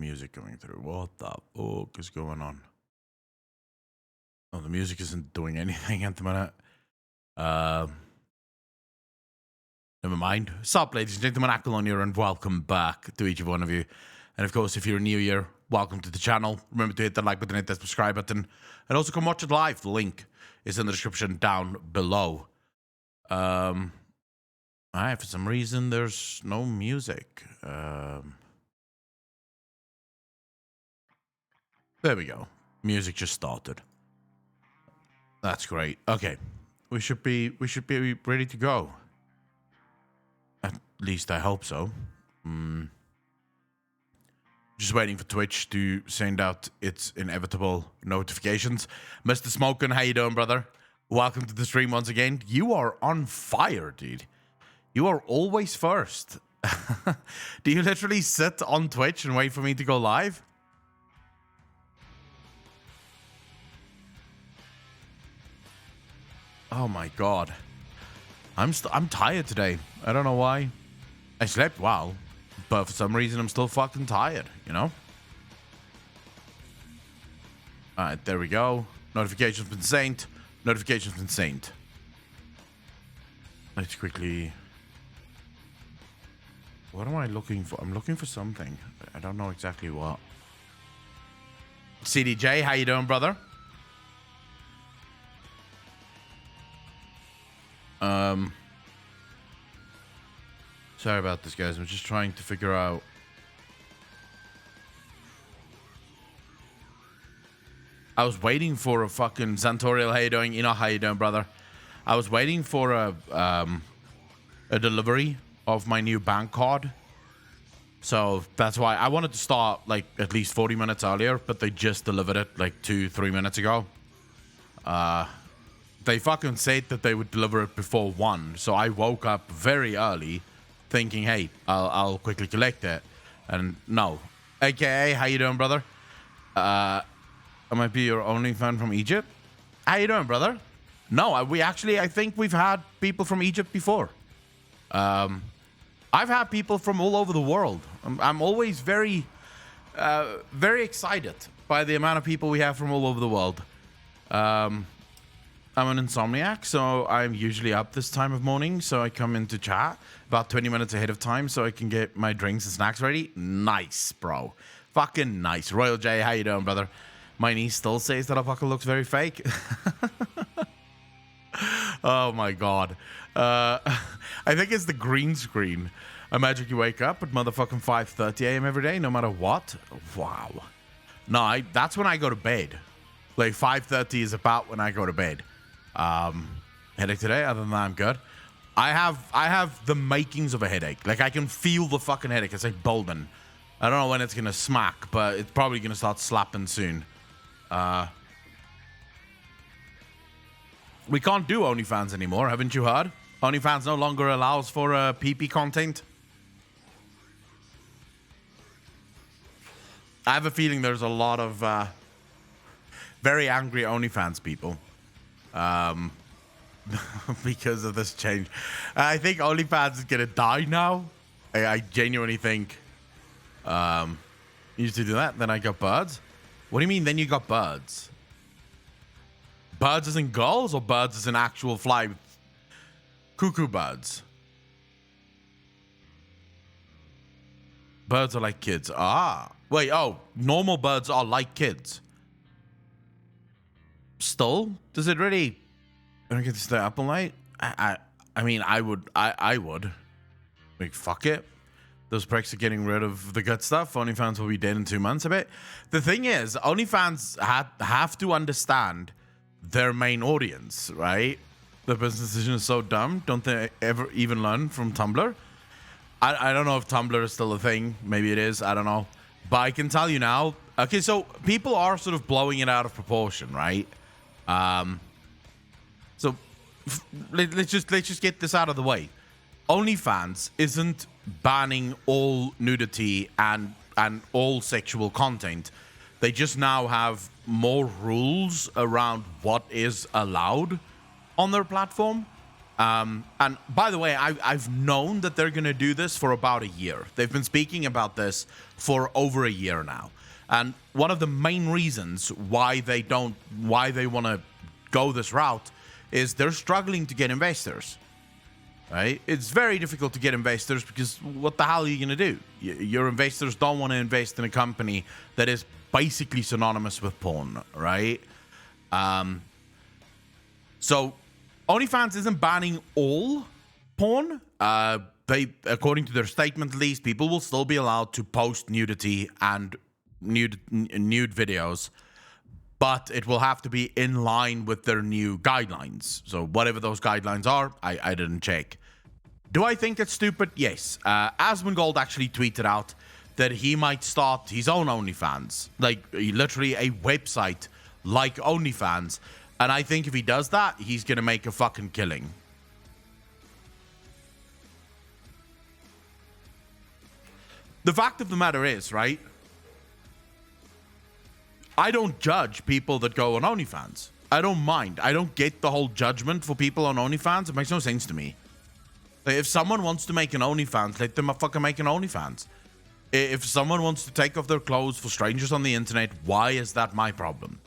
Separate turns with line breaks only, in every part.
music coming through. What the fuck is going on? Oh, the music isn't doing anything at the minute. Never mind. Sup, ladies and gentlemen, Akalon here, and welcome back to each one of you. And of course, if you're new here, welcome to the channel. Remember to hit that like button, hit that subscribe button, and also come watch it live. The link is in the description down below. Alright, for some reason, there's no music. There we go. Music just started. That's great. Okay. We should be ready to go. At least I hope so. Just waiting for Twitch to send out its inevitable notifications. Mr. Smokin', how you doing, brother? Welcome to the stream once again. You are on fire, dude. You are always first. Do you literally sit on Twitch and wait for me to go live? Oh my god. I'm tired today. I don't know why. I slept well, but for some reason I'm still fucking tired, you know? Alright, there we go. Notification's been sent. Notification's been sent. Let's quickly... What am I looking for? I'm looking for something. I don't know exactly what. CDJ, how you doing, brother? Sorry about this, guys. I'm just trying to figure out. I was waiting for a fucking Santorial. How you doing? You know, how you doing, brother? I was waiting for a delivery of my new bank card. So that's why I wanted to start like at least 40 minutes earlier, but they just delivered it like 2-3 minutes ago. They fucking said that they would deliver it before 1, so I woke up very early thinking, hey, I'll quickly collect it. And no. AKA, how you doing, brother? I might be your only fan from Egypt. How you doing, brother? No, I think we've had people from Egypt before. I've had people from all over the world. I'm always very excited by the amount of people we have from all over the world. I'm an insomniac, so I'm usually up this time of morning, so I come into chat about 20 minutes ahead of time so I can get my drinks and snacks ready. Nice, bro. Fucking nice. Royal J, how you doing, brother? My niece still says that Alpaca looks very fake. Oh, my God. I think it's the green screen. Imagine you wake up at motherfucking 5:30 a.m. every day, no matter what. Wow. No, that's when I go to bed. Like, 5:30 is about when I go to bed. Headache today. Other than that, I'm good. I have the makings of a headache. Like, I can feel the fucking headache. It's like Bolden. I don't know when it's gonna smack, but it's probably gonna start slapping soon. We can't do OnlyFans anymore. Haven't you heard? OnlyFans no longer allows for PP content. I have a feeling there's a lot of very angry OnlyFans people. Because of this change. I think OnlyFans is gonna die now. I genuinely think you used to do that, then I got birds. What do you mean then you got birds? Birds as in gulls or birds as in actual fly with cuckoo birds? Birds are like kids. Ah. Wait, oh, normal birds are like kids. Still? Does it really? I don't get to stay up all night. I mean, I would. Like, fuck it. Those pricks are getting rid of the good stuff. OnlyFans will be dead in 2 months. A bit. The thing is, OnlyFans have to understand their main audience, right? The business decision is so dumb. Don't they ever even learn from Tumblr? I don't know if Tumblr is still a thing. Maybe it is. I don't know. But I can tell you now. Okay, so people are sort of blowing it out of proportion, right? So let's just get this out of the way. OnlyFans isn't banning all nudity and all sexual content. They just now have more rules around what is allowed on their platform. And by the way, I've known that they're going to do this for about a year. They've been speaking about this for over a year now. And one of the main reasons why they want to go this route is they're struggling to get investors. Right? It's very difficult to get investors because what the hell are you going to do? Your investors don't want to invest in a company that is basically synonymous with porn, right? So OnlyFans isn't banning all porn. They, according to their statement at least, people will still be allowed to post nudity and nude videos, but it will have to be in line with their new guidelines. So whatever those guidelines are, I didn't check. Do I think it's stupid? Yes. Asmongold actually tweeted out that he might start his own OnlyFans, like literally a website like OnlyFans. And I think if he does that, he's going to make a fucking killing. The fact of the matter is, right? I don't judge people that go on OnlyFans. I don't mind. I don't get the whole judgment for people on OnlyFans. It makes no sense to me. If someone wants to make an OnlyFans, let them fucking make an OnlyFans. If someone wants to take off their clothes for strangers on the internet, why is that my problem?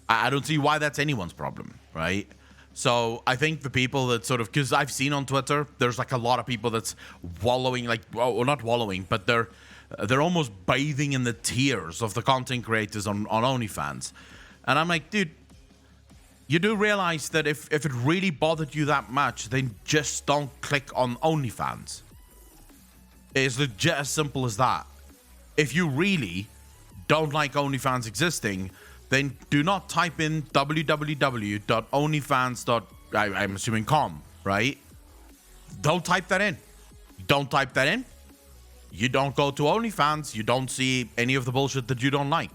I don't see why that's anyone's problem, right? So I think the people that sort of, because I've seen on Twitter, there's like a lot of people that's wallowing, like, well, not wallowing, but they're almost bathing in the tears of the content creators on OnlyFans. And I'm like, dude, you do realize that if it really bothered you that much, then just don't click on OnlyFans. It's just as simple as that. If you really don't like OnlyFans existing, then do not type in www.onlyfans.I'm assuming com, right? Don't type that in. Don't type that in. You don't go to OnlyFans. You don't see any of the bullshit that you don't like.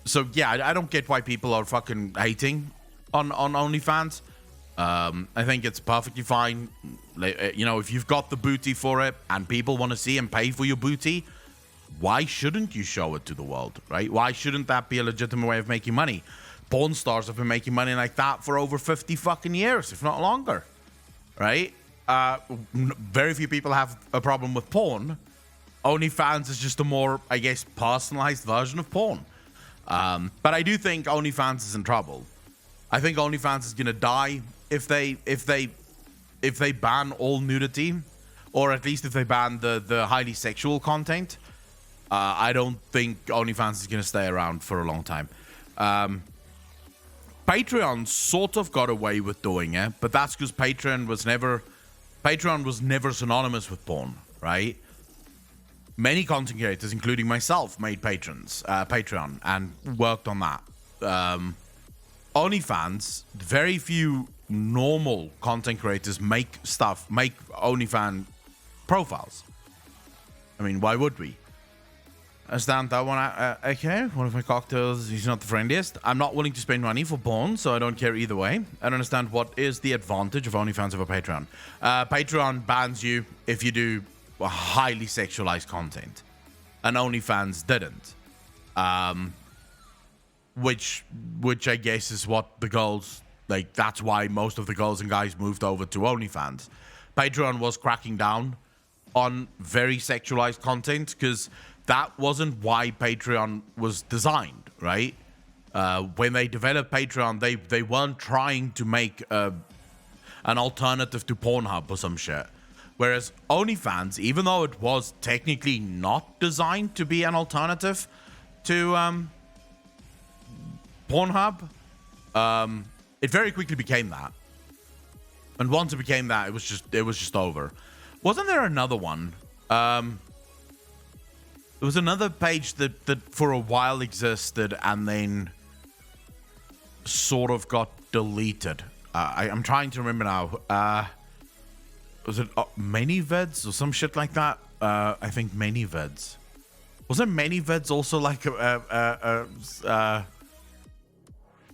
So yeah, I don't get why people are fucking hating on OnlyFans. I think it's perfectly fine. You know, if you've got the booty for it and people want to see and pay for your booty, why shouldn't you show it to the world, right? Why shouldn't that be a legitimate way of making money? Porn stars have been making money like that for over 50 fucking years, if not longer, right? Very few people have a problem with porn. OnlyFans is just a more, I guess, personalized version of porn. But I do think OnlyFans is in trouble. I think OnlyFans is gonna die if they ban all nudity, or at least if they ban the highly sexual content. I don't think OnlyFans is gonna stay around for a long time. Patreon sort of got away with doing it, but that's because Patreon was never synonymous with porn, right? Many content creators, including myself, made Patreon and worked on that. OnlyFans, very few normal content creators make OnlyFans profiles. I mean, why would we? I stand that one. Okay, one of my cocktails, he's not the friendliest. I'm not willing to spend money for porn, so I don't care either way. I don't understand what is the advantage of OnlyFans over Patreon. Patreon bans you if you do highly sexualized content, and OnlyFans didn't. Which I guess is what the girls, like, that's why most of the girls and guys moved over to OnlyFans. Patreon was cracking down on very sexualized content because that wasn't why Patreon was designed, right? When they developed Patreon, they weren't trying to make an alternative to Pornhub or some shit. Whereas OnlyFans, even though it was technically not designed to be an alternative to Pornhub, it very quickly became that. And once it became that, it was just over. Wasn't there another one? There was another page that for a while existed and then sort of got deleted. I'm trying to remember now. Was it ManyVids or some shit like that? I think ManyVids. Wasn't ManyVids also like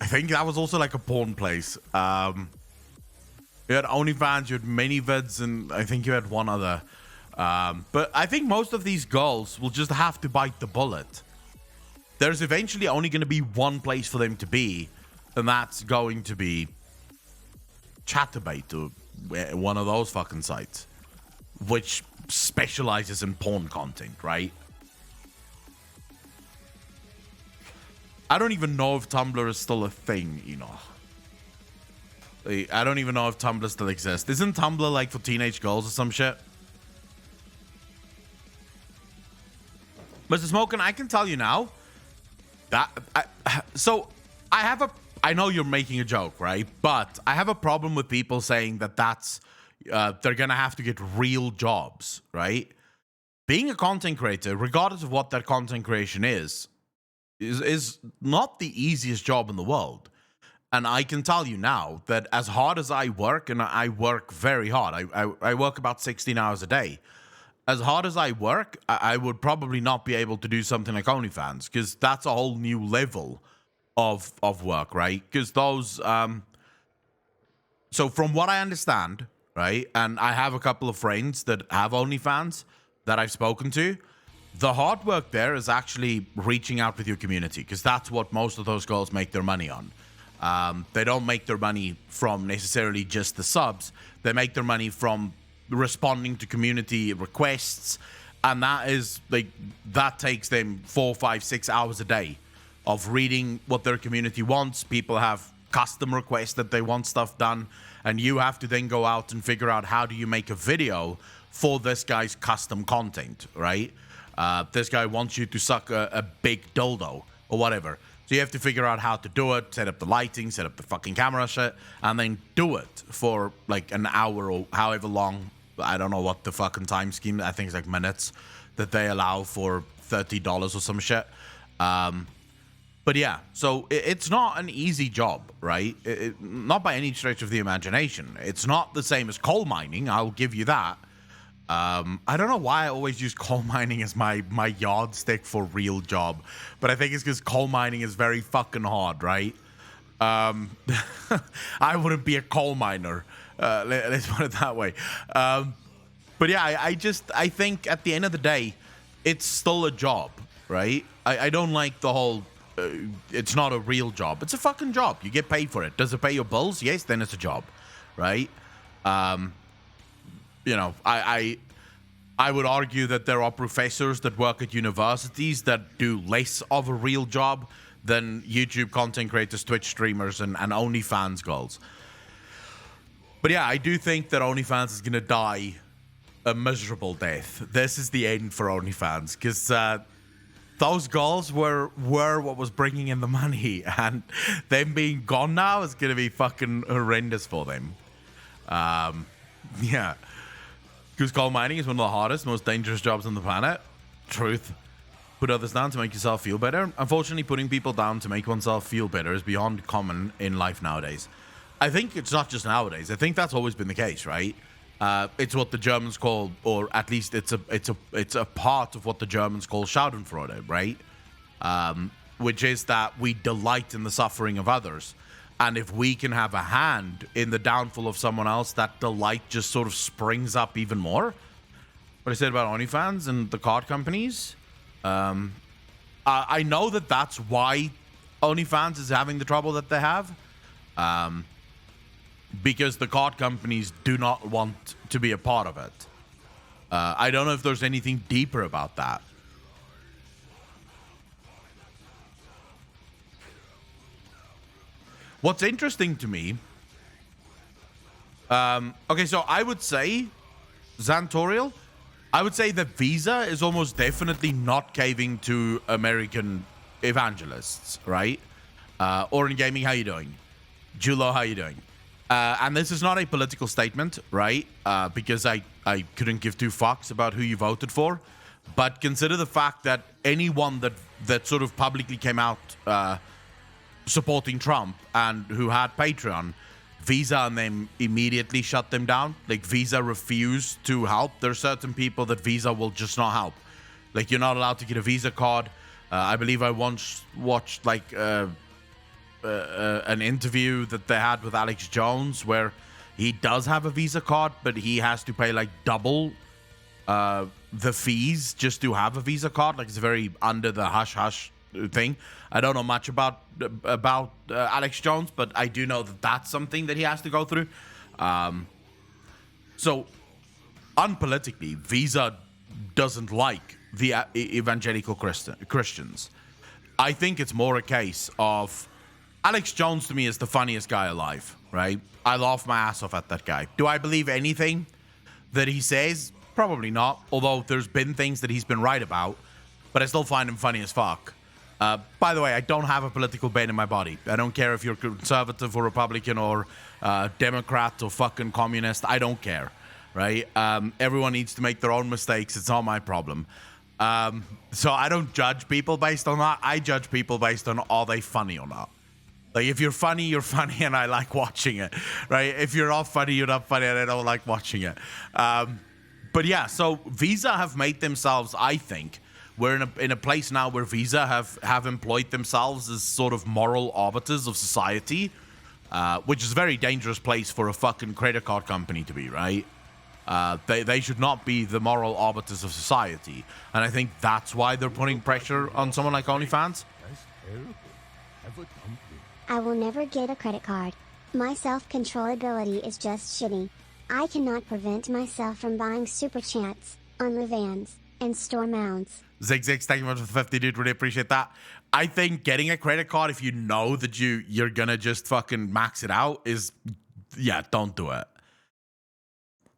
I think that was also like a porn place. You had OnlyFans, you had ManyVids, and I think you had one other. But I think most of these girls will just have to bite the bullet. There's eventually only going to be one place for them to be, and that's going to be Chatterbait or one of those fucking sites, which specializes in porn content, right? I don't even know if Tumblr is still a thing, I don't even know if Tumblr still exists. Isn't Tumblr like for teenage girls or some shit? Mr. Smokin', I can tell you now that I know you're making a joke, right? But I have a problem with people saying that they're gonna have to get real jobs, right? Being a content creator, regardless of what that content creation is not the easiest job in the world. And I can tell you now that as hard as I work, and I work very hard, I work about 16 hours a day. As hard as I work, I would probably not be able to do something like OnlyFans, because that's a whole new level of work, right? Because those, so from what I understand, right, and I have a couple of friends that have OnlyFans that I've spoken to, the hard work there is actually reaching out with your community, because that's what most of those girls make their money on. They don't make their money from necessarily just the subs. They make their money from responding to community requests, and that takes them 4, 5, 6 hours a day of reading what their community wants. People have custom requests that they want stuff done, and you have to then go out and figure out how do you make a video for this guy's custom content, right? This guy wants you to suck a big dildo or whatever. So you have to figure out how to do it, set up the lighting, set up the fucking camera shit, and then do it for like an hour or however long. I don't know what the fucking time scheme, I think it's like minutes that they allow for $30 or some shit. But yeah, so it's not an easy job, right? Not by any stretch of the imagination. It's not the same as coal mining, I'll give you that. I don't know why I always use coal mining as my yardstick for real job, but I think it's because coal mining is very fucking hard, right? I wouldn't be a coal miner. Let's put it that way. But yeah, I think at the end of the day, it's still a job, right? I don't like the whole, it's not a real job. It's a fucking job. You get paid for it. Does it pay your bills? Yes, then it's a job, right? I would argue that there are professors that work at universities that do less of a real job than YouTube content creators, Twitch streamers, and OnlyFans girls. But yeah, I do think that OnlyFans is going to die a miserable death. This is the end for OnlyFans, because those girls were what was bringing in the money, and them being gone now is going to be fucking horrendous for them. Yeah. Because coal mining is one of the hardest, most dangerous jobs on the planet. Truth. Put others down to make yourself feel better. Unfortunately, putting people down to make oneself feel better is beyond common in life nowadays. I think it's not just nowadays. I think that's always been the case, right? It's what the Germans call, or at least it's a part of what the Germans call Schadenfreude, right? Which is that we delight in the suffering of others. And if we can have a hand in the downfall of someone else, that delight just sort of springs up even more. What I said about OnlyFans and the card companies, I know that that's why OnlyFans is having the trouble that they have. Because the card companies do not want to be a part of it. I don't know if there's anything deeper about that. What's interesting to me, okay, so I would say, Xantorial, I would say that Visa is almost definitely not caving to American evangelists, right? Orin Gaming, how you doing? Julo, how you doing? And this is not a political statement, right? Because I couldn't give two fucks about who you voted for. But consider the fact that anyone that sort of publicly came out supporting Trump and who had Patreon, Visa and them immediately shut them down. Like, Visa refused to help. There are certain people that Visa will just not help. Like, you're not allowed to get a Visa card. I believe I once watched like an interview that they had with Alex Jones where he does have a Visa card, but he has to pay like double the fees just to have a Visa card. Like, it's very under the hush-hush thing. I don't know much about Alex Jones, but I do know that that's something that he has to go through. So, unpolitically, Visa doesn't like the evangelical Christians. I think it's more a case of Alex Jones to me is the funniest guy alive, right? I laugh my ass off at that guy. Do I believe anything that he says? Probably not, although there's been things that he's been right about, but I still find him funny as fuck. By the way, I don't have a political bent in my body. I don't care if you're conservative or Republican or Democrat or fucking communist. I don't care, right? Everyone needs to make their own mistakes. It's not my problem. So I don't judge people based on that. I judge people based on are they funny or not. Like, if you're funny, and I like watching it, right? If you're not funny, you're not funny, and I don't like watching it. But yeah, so Visa have made themselves, I think, we're in a place now where Visa have employed themselves as sort of moral arbiters of society, which is a very dangerous place for a fucking credit card company to be, right? They should not be the moral arbiters of society. And I think that's why they're putting pressure on someone like OnlyFans.
That's terrible. Have a company.
I will never get a credit card. My self-controllability is just shitty. I cannot prevent myself from buying super chats, OnlyFans, and store mounts.
Zig, thank you much for the 50, dude. Really appreciate that. I think getting a credit card, if you know that you're gonna just fucking max it out, is, yeah, don't do it.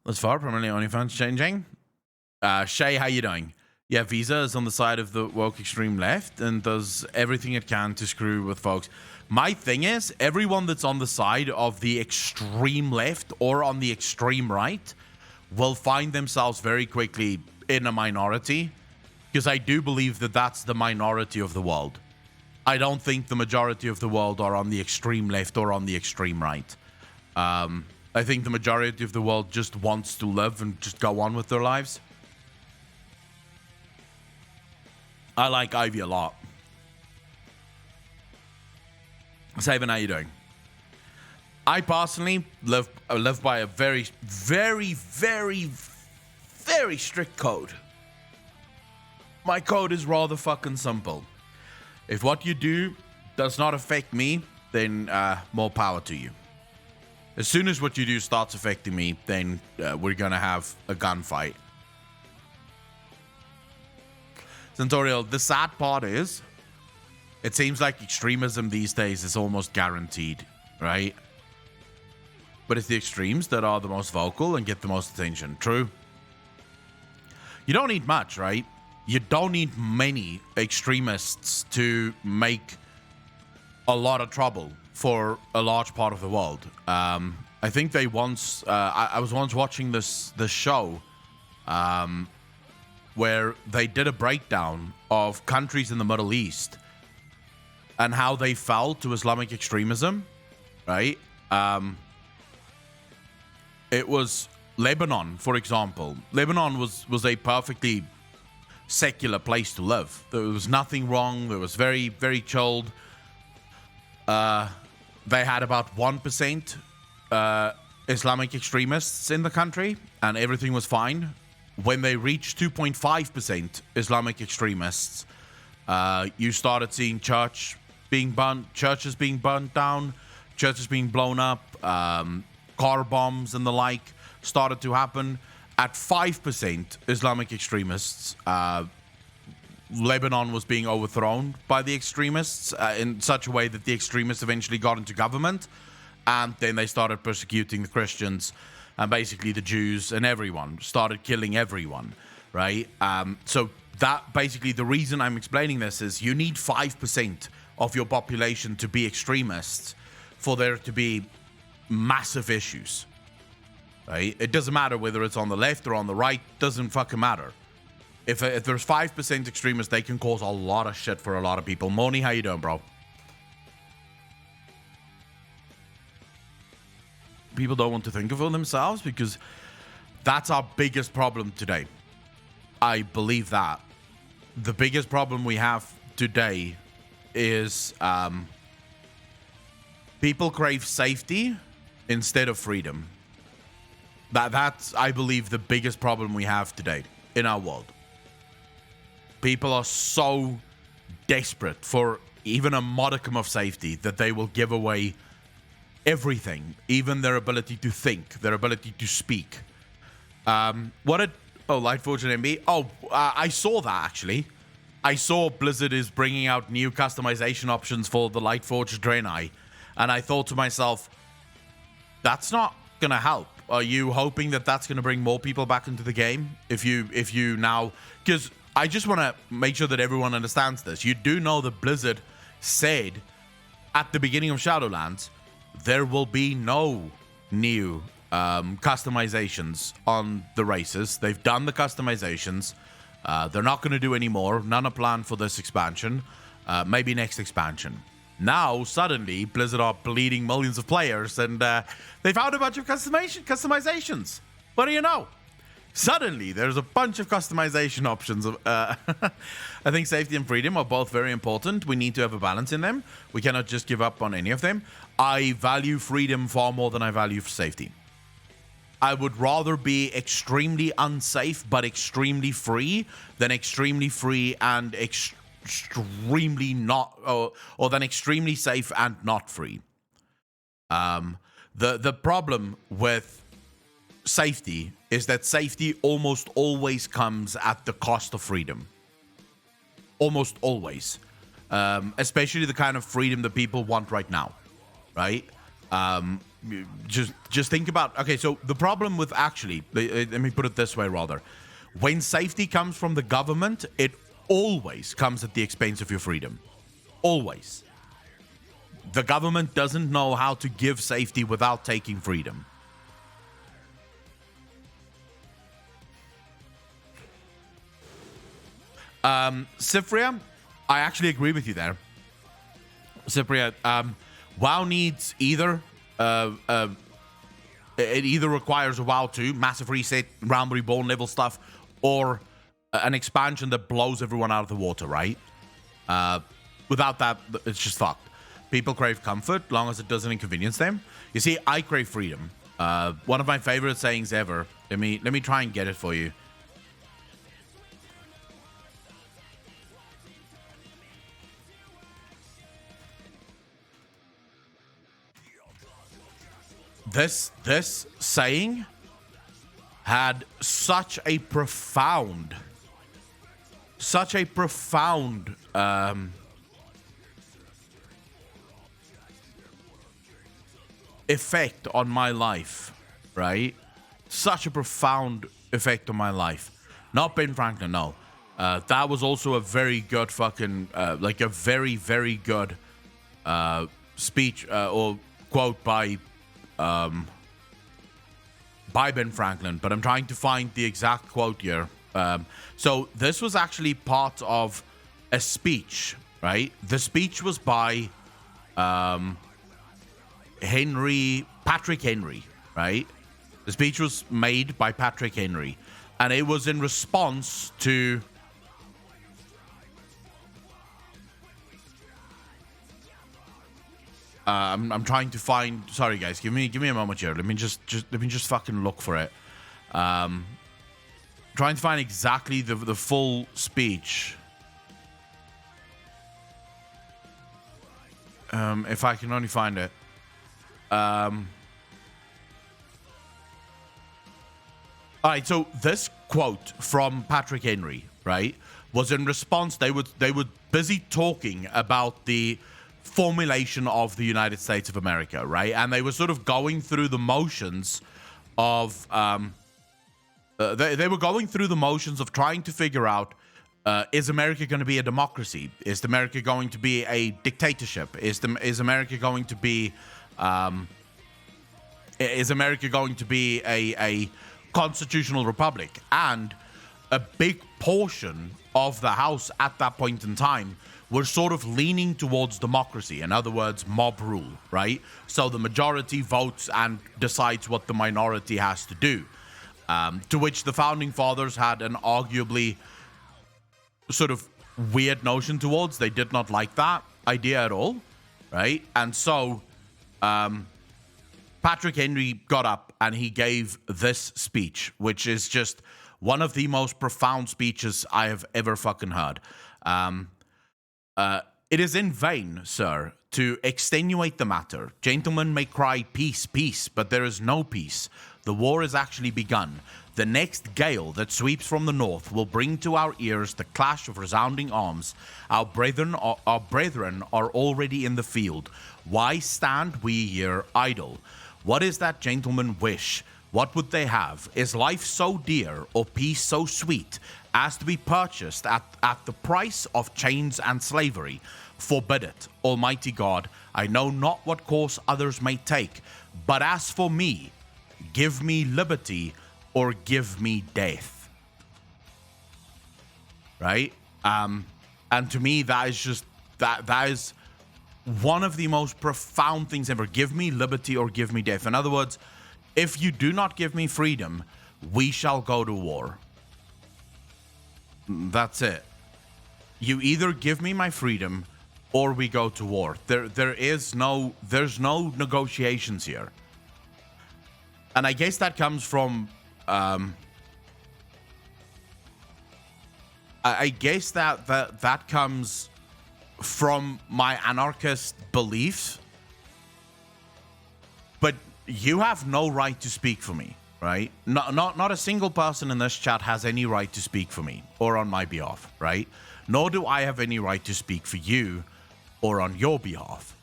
Thus far, primarily OnlyFans changing. Shay, how you doing? Yeah, Visa is on the side of the woke extreme left and does everything it can to screw with folks. My thing is, everyone that's on the side of the extreme left or on the extreme right will find themselves very quickly in a minority, because I do believe that that's the minority of the world. I don't think the majority of the world are on the extreme left or on the extreme right. I think the majority of the world just wants to live and just go on with their lives. I like Ivy a lot. Saban, how you doing? I personally live by a very, very, very, very strict code. My code is rather fucking simple. If what you do does not affect me, then more power to you. As soon as what you do starts affecting me, then we're gonna have a gunfight. Centurial, the sad part is, it seems like extremism these days is almost guaranteed, right? But it's the extremes that are the most vocal and get the most attention. True. You don't need much, right? You don't need many extremists to make a lot of trouble for a large part of the world. I think they once... I was once watching this show where they did a breakdown of countries in the Middle East and how they fell to Islamic extremism, right? It was Lebanon, for example. Lebanon was a perfectly secular place to live. There was nothing wrong. There was very, very chilled. They had about 1% Islamic extremists in the country, and everything was fine. When they reached 2.5% Islamic extremists, you started seeing churches being burnt down, churches being blown up, car bombs and the like started to happen. At 5% Islamic extremists, Lebanon was being overthrown by the extremists in such a way that the extremists eventually got into government, and then they started persecuting the Christians, and basically the Jews and everyone started killing everyone, right? So that basically, the reason I'm explaining this is you need 5% of your population to be extremists for there to be massive issues, right? It doesn't matter whether it's on the left or on the right, doesn't fucking matter. If there's 5% extremists, they can cause a lot of shit for a lot of people. Moni, how you doing, bro? People don't want to think of it themselves because that's our biggest problem today. I believe that. The biggest problem we have today is people crave safety instead of freedom. That's, I believe, the biggest problem we have today in our world. People are so desperate for even a modicum of safety that they will give away everything, even their ability to think, their ability to speak. Lightforge and MB? I saw that, actually. I saw Blizzard is bringing out new customization options for the Lightforge Draenei, and I thought to myself, that's not gonna help. Are you hoping that that's gonna bring more people back into the game? If you now... Because I just want to make sure that everyone understands this. You do know that Blizzard said at the beginning of Shadowlands, there will be no new customizations on the races. They've done the customizations. They're not going to do any more. None are planned for this expansion. Maybe next expansion. Now, suddenly, Blizzard are bleeding millions of players, and they found a bunch of customizations. What do you know? Suddenly, there's a bunch of customization options. I think safety and freedom are both very important. We need to have a balance in them. We cannot just give up on any of them. I value freedom far more than I value safety. I would rather be extremely unsafe but extremely free than extremely free and extremely not, or than extremely safe and not free. The problem with safety is that safety almost always comes at the cost of freedom. Almost always. Especially the kind of freedom that people want right now, right? Just think about... Okay, so the problem with actually... Let me put it this way, rather. When safety comes from the government, it always comes at the expense of your freedom. Always. The government doesn't know how to give safety without taking freedom. Cypria, I actually agree with you there. Cypria, WoW needs either it either requires a WoW 2, massive reset, Realm Reborn level stuff, or an expansion that blows everyone out of the water, right? Without that, it's just fucked. People crave comfort, long as it doesn't inconvenience them. You see, I crave freedom. One of my favorite sayings ever. Let me try and get it for you. This saying had such a profound effect on my life, right? Such a profound effect on my life. Not Ben Franklin, no. That was also a very good fucking, like a very, very good speech or quote by Ben Franklin, but I'm trying to find the exact quote here. So this was actually part of a speech, right? The speech was by Patrick Henry, right? The speech was made by Patrick Henry, and it was in response to I'm trying to find. Sorry, guys. Give me a moment here. Let me just fucking look for it. Trying to find exactly the full speech. If I can only find it. All right. So this quote from Patrick Henry, right, was in response. They were busy talking about the formulation of the United States of America, right? And they were sort of going through the motions of they were going through the motions of trying to figure out, is America going to be a democracy? Is America going to be a dictatorship? Is America going to be a constitutional republic? And a big portion of the House at that point in time were sort of leaning towards democracy. In other words, mob rule, right? So the majority votes and decides what the minority has to do. To which the founding fathers had an arguably sort of weird notion towards. They did not like that idea at all, right? And so Patrick Henry got up and he gave this speech, which is just one of the most profound speeches I have ever fucking heard. It is in vain, sir, To extenuate the matter, gentlemen may cry peace, peace, but there is no peace. The war is actually begun. The next gale that sweeps from the north will bring to our ears the clash of resounding arms. Our brethren are already in the field. Why stand we here idle? What is that gentleman wish? What would they have? Is life so dear, or peace so sweet, as to be purchased at the price of chains and slavery? Forbid it, Almighty God. I know not what course others may take, but as for me, give me liberty or give me death. Right? And to me, that is just that is one of the most profound things ever. Give me liberty or give me death. In other words, if you do not give me freedom, we shall go to war. That's it. You either give me my freedom or we go to war. There's no negotiations here. And I guess that comes from I guess that comes from my anarchist beliefs. But you have no right to speak for me, right? Not a single person in this chat has any right to speak for me or on my behalf, right? Nor do I have any right to speak for you or on your behalf.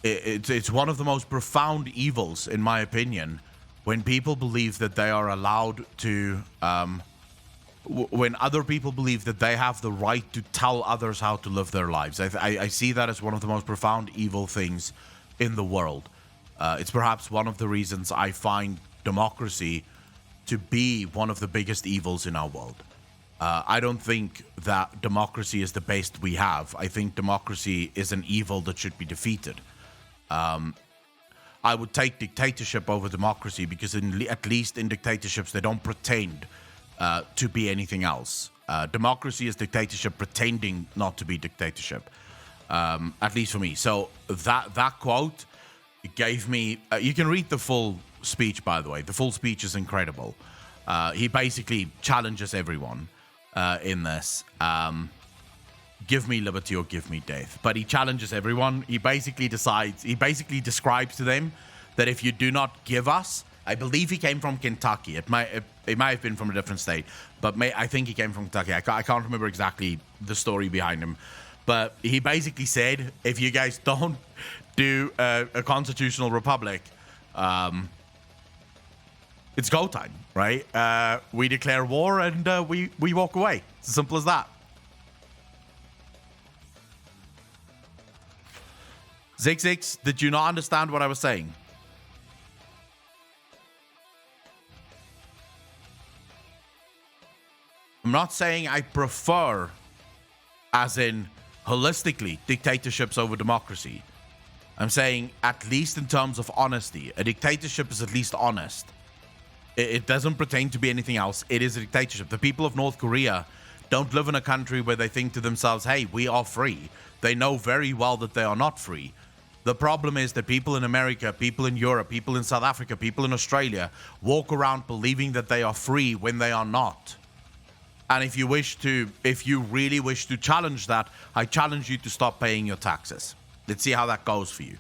It's one of the most profound evils, in my opinion, when people believe that they are allowed to, when other people believe that they have the right to tell others how to live their lives. I see that as one of the most profound evil things in the world. It's perhaps one of the reasons I find democracy to be one of the biggest evils in our world. I don't think that democracy is the best we have. I think democracy is an evil that should be defeated. I would take dictatorship over democracy because at least in dictatorships, they don't pretend to be anything else. Democracy is dictatorship pretending not to be dictatorship, at least for me. So that quote gave me... you can read the full speech, by the way. The full speech is incredible. He basically challenges everyone in this. Give me liberty or give me death. But he challenges everyone. He basically describes to them that if you do not give us... I believe he came from Kentucky. It might have been from a different state, but I think he came from Kentucky. I can't remember exactly the story behind him. But he basically said, if you guys don't do a constitutional republic, it's go time, right? We declare war and we walk away. It's as simple as that. Zix, did you not understand what I was saying? I'm not saying I prefer, as in holistically, dictatorships over democracy. I'm saying at least in terms of honesty. A dictatorship is at least honest. It doesn't pretend to be anything else. It is a dictatorship. The people of North Korea don't live in a country where they think to themselves, hey, we are free. They know very well that they are not free. The problem is that people in America, people in Europe, people in South Africa, people in Australia walk around believing that they are free when they are not. And if you really wish to challenge that, I challenge you to stop paying your taxes. Let's see how that goes for you,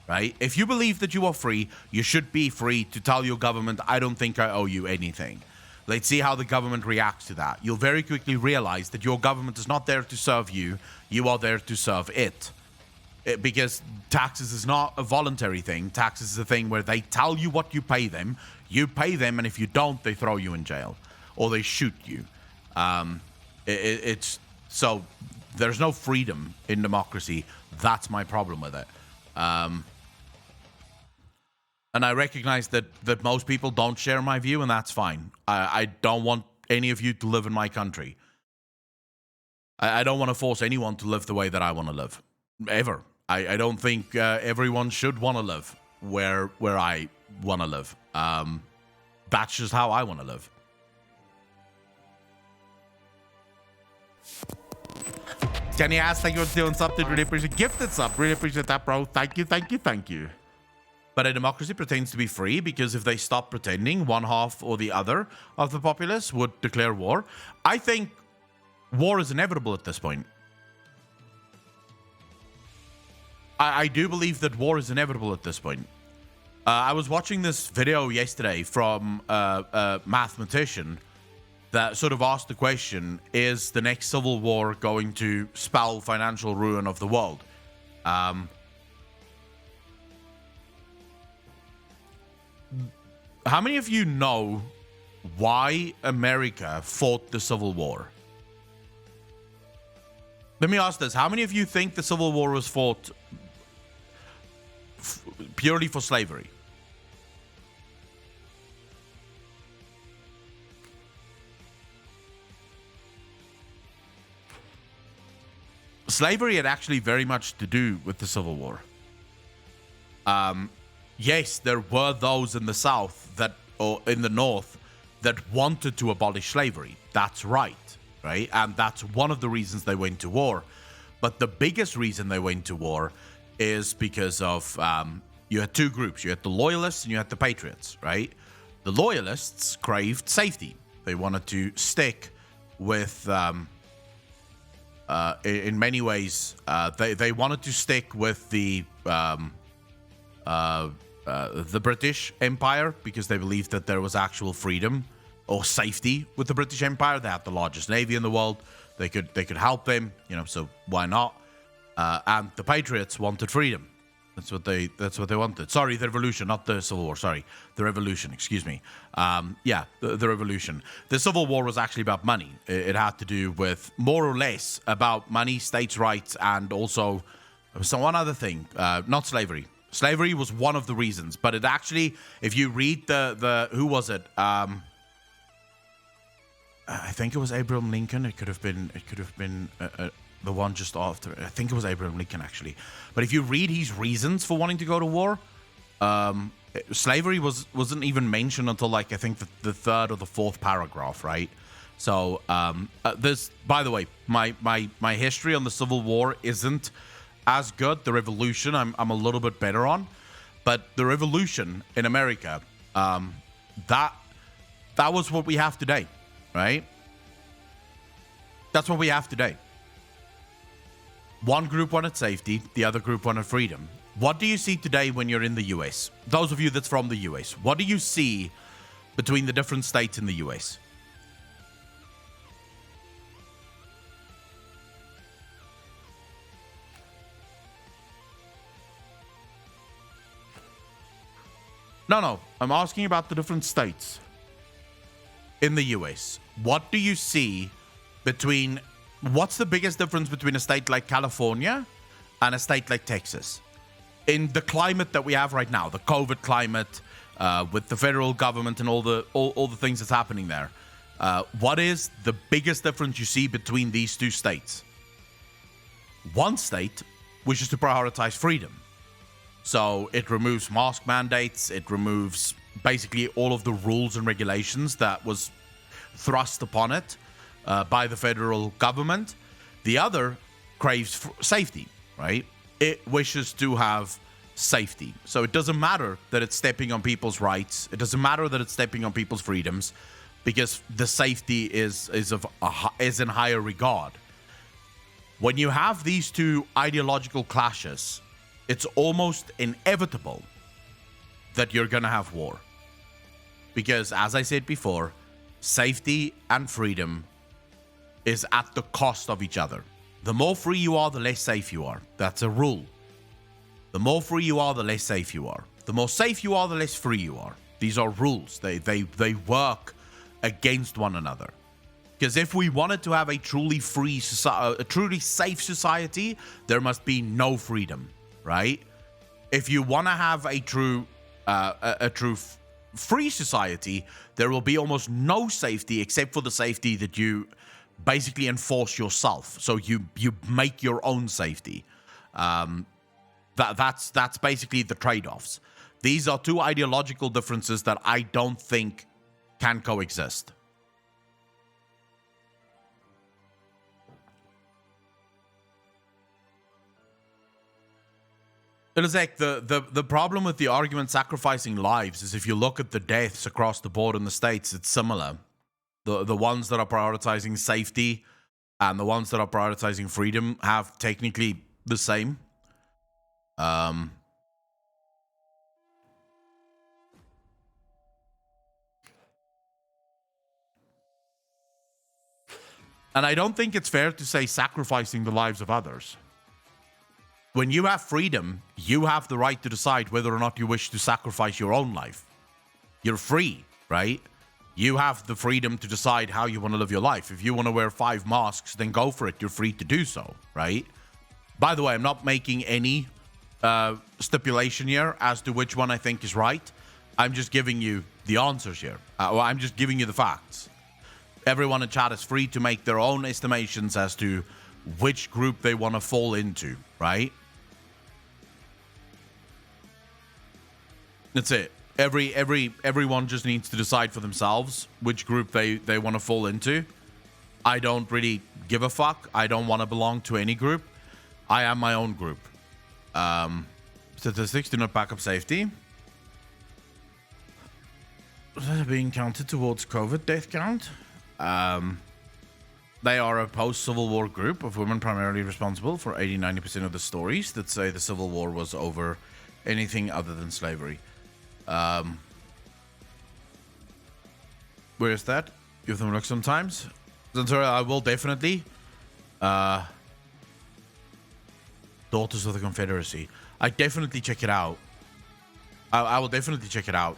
right? If you believe that you are free, you should be free to tell your government, I don't think I owe you anything. Let's see how the government reacts to that. You'll very quickly realize that your government is not there to serve you. You are there to serve it. Because taxes is not a voluntary thing. Taxes is a thing where they tell you what you pay them, and if you don't, they throw you in jail or they shoot you. It's so there's no freedom in democracy. That's my problem with it. And I recognize that most people don't share my view, and that's fine. I don't want any of you to live in my country. I don't want to force anyone to live the way that I want to live, ever. I don't think everyone should want to live where I want to live. That's just how I want to live. Kenny asked, thank you for doing something. Really appreciate gifted sub. Really appreciate that, bro. Thank you. But a democracy pretends to be free because if they stop pretending, one half or the other of the populace would declare war. I think war is inevitable at this point. I do believe that war is inevitable at this point. I was watching this video yesterday from a mathematician that sort of asked the question, is the next civil war going to spell financial ruin of the world? How many of you know why America fought the Civil War? Let me ask this. How many of you think the Civil War was fought purely for slavery? Slavery had actually very much to do with the Civil War. Yes, there were those in the South that, or in the North, that wanted to abolish slavery. That's right? And that's one of the reasons they went to war. But the biggest reason they went to war is because of, you had two groups. You had the Loyalists and you had the Patriots, right? The Loyalists craved safety. They wanted to stick with, in many ways, they wanted to stick with the British Empire because they believed that there was actual freedom or safety with the British Empire. They had the largest navy in the world. They could help them, so why not? And the Patriots wanted freedom. That's what they wanted. Sorry, the revolution, not the Civil War. Sorry, the revolution. Excuse me. The revolution. The Civil War was actually about money. It had to do with more or less about money, states' rights, and also one other thing. Not slavery. Slavery was one of the reasons, but it actually, if you read the who was it? I think it was Abraham Lincoln. It could have been the one just after. I think it was Abraham Lincoln actually. But if you read his reasons for wanting to go to war, slavery wasn't even mentioned until I think the third or the fourth paragraph, right? So this, by the way, my history on the Civil War isn't as good. The Revolution, I'm a little bit better on, but the Revolution in America, that was what we have today, right? That's what we have today. One group wanted safety, the other group wanted freedom. What do you see today when you're in the US? Those of you that's from the US, what do you see between the different states in the US? No, I'm asking about the different states in the US. What do you see between, what's the biggest difference between a state like California and a state like Texas? In the climate that we have right now, the COVID climate, with the federal government and all the things that's happening there, what is the biggest difference you see between these two states? One state wishes to prioritize freedom. So it removes mask mandates, it removes basically all of the rules and regulations that was thrust upon it by the federal government. The other craves safety, right? It wishes to have safety. So it doesn't matter that it's stepping on people's rights. It doesn't matter that it's stepping on people's freedoms, because the safety is in higher regard. When you have these two ideological clashes, it's almost inevitable that you're going to have war. Because, as I said before, safety and freedom is at the cost of each other. The more free you are, the less safe you are. That's a rule. The more free you are, the less safe you are. The more safe you are, the less free you are. These are rules. They work against one another. Because if we wanted to have a truly free society, a truly safe society, there must be no freedom, right? If you want to have a true free society, there will be almost no safety except for the safety that you basically enforce yourself. So you make your own safety. That's basically the trade-offs. These are two ideological differences that I don't think can coexist. It is like the problem with the argument sacrificing lives is, if you look at the deaths across the board in the States, it's similar. The ones that are prioritizing safety and the ones that are prioritizing freedom have technically the same. Um, and I don't think it's fair to say sacrificing the lives of others. When you have freedom, you have the right to decide whether or not you wish to sacrifice your own life. You're free, right? You have the freedom to decide how you want to live your life. If you want to wear 5 masks, then go for it. You're free to do so, right? By the way, I'm not making any stipulation here as to which one I think is right. I'm just giving you the answers here. I'm just giving you the facts. Everyone in chat is free to make their own estimations as to which group they want to fall into, right? That's it. Everyone just needs to decide for themselves which group they want to fall into. I don't really give a fuck. I don't want to belong to any group. I am my own group. Statistics do not back up safety. Being counted towards COVID death count. They are a post-Civil War group of women primarily responsible for 80-90% of the stories that say the Civil War was over anything other than slavery. Where is that? Give them a look sometimes. Zentura, I will definitely. Daughters of the Confederacy. I definitely check it out. I will definitely check it out.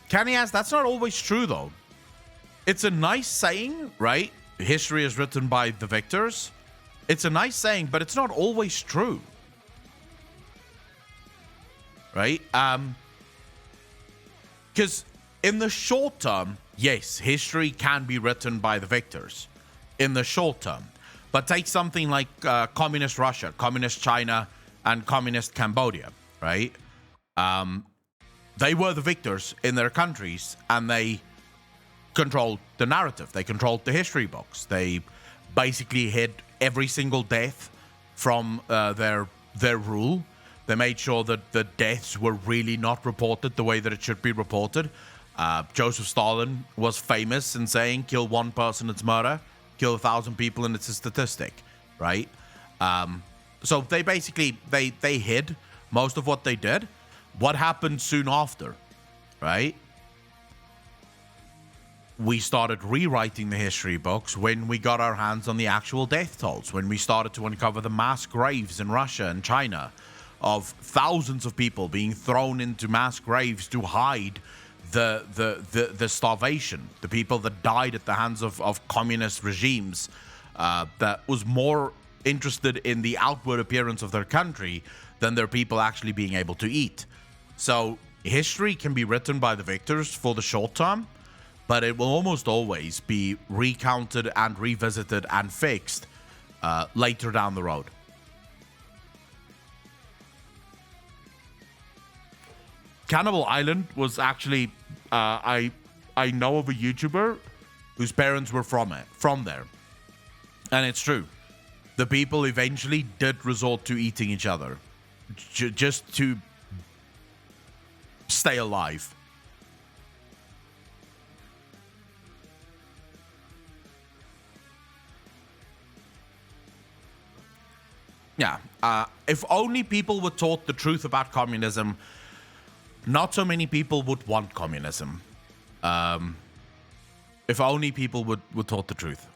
Canny asks, that's not always true though. It's a nice saying, right? History is written by the victors. It's a nice saying, but it's not always true. Right? Because in the short term, yes, history can be written by the victors. In the short term. But take something like communist Russia, communist China, and communist Cambodia, right? They were the victors in their countries, and they controlled the narrative. They controlled the history books. They basically hid every single death from their rule. They made sure that the deaths were really not reported the way that it should be reported. Joseph Stalin was famous in saying, kill one person, it's murder. Kill 1,000 people, and it's a statistic, right? So they basically, they hid most of what they did. What happened soon after, right? We started rewriting the history books when we got our hands on the actual death tolls, when we started to uncover the mass graves in Russia and China of thousands of people being thrown into mass graves to hide the starvation, the people that died at the hands of communist regimes that was more interested in the outward appearance of their country than their people actually being able to eat. So history can be written by the victors for the short term, but it will almost always be recounted and revisited and fixed later down the road. Cannibal Island was actually, I know of a YouTuber whose parents were from there. And it's true. The people eventually did resort to eating each other just to stay alive. Yeah. If only people were taught the truth about communism, not so many people would want communism. If only people were taught the truth.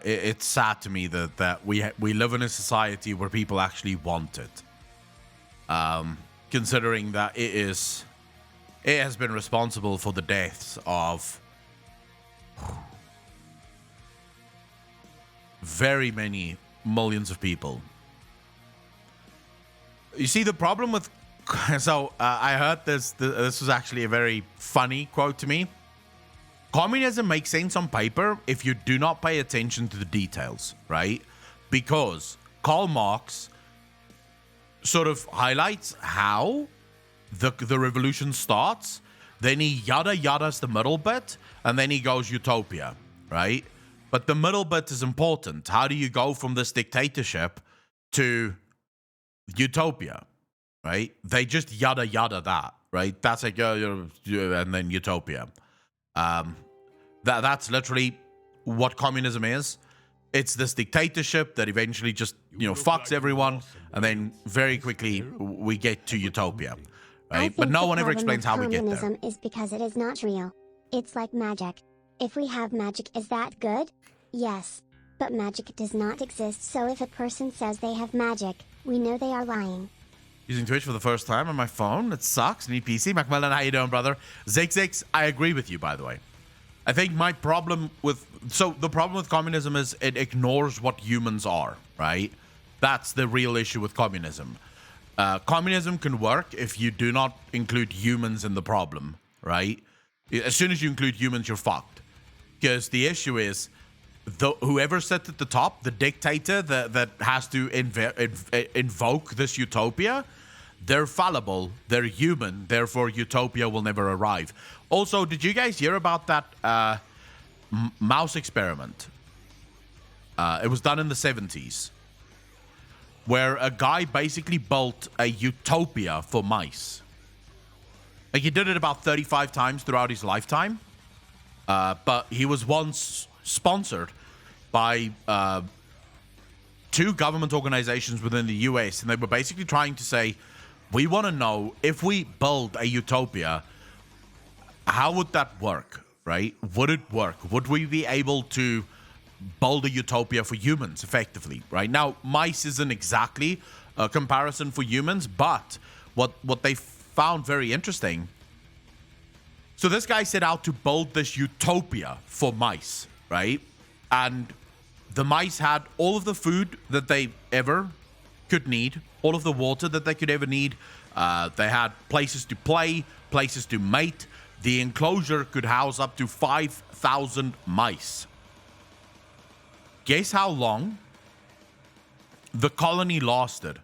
It's sad to me that we live in a society where people actually want it. Considering that it has been responsible for the deaths of very many millions of people. You see, the problem with... So, I heard this was actually a very funny quote to me. Communism makes sense on paper if you do not pay attention to the details, right? Because Karl Marx sort of highlights how the revolution starts, then he yadas the middle bit, and then he goes utopia, right? But the middle bit is important. How do you go from this dictatorship to utopia, right? They just yada that, right? That's like, and then utopia. That's literally what communism is. It's this dictatorship that eventually just, fucks everyone, and then very quickly we get to utopia,
I
right?
think
But no
the
one ever
problem
explains
with
how we get there.
communism is because it is not real. It's like magic. If we have magic, is that good? Yes. But magic does not exist, so if a person says they have magic, we know they are lying.
Using Twitch for the first time on my phone. It sucks. Need PC. Macmillan, how you doing, brother? Zix, I agree with you, by the way. I think my problem with... So, the problem with communism is it ignores what humans are, right? That's the real issue with communism. Communism can work if you do not include humans in the problem, right? As soon as you include humans, you're fucked. Because the issue is, whoever sits at the top, the dictator that has to invoke this utopia, they're fallible, they're human, therefore utopia will never arrive. Also, did you guys hear about that mouse experiment? It was done in the 70s, where a guy basically built a utopia for mice. Like, he did it about 35 times throughout his lifetime, but he was once sponsored by 2 government organizations within the US, and they were basically trying to say, we want to know, if we build a utopia, how would that work, right? Would it work? Would we be able to build a utopia for humans effectively, right? Now, mice isn't exactly a comparison for humans, but what they found very interesting. So this guy set out to build this utopia for mice, right? And the mice had all of the food that they ever could need, all of the water that they could ever need. They had places to play, places to mate. The enclosure could house up to 5,000 mice. Guess how long the colony lasted?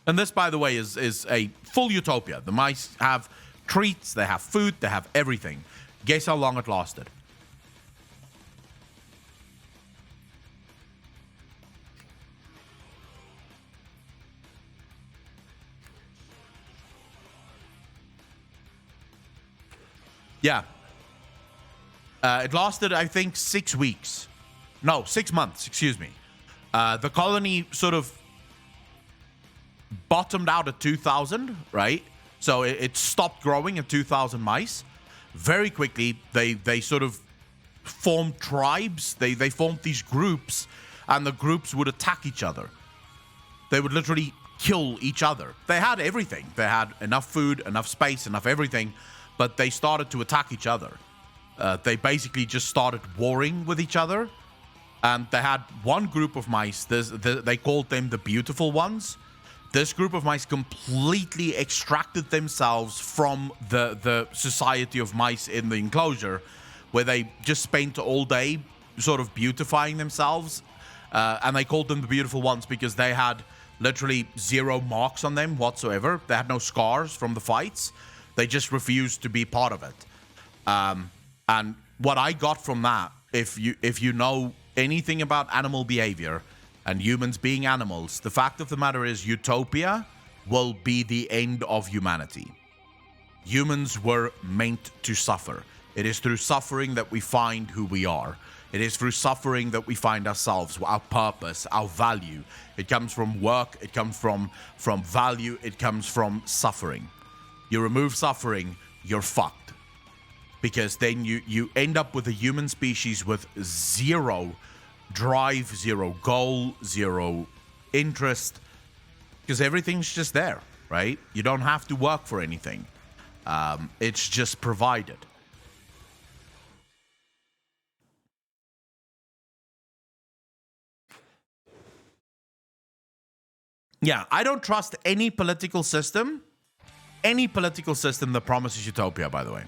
And this, by the way, is a full utopia. The mice have treats, they have food, they have everything. Guess how long it lasted? Yeah. It lasted, I think, 6 weeks. No, 6 months, excuse me. The colony sort of bottomed out at 2,000, right? So it stopped growing at 2,000 mice. Very quickly, they sort of formed tribes. They formed these groups, and the groups would attack each other. They would literally kill each other. They had everything. They had enough food, enough space, enough everything, but they started to attack each other. They basically just started warring with each other. And they had one group of mice, they called them the beautiful ones. This group of mice completely extracted themselves from the society of mice in the enclosure, where they just spent all day sort of beautifying themselves. And they called them the beautiful ones because they had literally 0 marks on them whatsoever. They had no scars from the fights. They just refused to be part of it. And what I got from that, if you know anything about animal behavior and humans being animals, the fact of the matter is utopia will be the end of humanity. Humans were meant to suffer. It is through suffering that we find who we are. It is through suffering that we find ourselves, our purpose, our value. It comes from work, it comes from value, it comes from suffering. You remove suffering, you're fucked. Because then you end up with a human species with 0 drive, 0 goal, 0 interest, because everything's just there, right? You don't have to work for anything. It's just provided. Yeah, I don't trust any political system that promises utopia, by the way.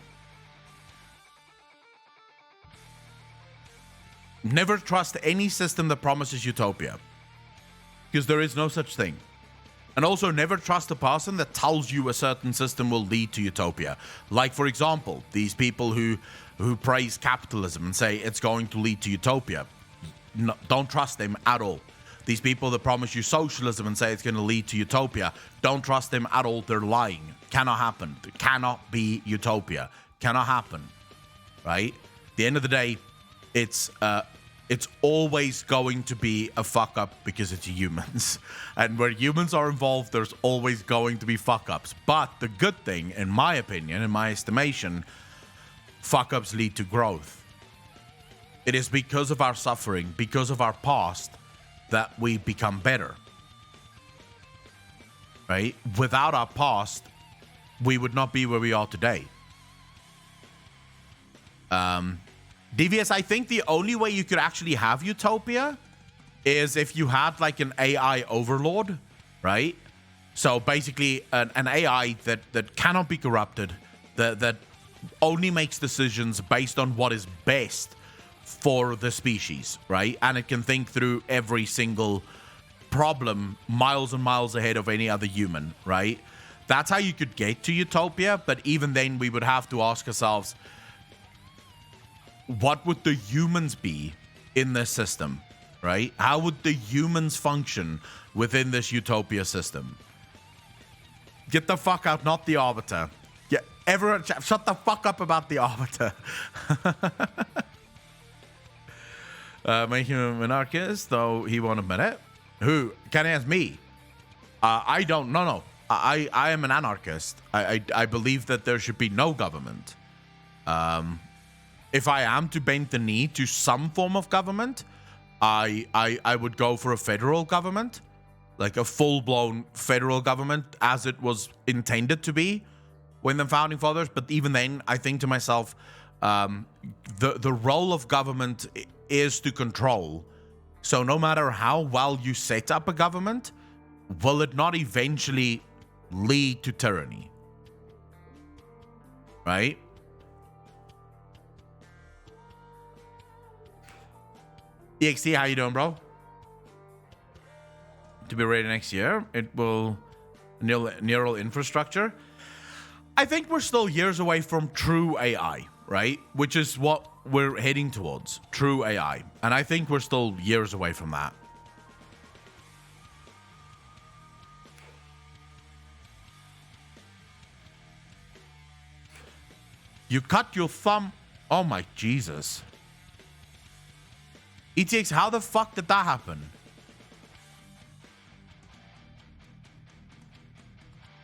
Never trust any system that promises utopia, because there is no such thing. And also never trust a person that tells you a certain system will lead to utopia. Like, for example, these people who praise capitalism and say it's going to lead to utopia. No, don't trust them at all. These people that promise you socialism and say it's going to lead to utopia, don't trust them at all. They're lying. Cannot happen. There cannot be utopia. Cannot happen. Right? At the end of the day, it's it's always going to be a fuck up because it's humans. And where humans are involved, there's always going to be fuck ups. But the good thing, in my opinion, in my estimation, fuck ups lead to growth. It is because of our suffering, because of our past, that we become better. Right? Without our past, we would not be where we are today. DVS, I think the only way you could actually have utopia is if you had like an AI overlord, right? So basically an AI that cannot be corrupted, that only makes decisions based on what is best for the species, right? And it can think through every single problem miles and miles ahead of any other human, right? That's how you could get to utopia, but even then we would have to ask ourselves, what would the humans be in this system, right? How would the humans function within this utopia system? Get the fuck out, not the Arbiter. Yeah, everyone, shut the fuck up about the Arbiter. Make him an anarchist, though he won't admit it. Who? Can ask me? I don't. No. I am an anarchist. I believe that there should be no government. If I am to bend the knee to some form of government, I would go for a federal government, like a full-blown federal government as it was intended to be when the founding fathers. But even then, I think to myself, the role of government is to control. So no matter how well you set up a government, will it not eventually lead to tyranny? Right? EXT, how you doing, bro? To be ready next year, it will neural infrastructure. I think we're still years away from true AI, right? Which is what we're heading towards, true AI. And I think we're still years away from that. You cut your thumb. Oh my Jesus. ETX, how the fuck did that happen?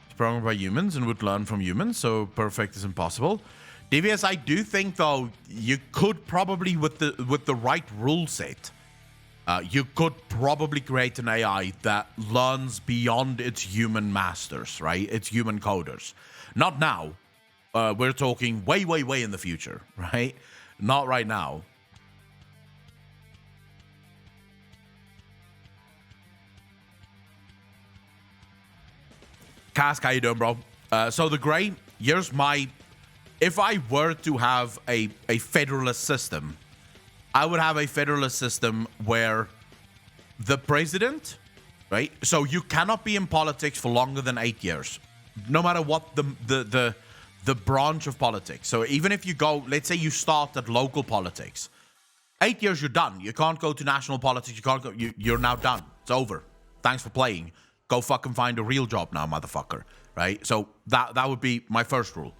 It's programmed by humans and would learn from humans, so perfect is impossible. DVS, I do think though you could probably with the right rule set, you could probably create an AI that learns beyond its human masters, right? Its human coders. Not now. We're talking way in the future, right? Not right now. Cask, how you doing, bro? So the Grey, here's my... If I were to have a federalist system, I would have a federalist system where the president, right? So you cannot be in politics for longer than 8 years, no matter what the branch of politics. So even if you go, let's say you start at local politics, 8 years you're done. You can't go to national politics. You can't go. You're now done. It's over. Thanks for playing. Go fucking find a real job now, motherfucker. Right? So that would be my first rule.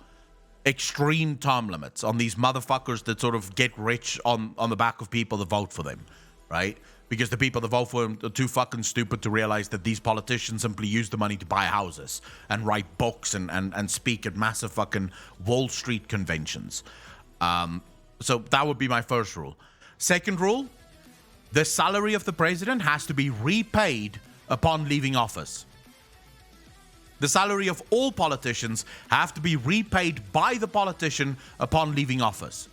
Extreme term limits on these motherfuckers that sort of get rich on the back of people that vote for them. Right? Because the people that vote for them are too fucking stupid to realize that these politicians simply use the money to buy houses and write books and speak at massive fucking Wall Street conventions. So that would be my first rule. Second rule, the salary of the president has to be repaid upon leaving office. The salary of all politicians have to be repaid by the politician upon leaving office.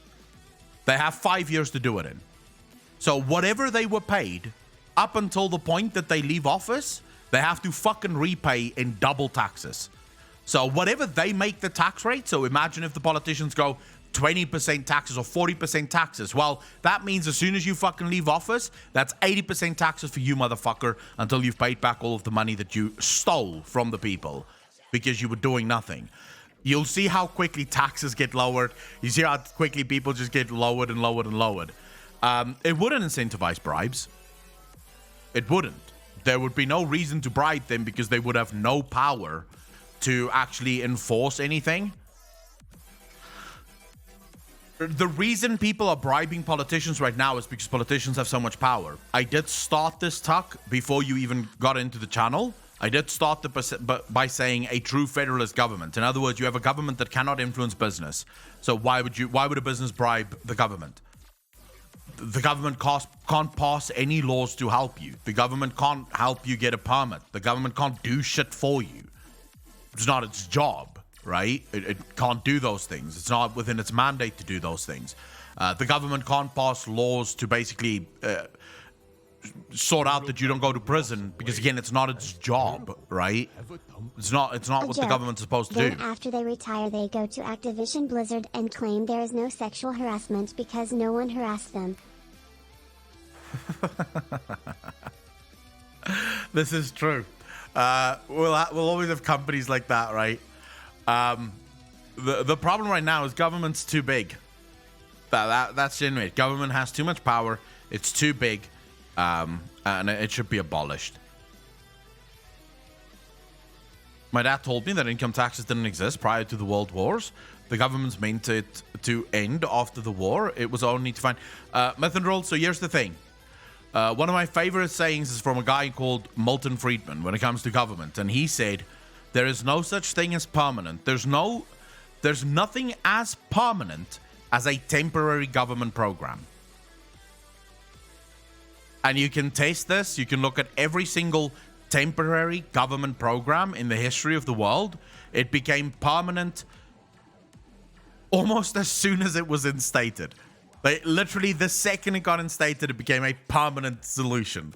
They have 5 years to do it in. So whatever they were paid up until the point that they leave office, they have to fucking repay in double taxes. So whatever they make the tax rate, so imagine if the politicians go 20% taxes or 40% taxes. Well, that means as soon as you fucking leave office, that's 80% taxes for you, motherfucker, until you've paid back all of the money that you stole from the people because you were doing nothing. You'll see how quickly taxes get lowered. You see how quickly people just get lowered and lowered and lowered. It wouldn't incentivize bribes. It wouldn't. There would be no reason to bribe them because they would have no power to actually enforce anything. The reason people are bribing politicians right now is because politicians have so much power. I did start this talk before you even got into the channel. I did start by saying a true federalist government. In other words, you have a government that cannot influence business. So why would a business bribe the government? The government can't pass any laws to help you. The government can't help you get a permit. The government can't do shit for you. It's not its job, right? It can't do those things. It's not within its mandate to do those things. The government can't pass laws to basically sort out that you don't go to prison because, again, it's not its job, right? It's not what the government's supposed to
then
do.
After they retire, they go to Activision Blizzard and claim there is no sexual harassment because no one harassed them.
This is true. We'll always have companies like that, right? The problem right now is government's too big. That's genuine. Government has too much power. It's too big. And it should be abolished. My dad told me that income taxes didn't exist prior to the World Wars. The government's meant it to end after the war. It was only to find Methanol. So here's the thing. One of my favorite sayings is from a guy called Milton Friedman when it comes to government, and he said, "There is no such thing as permanent. There's nothing as permanent as a temporary government program." And you can test this. You can look at every single temporary government program in the history of the world. It became permanent almost as soon as it was instated. Like, literally, the second it got instated, it became a permanent solution.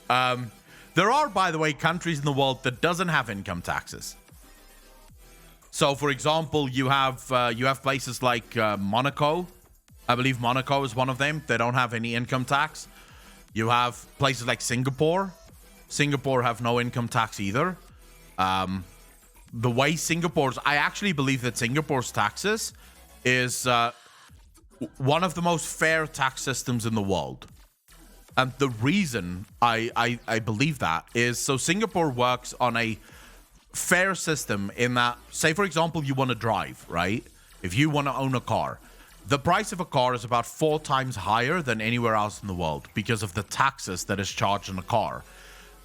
There are, by the way, countries in the world that doesn't have income taxes. So, for example, you have places like Monaco. I believe Monaco is one of them. They don't have any income tax. You have places like Singapore. Singapore have no income tax either. The way I actually believe that Singapore's taxes is one of the most fair tax systems in the world. And the reason I believe that is, so Singapore works on a fair system in that, say, for example, you want to drive, right? If you want to own a car, the price of a car is about 4 times higher than anywhere else in the world because of the taxes that is charged on a car.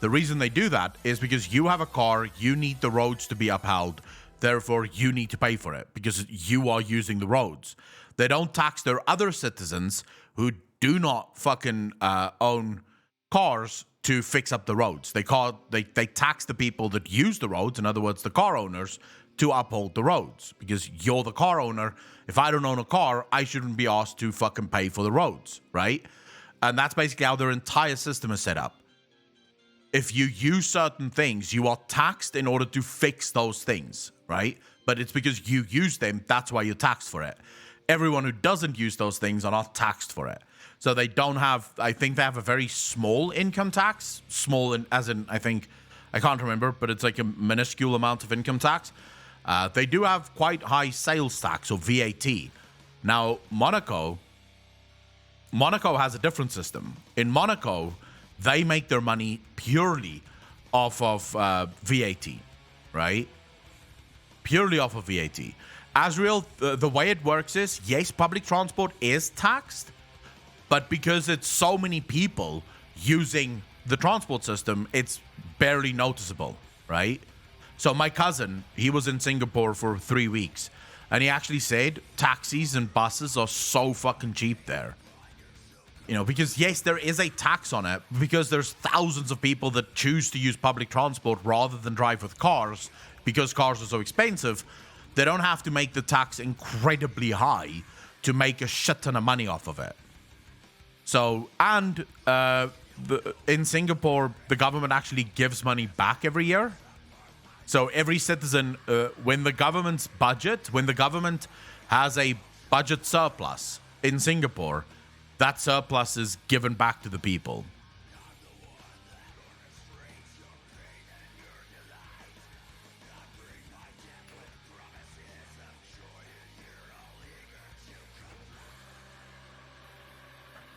The reason they do that is because you have a car, you need the roads to be upheld, therefore you need to pay for it because you are using the roads. They don't tax their other citizens who do not fucking own cars to fix up the roads. They tax the people that use the roads, in other words, the car owners, to uphold the roads because you're the car owner. If I don't own a car, I shouldn't be asked to fucking pay for the roads, right? And that's basically how their entire system is set up. If you use certain things, you are taxed in order to fix those things, right? But it's because you use them, that's why you're taxed for it. Everyone who doesn't use those things are not taxed for it. So they don't have, I think they have a very small income tax. Small as in, I can't remember, but it's like a minuscule amount of income tax. They do have quite high sales tax, or VAT. Now, Monaco has a different system. In Monaco, they make their money purely off of VAT, right? Purely off of VAT. Azrael, the way it works is, yes, public transport is taxed, but because it's so many people using the transport system, it's barely noticeable, right? So my cousin, he was in Singapore for 3 weeks, and he actually said taxis and buses are so fucking cheap there. You know, because yes, there is a tax on it, because there's thousands of people that choose to use public transport rather than drive with cars, because cars are so expensive. They don't have to make the tax incredibly high to make a shit ton of money off of it. So, and in Singapore, the government actually gives money back every year. So every citizen, when the government has a budget surplus in Singapore, that surplus is given back to the people.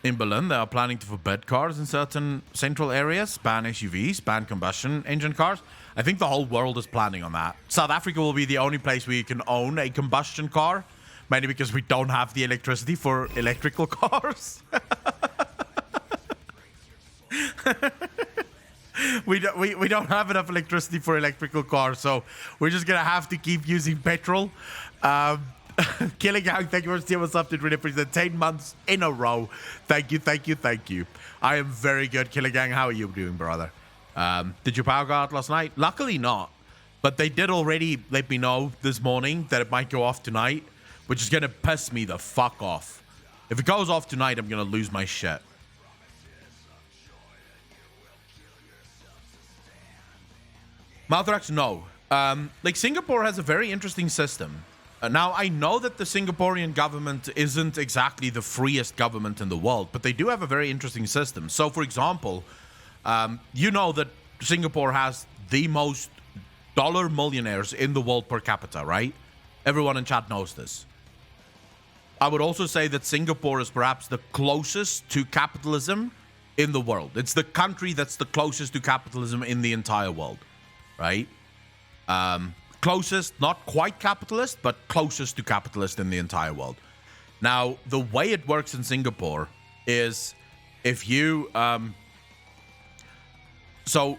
In Berlin, they are planning to forbid cars in certain central areas, ban SUVs, ban combustion engine cars. I think the whole world is planning on that. South Africa will be the only place where you can own a combustion car, mainly because we don't have the electricity for electrical cars. We don't have enough electricity for electrical cars, so we're just gonna have to keep using petrol. Killing Gang, thank you for seeing what's up. Did really appreciate 10 months in a row. Thank you. I am very good, Killing Gang. How are you doing, brother? Did your power go out last night? Luckily not, but they did already let me know this morning that it might go off tonight, which is gonna piss me the fuck off. If it goes off tonight, I'm gonna lose my shit. Malthrax, no. Like, Singapore has a very interesting system. Now, I know that the Singaporean government isn't exactly the freest government in the world, but they do have a very interesting system. So, for example, you know that Singapore has the most dollar millionaires in the world per capita, right? Everyone in chat knows this. I would also say that Singapore is perhaps the closest to capitalism in the world. It's the country that's the closest to capitalism in the entire world. Right? Closest, not quite capitalist, but closest to capitalist in the entire world. Now, the way it works in Singapore is if you... so,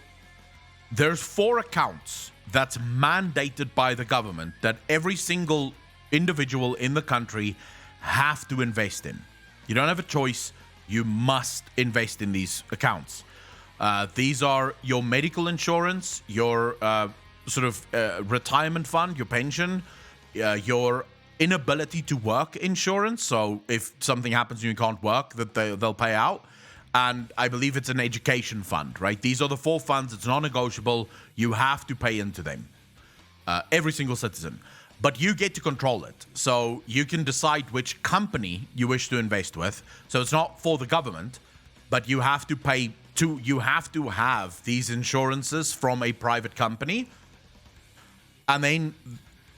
there's 4 accounts that's mandated by the government that every single individual in the country have to invest in. You don't have a choice. You must invest in these accounts. These are your medical insurance, your retirement fund, your pension, your inability to work insurance. So if something happens and you can't work, that they'll pay out. And I believe it's an education fund, right? These are the 4 funds. It's non-negotiable. You have to pay into them. Every single citizen. But you get to control it. So you can decide which company you wish to invest with. So it's not for the government, but you have to pay... You have to have these insurances from a private company. And then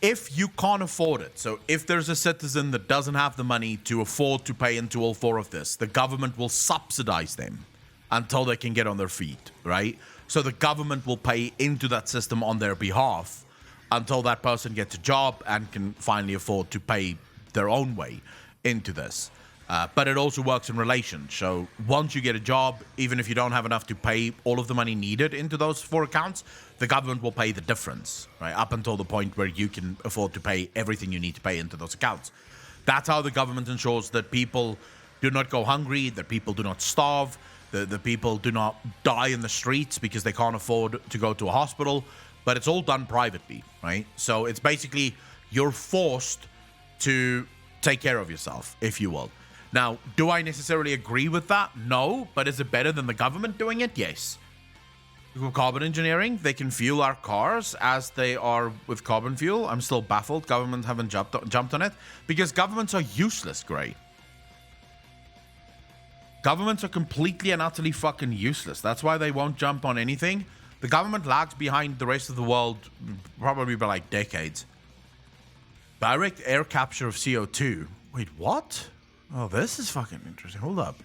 if you can't afford it, so if there's a citizen that doesn't have the money to afford to pay into all 4 of this, the government will subsidize them until they can get on their feet, right? So the government will pay into that system on their behalf until that person gets a job and can finally afford to pay their own way into this. But it also works in relation. So once you get a job, even if you don't have enough to pay all of the money needed into those 4 accounts, the government will pay the difference, right? Up until the point where you can afford to pay everything you need to pay into those accounts. That's how the government ensures that people do not go hungry, that people do not starve, the people do not die in the streets because they can't afford to go to a hospital. But it's all done privately, right? So it's basically you're forced to take care of yourself, if you will. Now, do I necessarily agree with that? No. But is it better than the government doing it? Yes. With carbon engineering, they can fuel our cars as they are with carbon fuel. I'm still baffled. Government haven't jumped on it. Because governments are useless, Gray. Governments are completely and utterly fucking useless. That's why they won't jump on anything. The government lags behind the rest of the world probably by like decades. Direct air capture of CO2. Wait, what? Oh, this is fucking interesting. Hold up.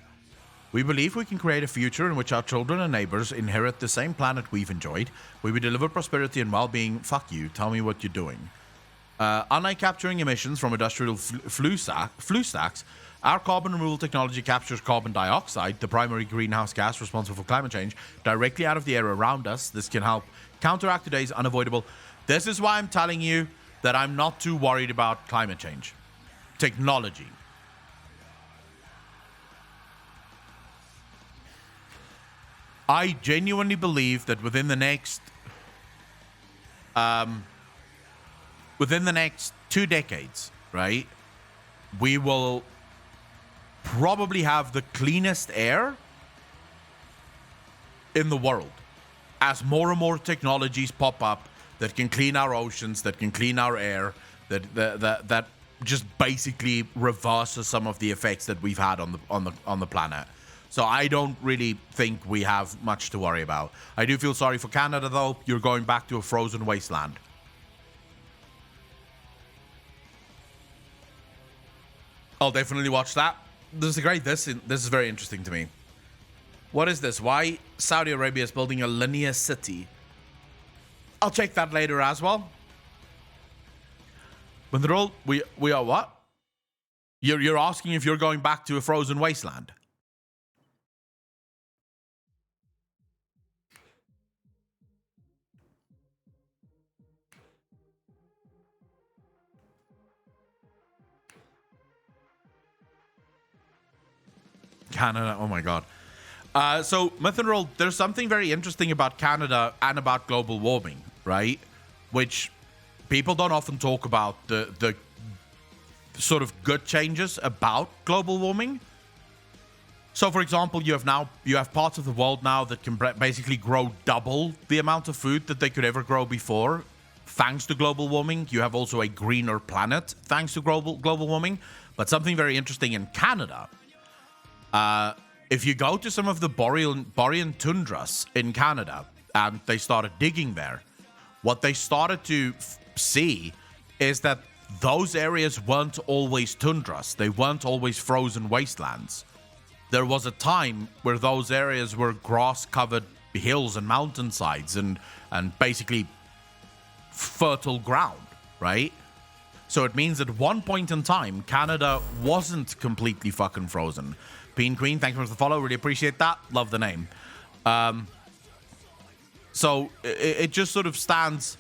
We believe we can create a future in which our children and neighbors inherit the same planet we've enjoyed, where we deliver prosperity and well-being. Fuck you. Tell me what you're doing. Unlike capturing emissions from industrial flue stacks, our carbon removal technology captures carbon dioxide, the primary greenhouse gas responsible for climate change, directly out of the air around us. This can help counteract today's unavoidable. This is why I'm telling you that I'm not too worried about climate change. Technology. I genuinely believe that within the next 2 decades, right, we will probably have the cleanest air in the world as more and more technologies pop up that can clean our oceans, that can clean our air, that just basically reverses some of the effects that we've had on the planet. So I don't really think we have much to worry about. I do feel sorry for Canada, though. You're going back to a frozen wasteland. I'll definitely watch that. This is very interesting to me. What is this? Why Saudi Arabia is building a linear city? I'll check that later as well. When they're all... We are what? You're asking if you're going back to a frozen wasteland. Canada, oh my god. So, Myth and Roll, there's something very interesting about Canada and about global warming, right? Which people don't often talk about, the sort of good changes about global warming. So, for example, you have parts of the world now that can basically grow double the amount of food that they could ever grow before, thanks to global warming. You have also a greener planet thanks to global warming. But something very interesting in Canada, if you go to some of the boreal tundras in Canada and they started digging there, what they started to see is that those areas weren't always tundras. They weren't always frozen wastelands. There was a time where those areas were grass-covered hills and mountainsides and basically fertile ground, right? So it means at one point in time, Canada wasn't completely fucking frozen. Peen Queen, thank you for the follow. Really appreciate that. Love the name. So it just sort of stands...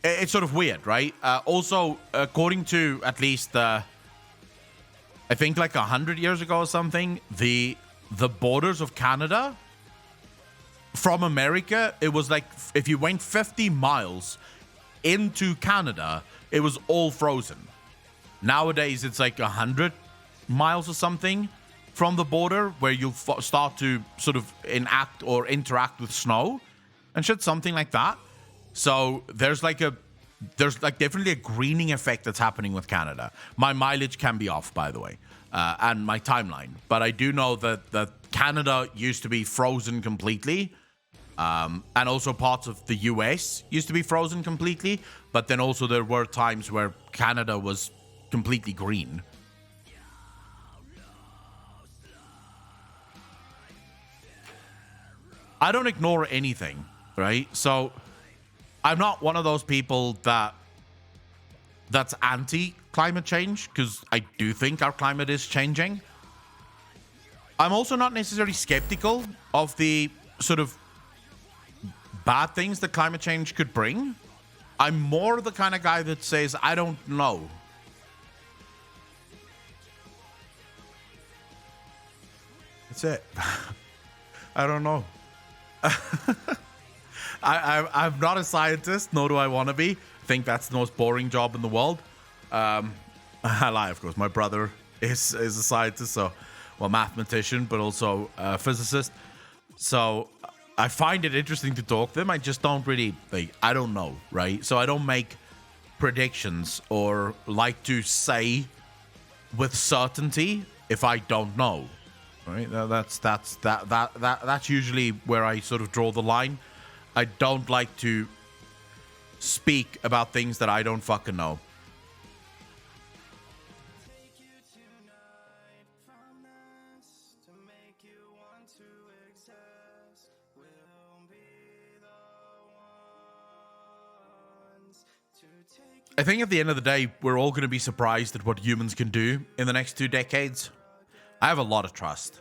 It's sort of weird, right? Also, according to at least... I think like 100 years ago or something, the borders of Canada from America, it was like if you went 50 miles into Canada, it was all frozen. Nowadays, it's like 100 miles or something from the border where you'll start to sort of enact or interact with snow and shit, something like that. So there's definitely a greening effect that's happening with Canada. My mileage can be off, by the way, and my timeline. But I do know that Canada used to be frozen completely. And also parts of the US used to be frozen completely. But then also there were times where Canada was completely green. I don't ignore anything, right? So I'm not one of those people that's anti-climate change, because I do think our climate is changing. I'm also not necessarily skeptical of the sort of bad things that climate change could bring. I'm more the kind of guy that says, I don't know. That's it. I don't know. I'm not a scientist, nor do I want to be. I think that's the most boring job in the world. I lie, of course. My brother is a scientist, mathematician, but also a physicist. So I find it interesting to talk to them. I just don't really, I don't know, right? So I don't make predictions or like to say with certainty if I don't know, right? That's usually where I sort of draw the line. I don't like to speak about things that I don't fucking know. I think at the end of the day, we're all going to be surprised at what humans can do in the next 2 decades. I have a lot of trust.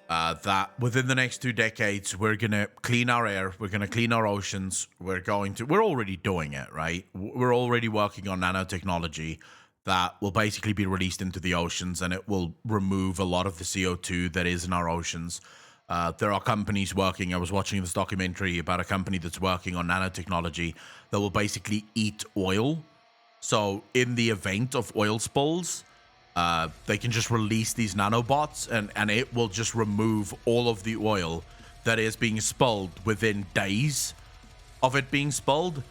That within the next 2 decades, we're going to clean our air, we're going to clean our oceans, we're already doing it, right? We're already working on nanotechnology that will basically be released into the oceans, and it will remove a lot of the CO2 that is in our oceans. There are companies working. I was watching this documentary about a company that's working on nanotechnology that will basically eat oil. So in the event of oil spills, they can just release these nanobots and it will just remove all of the oil that is being spilled within days of it being spilled,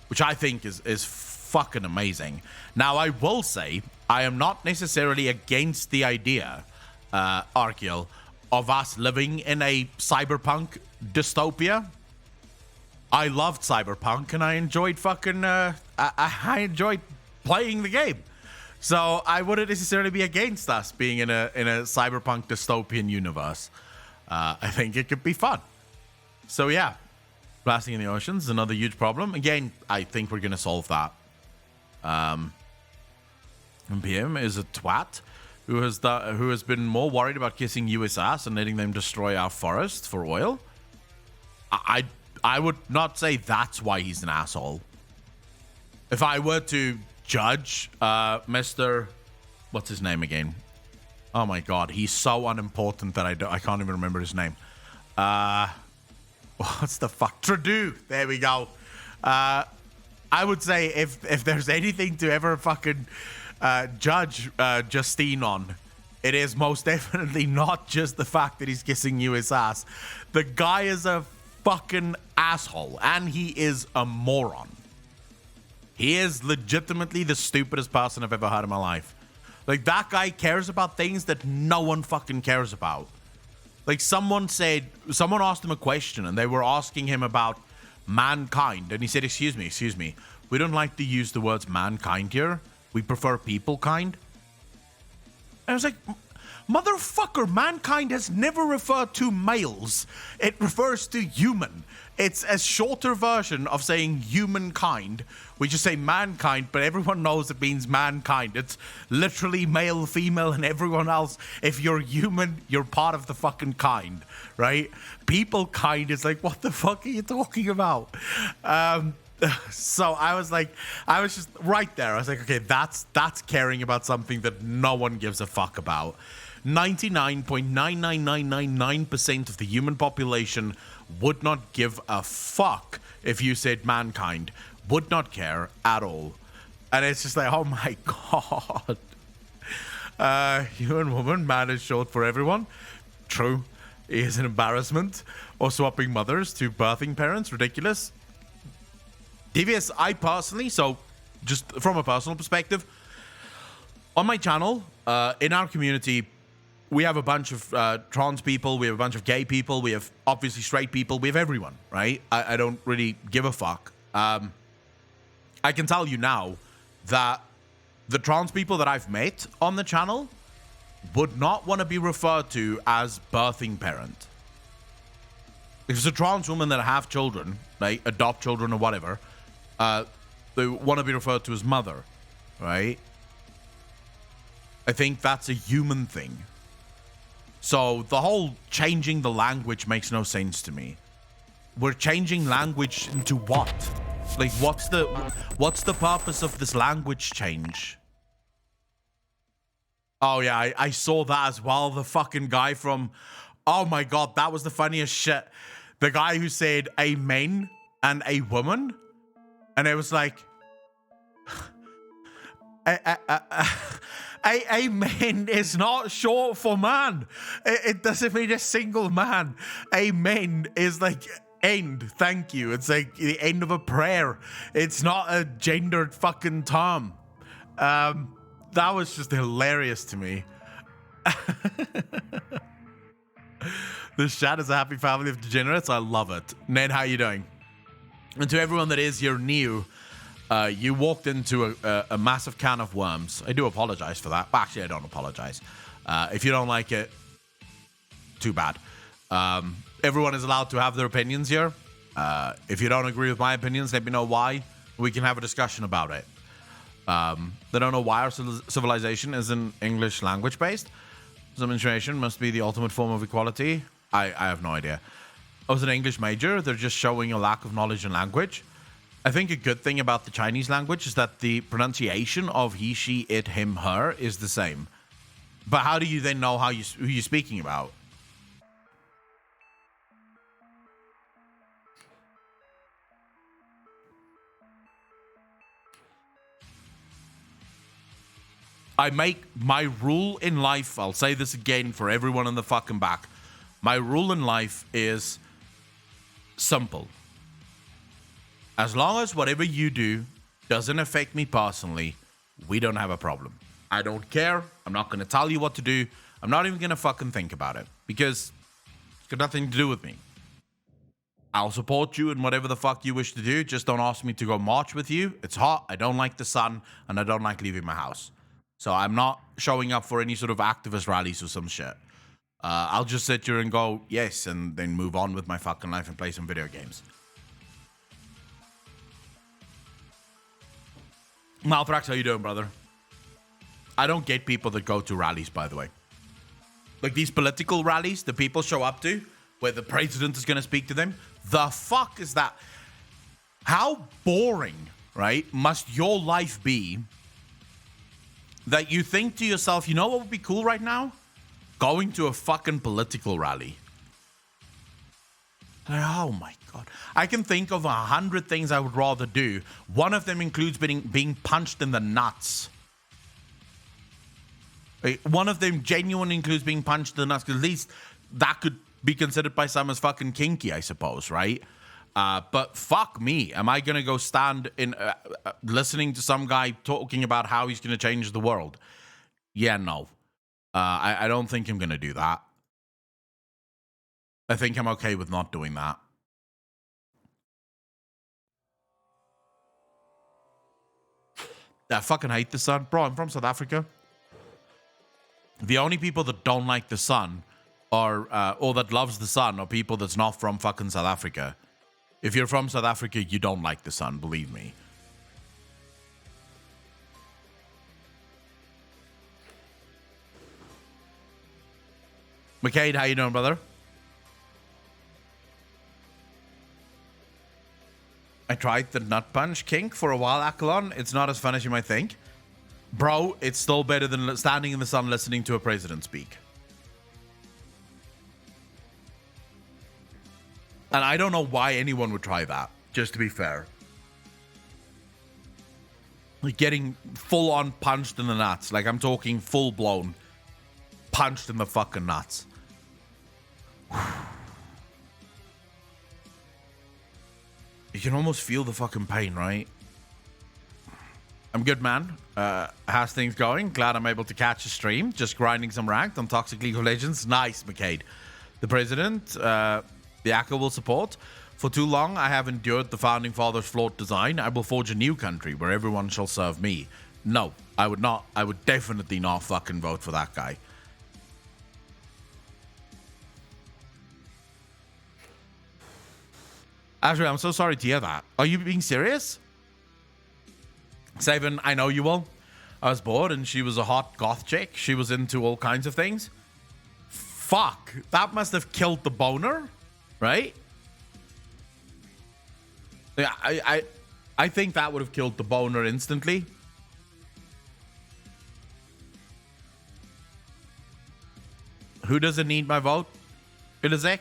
which I think is fucking amazing. Now, I will say I am not necessarily against the idea, Arkiel, of us living in a cyberpunk dystopia. I loved cyberpunk and I enjoyed I enjoyed playing the game. So I wouldn't necessarily be against us being in a cyberpunk dystopian universe. I think it could be fun. So yeah, Blasting in the oceans is another huge problem. Again, I think we're going to solve that. PM is a twat who has been more worried about kissing US ass and letting them destroy our forest for oil. I would not say that's why he's an asshole. If I were to judge Mr. What's his name again? Oh my god, he's so unimportant that I can't even remember his name. What's the fuck? Trudeau. There we go. I would say if there's anything to ever fucking judge Justine on, it is most definitely not just the fact that he's kissing US ass. The guy is a fucking asshole, and he is a moron. He is legitimately the stupidest person I've ever heard in my life. Like, that guy cares about things that no one fucking cares about. Like, someone asked him a question, and they were asking him about mankind, and he said, excuse me, we don't like to use the words mankind here. We prefer people kind. And I was like, motherfucker, mankind has never referred to males. It refers to human. It's a shorter version of saying humankind. We just say mankind, but everyone knows it means mankind. It's literally male, female, and everyone else. If you're human, you're part of the fucking kind, right? People kind is like, what the fuck are you talking about? So I was just right there. I was like, okay, that's caring about something that no one gives a fuck about. 99.99999% of the human population would not give a fuck if you said mankind. Would not care at all. And it's just like, oh my god. Human woman, man is short for everyone. True. He is an embarrassment. Or swapping mothers to birthing parents. Ridiculous. Devious, I personally, so just from a personal perspective, on my channel, in our community, we have a bunch of trans people, we have a bunch of gay people, we have obviously straight people, we have everyone, right? I don't really give a fuck. I can tell you now that the trans people that I've met on the channel would not want to be referred to as birthing parent. If it's a trans woman that have children, right, adopt children or whatever, they want to be referred to as mother, right? I think that's a human thing. So the whole changing the language makes no sense to me. We're changing language into what? Like, what's the purpose of this language change? Oh yeah, I saw that as well. The fucking guy from, oh my god, that was the funniest shit. The guy who said a man and a woman, and it was like, a man is not short for man. It doesn't mean a single man. A man is like end. Thank you. It's like the end of a prayer. It's not a gendered fucking term. That was just hilarious to me. This chat is a happy family of degenerates. I love it. Ned, how you doing? And to everyone that is here new, you walked into a massive can of worms. I do apologize for that. Well, actually, I don't apologize. If you don't like it, too bad. Everyone is allowed to have their opinions here. If you don't agree with my opinions, let me know why. We can have a discussion about it. They don't know why our civilization isn't English language based. Some information must be the ultimate form of equality. I have no idea. I was an English major. They're just showing a lack of knowledge in language. I think a good thing about the Chinese language is that the pronunciation of he, she, it, him, her is the same. But how do you then know who you're speaking about? I make my rule in life, I'll say this again for everyone in the fucking back. My rule in life is simple. As long as whatever you do doesn't affect me personally, we don't have a problem. I don't care. I'm not going to tell you what to do. I'm not even going to fucking think about it because it's got nothing to do with me. I'll support you in whatever the fuck you wish to do. Just don't ask me to go march with you. It's hot. I don't like the sun and I don't like leaving my house. So I'm not showing up for any sort of activist rallies or some shit. I'll just sit here and go, yes, and then move on with my fucking life and play some video games. Malthrax, how you doing, brother? I don't get people that go to rallies, by the way. Like these political rallies that people show up to, where the president is going to speak to them. The fuck is that? How boring, right, must your life be that you think to yourself, you know what would be cool right now? Going to a fucking political rally. Like, oh my God. I can think of 100 things I would rather do. One of them includes being punched in the nuts. One of them genuinely includes being punched in the nuts, because at least that could be considered by some as fucking kinky, I suppose, right? But fuck me. Am I going to go stand in listening to some guy talking about how he's going to change the world? Yeah, no. I don't think I'm going to do that. I think I'm okay with not doing that. I fucking hate the sun. Bro, I'm from South Africa. The only people that don't like the sun are, or that loves the sun, are people that's not from fucking South Africa. If you're from South Africa, you don't like the sun, believe me. McCade, how you doing, brother? I tried the nut punch kink for a while, Akalon. It's not as fun as you might think. Bro, it's still better than standing in the sun listening to a president speak. And I don't know why anyone would try that, just to be fair. Like getting full-on punched in the nuts. Like I'm talking full-blown punched in the fucking nuts. You can almost feel the fucking pain, right? I'm good, man. How's things going? Glad I'm able to catch a stream. Just grinding some ranked on Toxic League of Legends. Nice, McCade. The president, the ACCA will support. For too long, I have endured the founding fathers' flawed design. I will forge a new country where everyone shall serve me. No, I would not. I would definitely not fucking vote for that guy. Ashley, I'm so sorry to hear that. Are you being serious? Saban, I know you will. I was bored and she was a hot goth chick. She was into all kinds of things. Fuck. That must have killed the boner, right? Yeah, I think that would have killed the boner instantly. Who doesn't need my vote? Ilizek?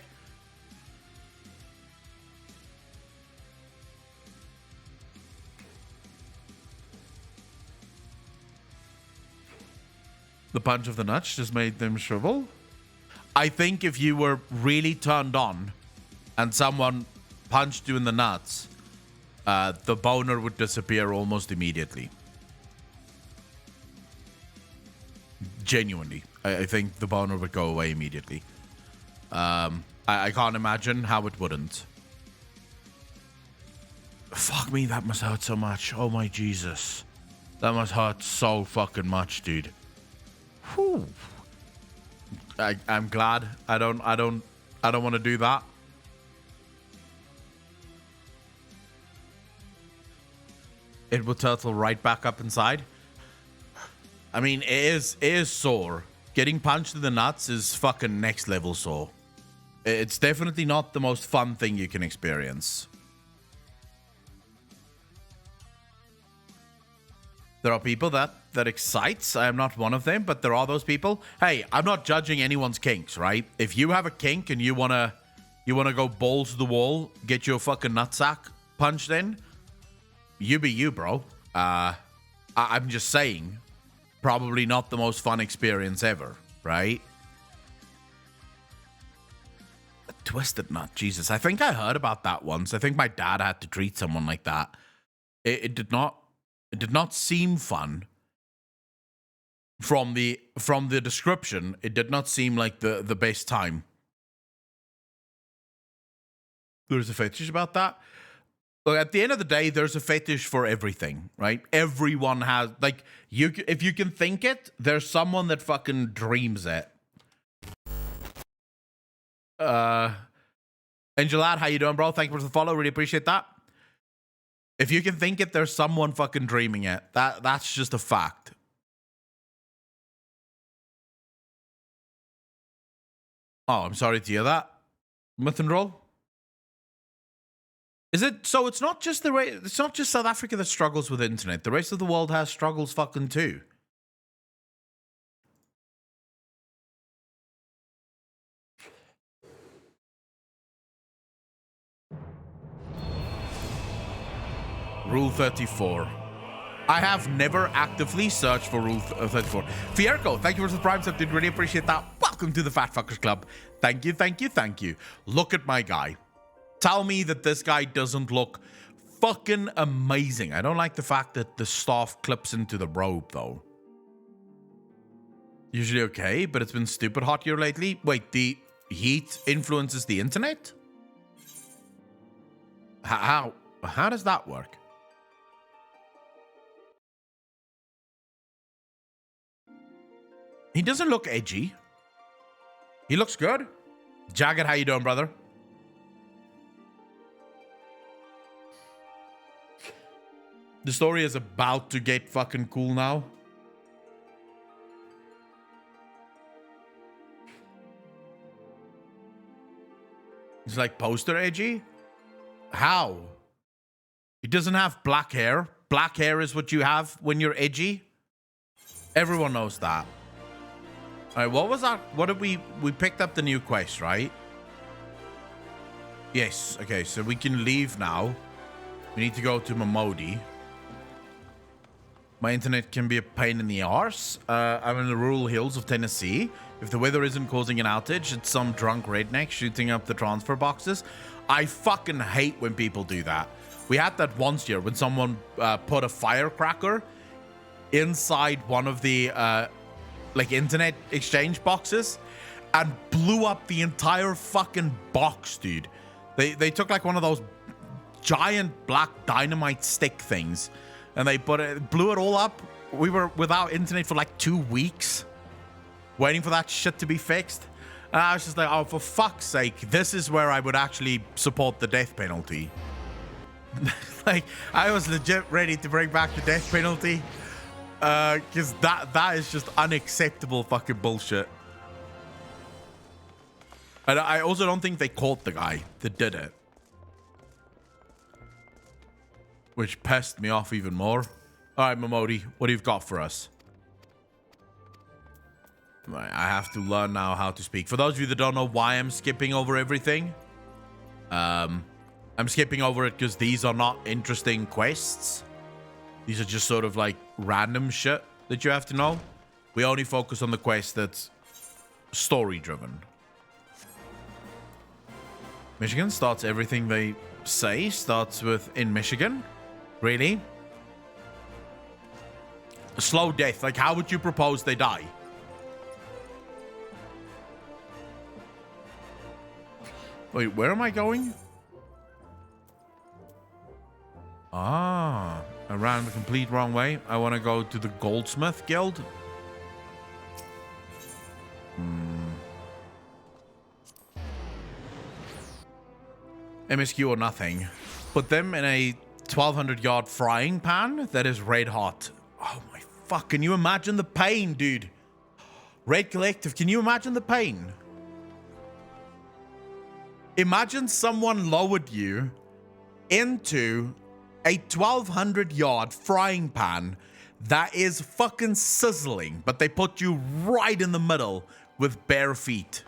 The punch of the nuts just made them shrivel. I think if you were really turned on and someone punched you in the nuts, the boner would disappear almost immediately. Genuinely. I think the boner would go away immediately. I can't imagine how it wouldn't. Fuck me, that must hurt so much. Oh my Jesus. That must hurt so fucking much, dude. Whew. I'm glad I don't want to do that. It will turtle right back up inside. I mean, it is sore. Getting punched in the nuts is fucking next level sore. It's definitely not the most fun thing you can experience. There are people that excites. I am not one of them, but there are those people. Hey, I'm not judging anyone's kinks, right? If you have a kink and you wanna go balls to the wall, get your fucking nutsack punched in, you be you, bro. I'm just saying, probably not the most fun experience ever, right? A twisted nut, Jesus. I think I heard about that once. I think my dad had to treat someone like that. It did not seem fun. From the description, it did not seem like the best time. There's a fetish about that. Look, at the end of the day, there's a fetish for everything, right? Everyone has, like, if you can think it, there's someone that fucking dreams it. Angelad, how you doing, bro? Thank you for the follow. Really appreciate that. If you can think it, there's someone fucking dreaming it. That's just a fact. Oh, I'm sorry to hear that. Myth and roll. Is it so? It's not just it's not just South Africa that struggles with internet. The rest of the world has struggles fucking too. Rule 34. I have never actively searched for Rule 34. Fierco, thank you for the Prime sub, dude. Really appreciate that. Welcome to the Fat Fuckers Club. Thank you, thank you, thank you. Look at my guy. Tell me that this guy doesn't look fucking amazing. I don't like the fact that the staff clips into the robe, though. Usually okay, but it's been stupid hot here lately. Wait, the heat influences the internet? How does that work? He doesn't look edgy. He looks good. Jagged, how you doing, brother? The story is about to get fucking cool now. It's like poster edgy. How? He doesn't have black hair. Black hair is what you have when you're edgy. Everyone knows that. All right, what was that? What did we picked up the new quest, right? Yes. Okay, so we can leave now. We need to go to Mamodi. My internet can be a pain in the arse. I'm in the rural hills of Tennessee. If the weather isn't causing an outage, it's some drunk redneck shooting up the transfer boxes. I fucking hate when people do that. We had that once year when someone put a firecracker inside one of the like internet exchange boxes and blew up the entire fucking box, dude. They took like one of those giant black dynamite stick things and they blew it all up. We were without internet for like 2 weeks waiting for that shit to be fixed. And I was just like, oh, for fuck's sake, this is where I would actually support the death penalty. Like, I was legit ready to bring back the death penalty. Because that is just unacceptable fucking bullshit. And I also don't think they caught the guy that did it. Which pissed me off even more. Alright, Mamodi, what do you got for us? Right, I have to learn now how to speak. For those of you that don't know why I'm skipping over everything. I'm skipping over it because these are not interesting quests. These are just sort of like random shit that you have to know. We only focus on the quest that's story driven. Michigan starts everything they say. Starts with in Michigan. Really? A slow death. Like, how would you propose they die? Wait, where am I going? Ah, I ran the complete wrong way. I want to go to the Goldsmith Guild. MSQ or nothing. Put them in a 1200 yard frying pan that is red hot. Oh my fuck, can you imagine the pain, dude? Red Collective, can you imagine the pain? Imagine someone lowered you into a 1200 yard frying pan that is fucking sizzling, but they put you right in the middle with bare feet.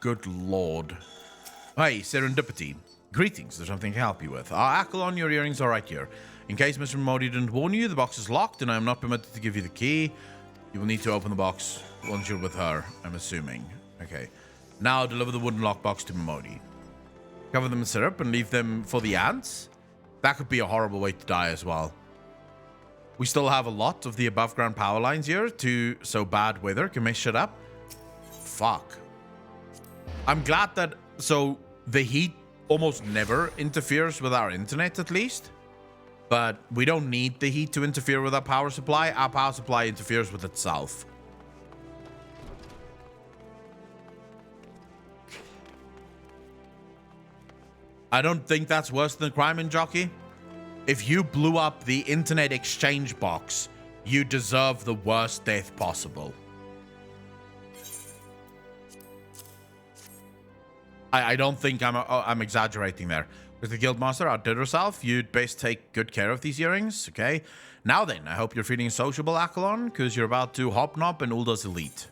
Good lord. Hey, Serendipity. Greetings, there's something to help you with. Our Ackle on your earrings are right here. In case Mr. Modi didn't warn you, the box is locked and I am not permitted to give you the key. You will need to open the box once you're with her, I'm assuming. Okay. Now deliver the wooden lockbox to Modi. Cover them in syrup and leave them for the ants. That could be a horrible way to die as well. We still have a lot of the above ground power lines here so bad weather can mess shit up. Fuck. I'm glad that, so the heat almost never interferes with our internet at least. But we don't need the heat to interfere with our power supply. Our power supply interferes with itself. I don't think that's worse than crime in Jockey. If you blew up the internet exchange box, you deserve the worst death possible. I don't think I'm exaggerating there. With the Guildmaster outdid herself, you'd best take good care of these earrings, okay? Now then, I hope you're feeling sociable, Akalon, because you're about to hobnob and Ulda's elite.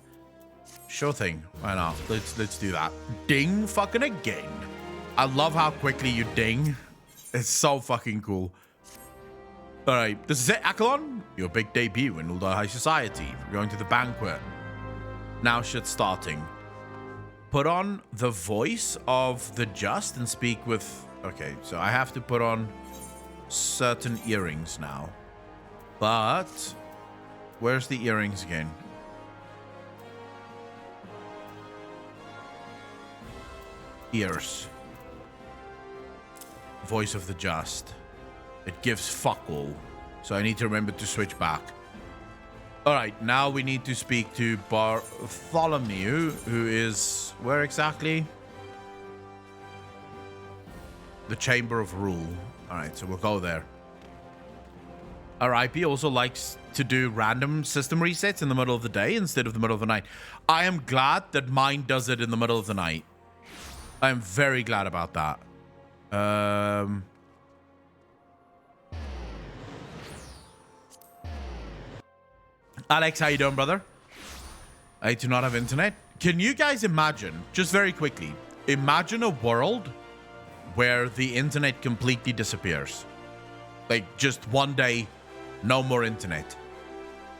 Sure thing. Why not? Let's do that. Ding fucking again. I love how quickly you ding. It's so fucking cool. Alright, this is it, Akalon. Your big debut in Ulda High Society. We're going to the banquet. Now shit's starting. Put on the voice of the just and speak with... Okay, so I have to put on certain earrings now. But... where's the earrings again? Ears. Voice of the just. It gives fuck all. So I need to remember to switch back. Alright, now we need to speak to Bartholomew, who is... where exactly? The Chamber of Rule. Alright, so we'll go there. Our IP also likes to do random system resets in the middle of the day instead of the middle of the night. I am glad that mine does it in the middle of the night. I am very glad about that. Alex, how you doing, brother? I do not have internet. Can you guys imagine, just very quickly, imagine a world where the internet completely disappears. Like, just one day, no more internet.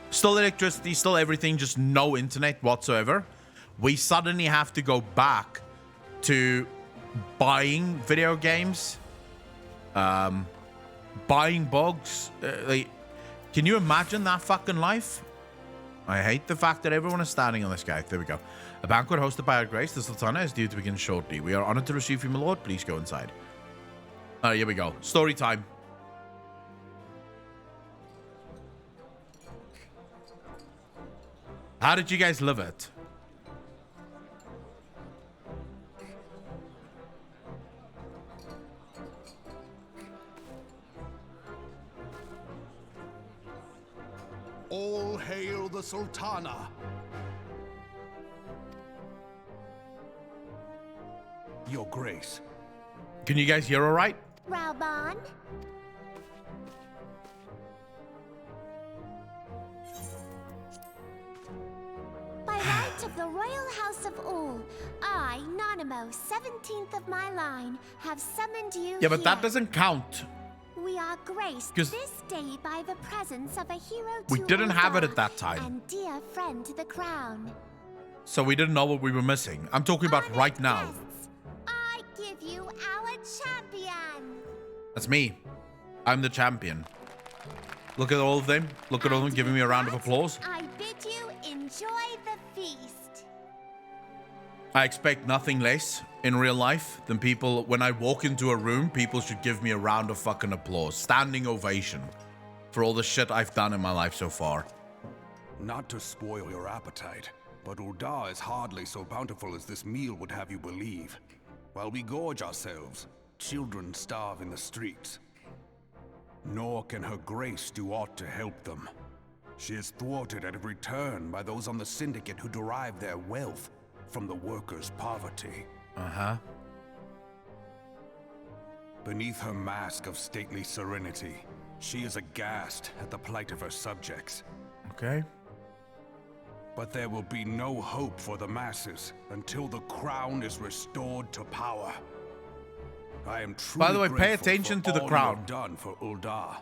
Still electricity, still everything, just no internet whatsoever. We suddenly have to go back to buying video games, buying bugs. Like, can you imagine that fucking life? I hate the fact that everyone is standing on this guy. There we go. A banquet hosted by Our Grace, the Sultana, is due to begin shortly. We are honored to receive you, my lord. Please go inside. Here we go. Story time. How did you guys live it?
All hail the Sultana. Your Grace.
Can you guys hear all right?
Raubon? By right of the Royal House of Ul, I, Nanamo, 17th of my line, have summoned you
Yeah, but
here.
that doesn't count.
We are graced
'Cause
this day by the presence of a hero
We
to
didn't have it
Ulda
at that time.
and dear friend to the crown.
So we didn't know what we were missing. I'm talking about
Honored
right now.
guests, I give you our champion.
That's me. I'm the champion. Look at all of them. Look at all of them giving me a round of applause.
I bid you enjoy the feast.
I expect nothing less in real life than people, when I walk into a room, people should give me a round of fucking applause. Standing ovation for all the shit I've done in my life so far.
Not to spoil your appetite, but Ulda is hardly so bountiful as this meal would have you believe. While we gorge ourselves, children starve in the streets. Nor can her grace do aught to help them. She is thwarted at every turn by those on the syndicate who derive their wealth from the workers' poverty.
Uh-huh.
Beneath her mask of stately serenity, she is aghast at the plight of her subjects.
Okay.
But there will be no hope for the masses until the crown is restored to power. I am truly
By the way, pay
grateful
attention
for
to the
all you
crown.
have done for Ulda.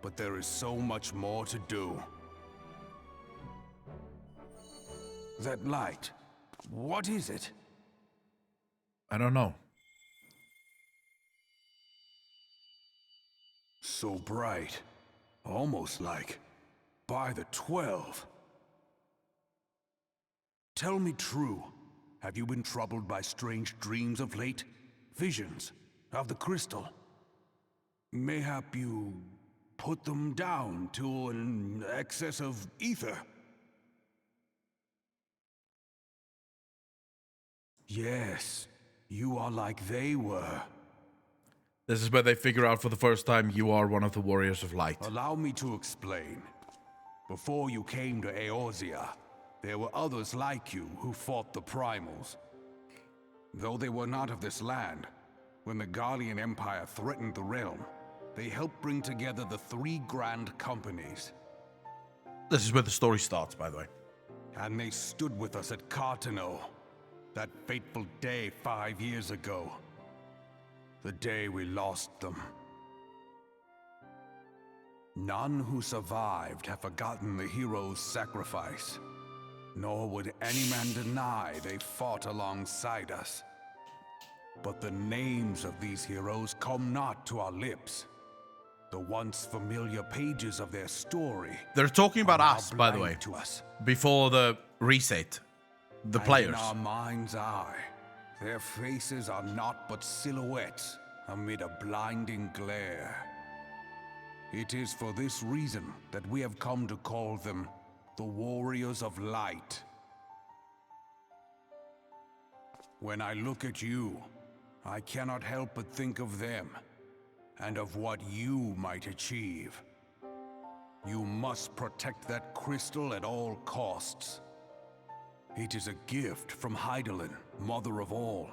But there is so much more to do. That light, what is it?
I don't know.
So bright, almost like by the 12. Tell me true, have you been troubled by strange dreams of late? Visions of the crystal? Mayhap you put them down to an excess of ether? Yes, you are like they were.
This is where they figure out for the first time you are one of the warriors of light.
Allow me to explain. Before you came to Eorzea, there were others like you who fought the Primals. Though they were not of this land, when the Guardian Empire threatened the realm, they helped bring together the 3 grand companies.
This is where the story starts, by the way.
And they stood with us at Cartano, that fateful day 5 years ago. The day we lost them. None who survived have forgotten the heroes' sacrifice, nor would any man deny they fought alongside us. But the names of these heroes come not to our lips. The once familiar pages of their story.
They're talking about us, by the way,
to us.
before the reset. The
And
players.
in our mind's eye, their faces are naught but silhouettes amid a blinding glare. It is for this reason that we have come to call them the Warriors of Light. When I look at you, I cannot help but think of them, and of what you might achieve. You must protect that crystal at all costs. It is a gift from Hydaelyn, Mother of All,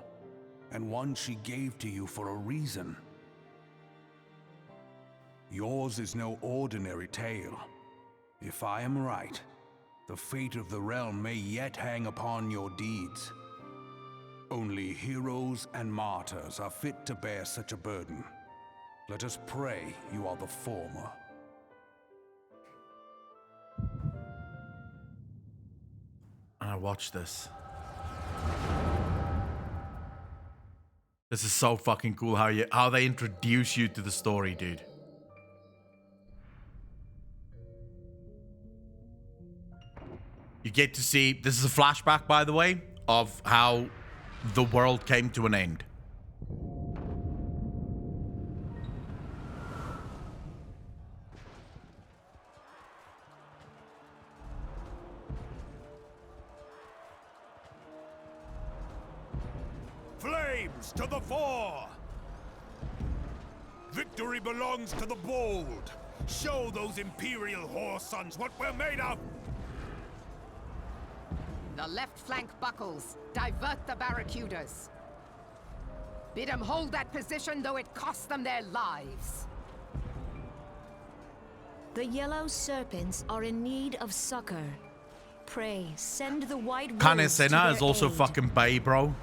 and one she gave to you for a reason. Yours is no ordinary tale. If I am right, the fate of the realm may yet hang upon your deeds. Only heroes and martyrs are fit to bear such a burden. Let us pray you are the former.
And I watched this. This is so fucking cool how they introduce you to the story, dude. You get to see, this is a flashback, by the way, of how the world came to an end.
Flames to the fore! Victory belongs to the bold. Show those Imperial whore sons what we're made of!
The left flank buckles. Divert the barracudas. Bid them hold that position, though it costs them their lives.
The yellow serpents are in need of succor. Pray, send the white wolves
Kane
to
Senna
their
is also
aid.
fucking bae, bro.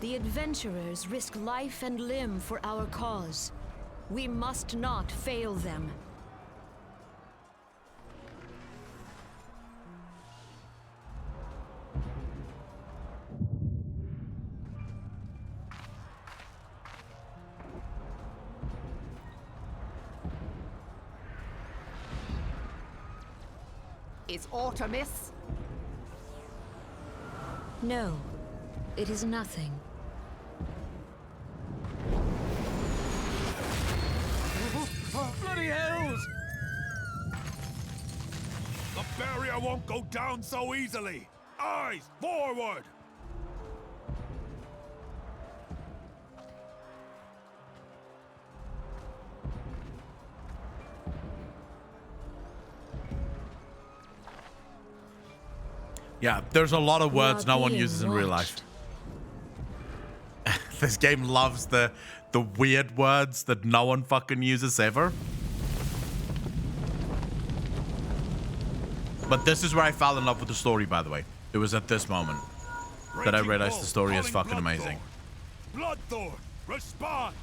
The adventurers risk life and limb for our cause. We must not fail them.
Is aught amiss?
No, it is nothing.
Bloody hells! The barrier won't go down so easily! Eyes forward!
Yeah, there's a lot of
We
words
are
no one
being
uses in real life.
watched.
This game loves the weird words that no one fucking uses ever. But this is where I fell in love with the story, by the way. It was at this moment that I
Raging
realized
bull,
the story is
calling
fucking amazing.
Bloodthorn, respond!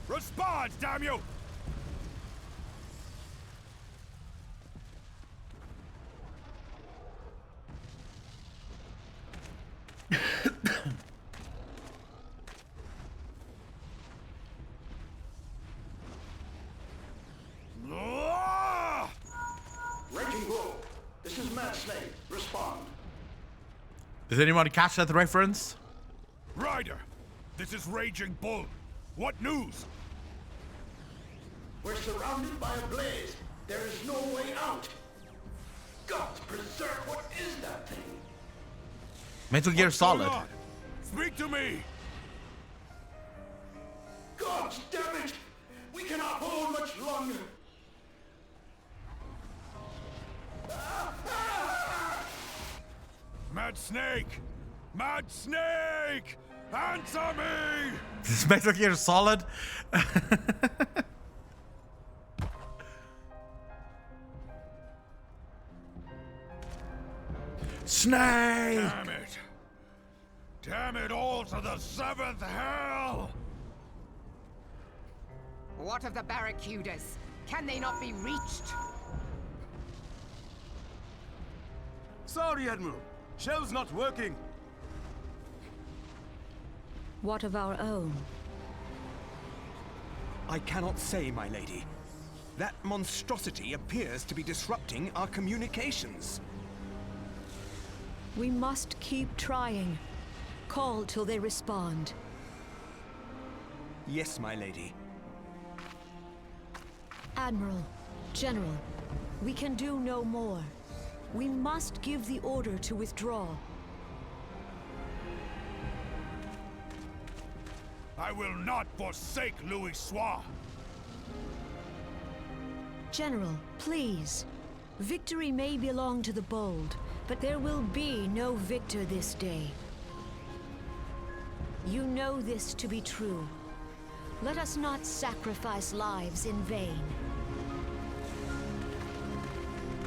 Respond, damn you! Ah!
Raging Bull, this is Mad Snake. Respond.
Does anyone catch that reference?
Ryder, this is Raging Bull. What news?
We're surrounded by a blaze. There is no way out. Gods preserve, what is that thing?
Metal Gear
What's going
Solid.
on? Speak to me!
God! Gods damn it! We cannot hold much longer.
Mad Snake! Mad Snake! Answer me!
This Metal Gear Solid. Snake!
Damn it! Damn it all to the seventh hell!
What of the barracudas? Can they not be reached?
Sorry, Admiral. Shell's not working.
What of our own?
I cannot say, my lady. That monstrosity appears to be disrupting our communications.
We must keep trying. Call till they respond.
Yes, my lady.
Admiral, General, we can do no more. We must give the order to withdraw.
I will not forsake Louis Soir.
General, please. Victory may belong to the bold, but there will be no victor this day. You know this to be true. Let us not sacrifice lives in vain.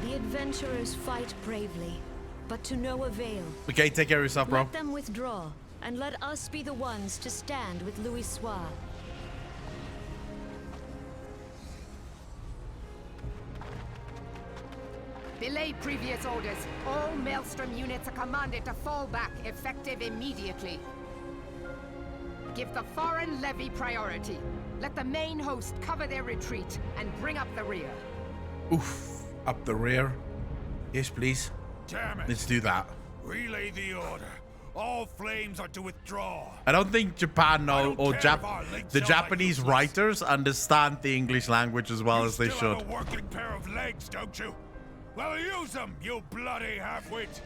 The adventurers fight bravely, but to no avail.
Okay, take care of yourself, bro.
Let them withdraw, and let us be the ones to stand with Louis Soir.
Belay previous orders. All Maelstrom units are commanded to fall back, effective immediately. Give the foreign levy priority. Let the main host cover their retreat and bring up the rear.
Oof. Up the rear. Yes, please.
Damn it!
Let's do that.
Relay the order. All flames are to withdraw.
I don't think Japan or
care if our legs
the
are
Japanese
useless.
writers understand the English language as well as they
Still
should.
have a working pair of legs, don't you? Well, use them, you bloody half-wit.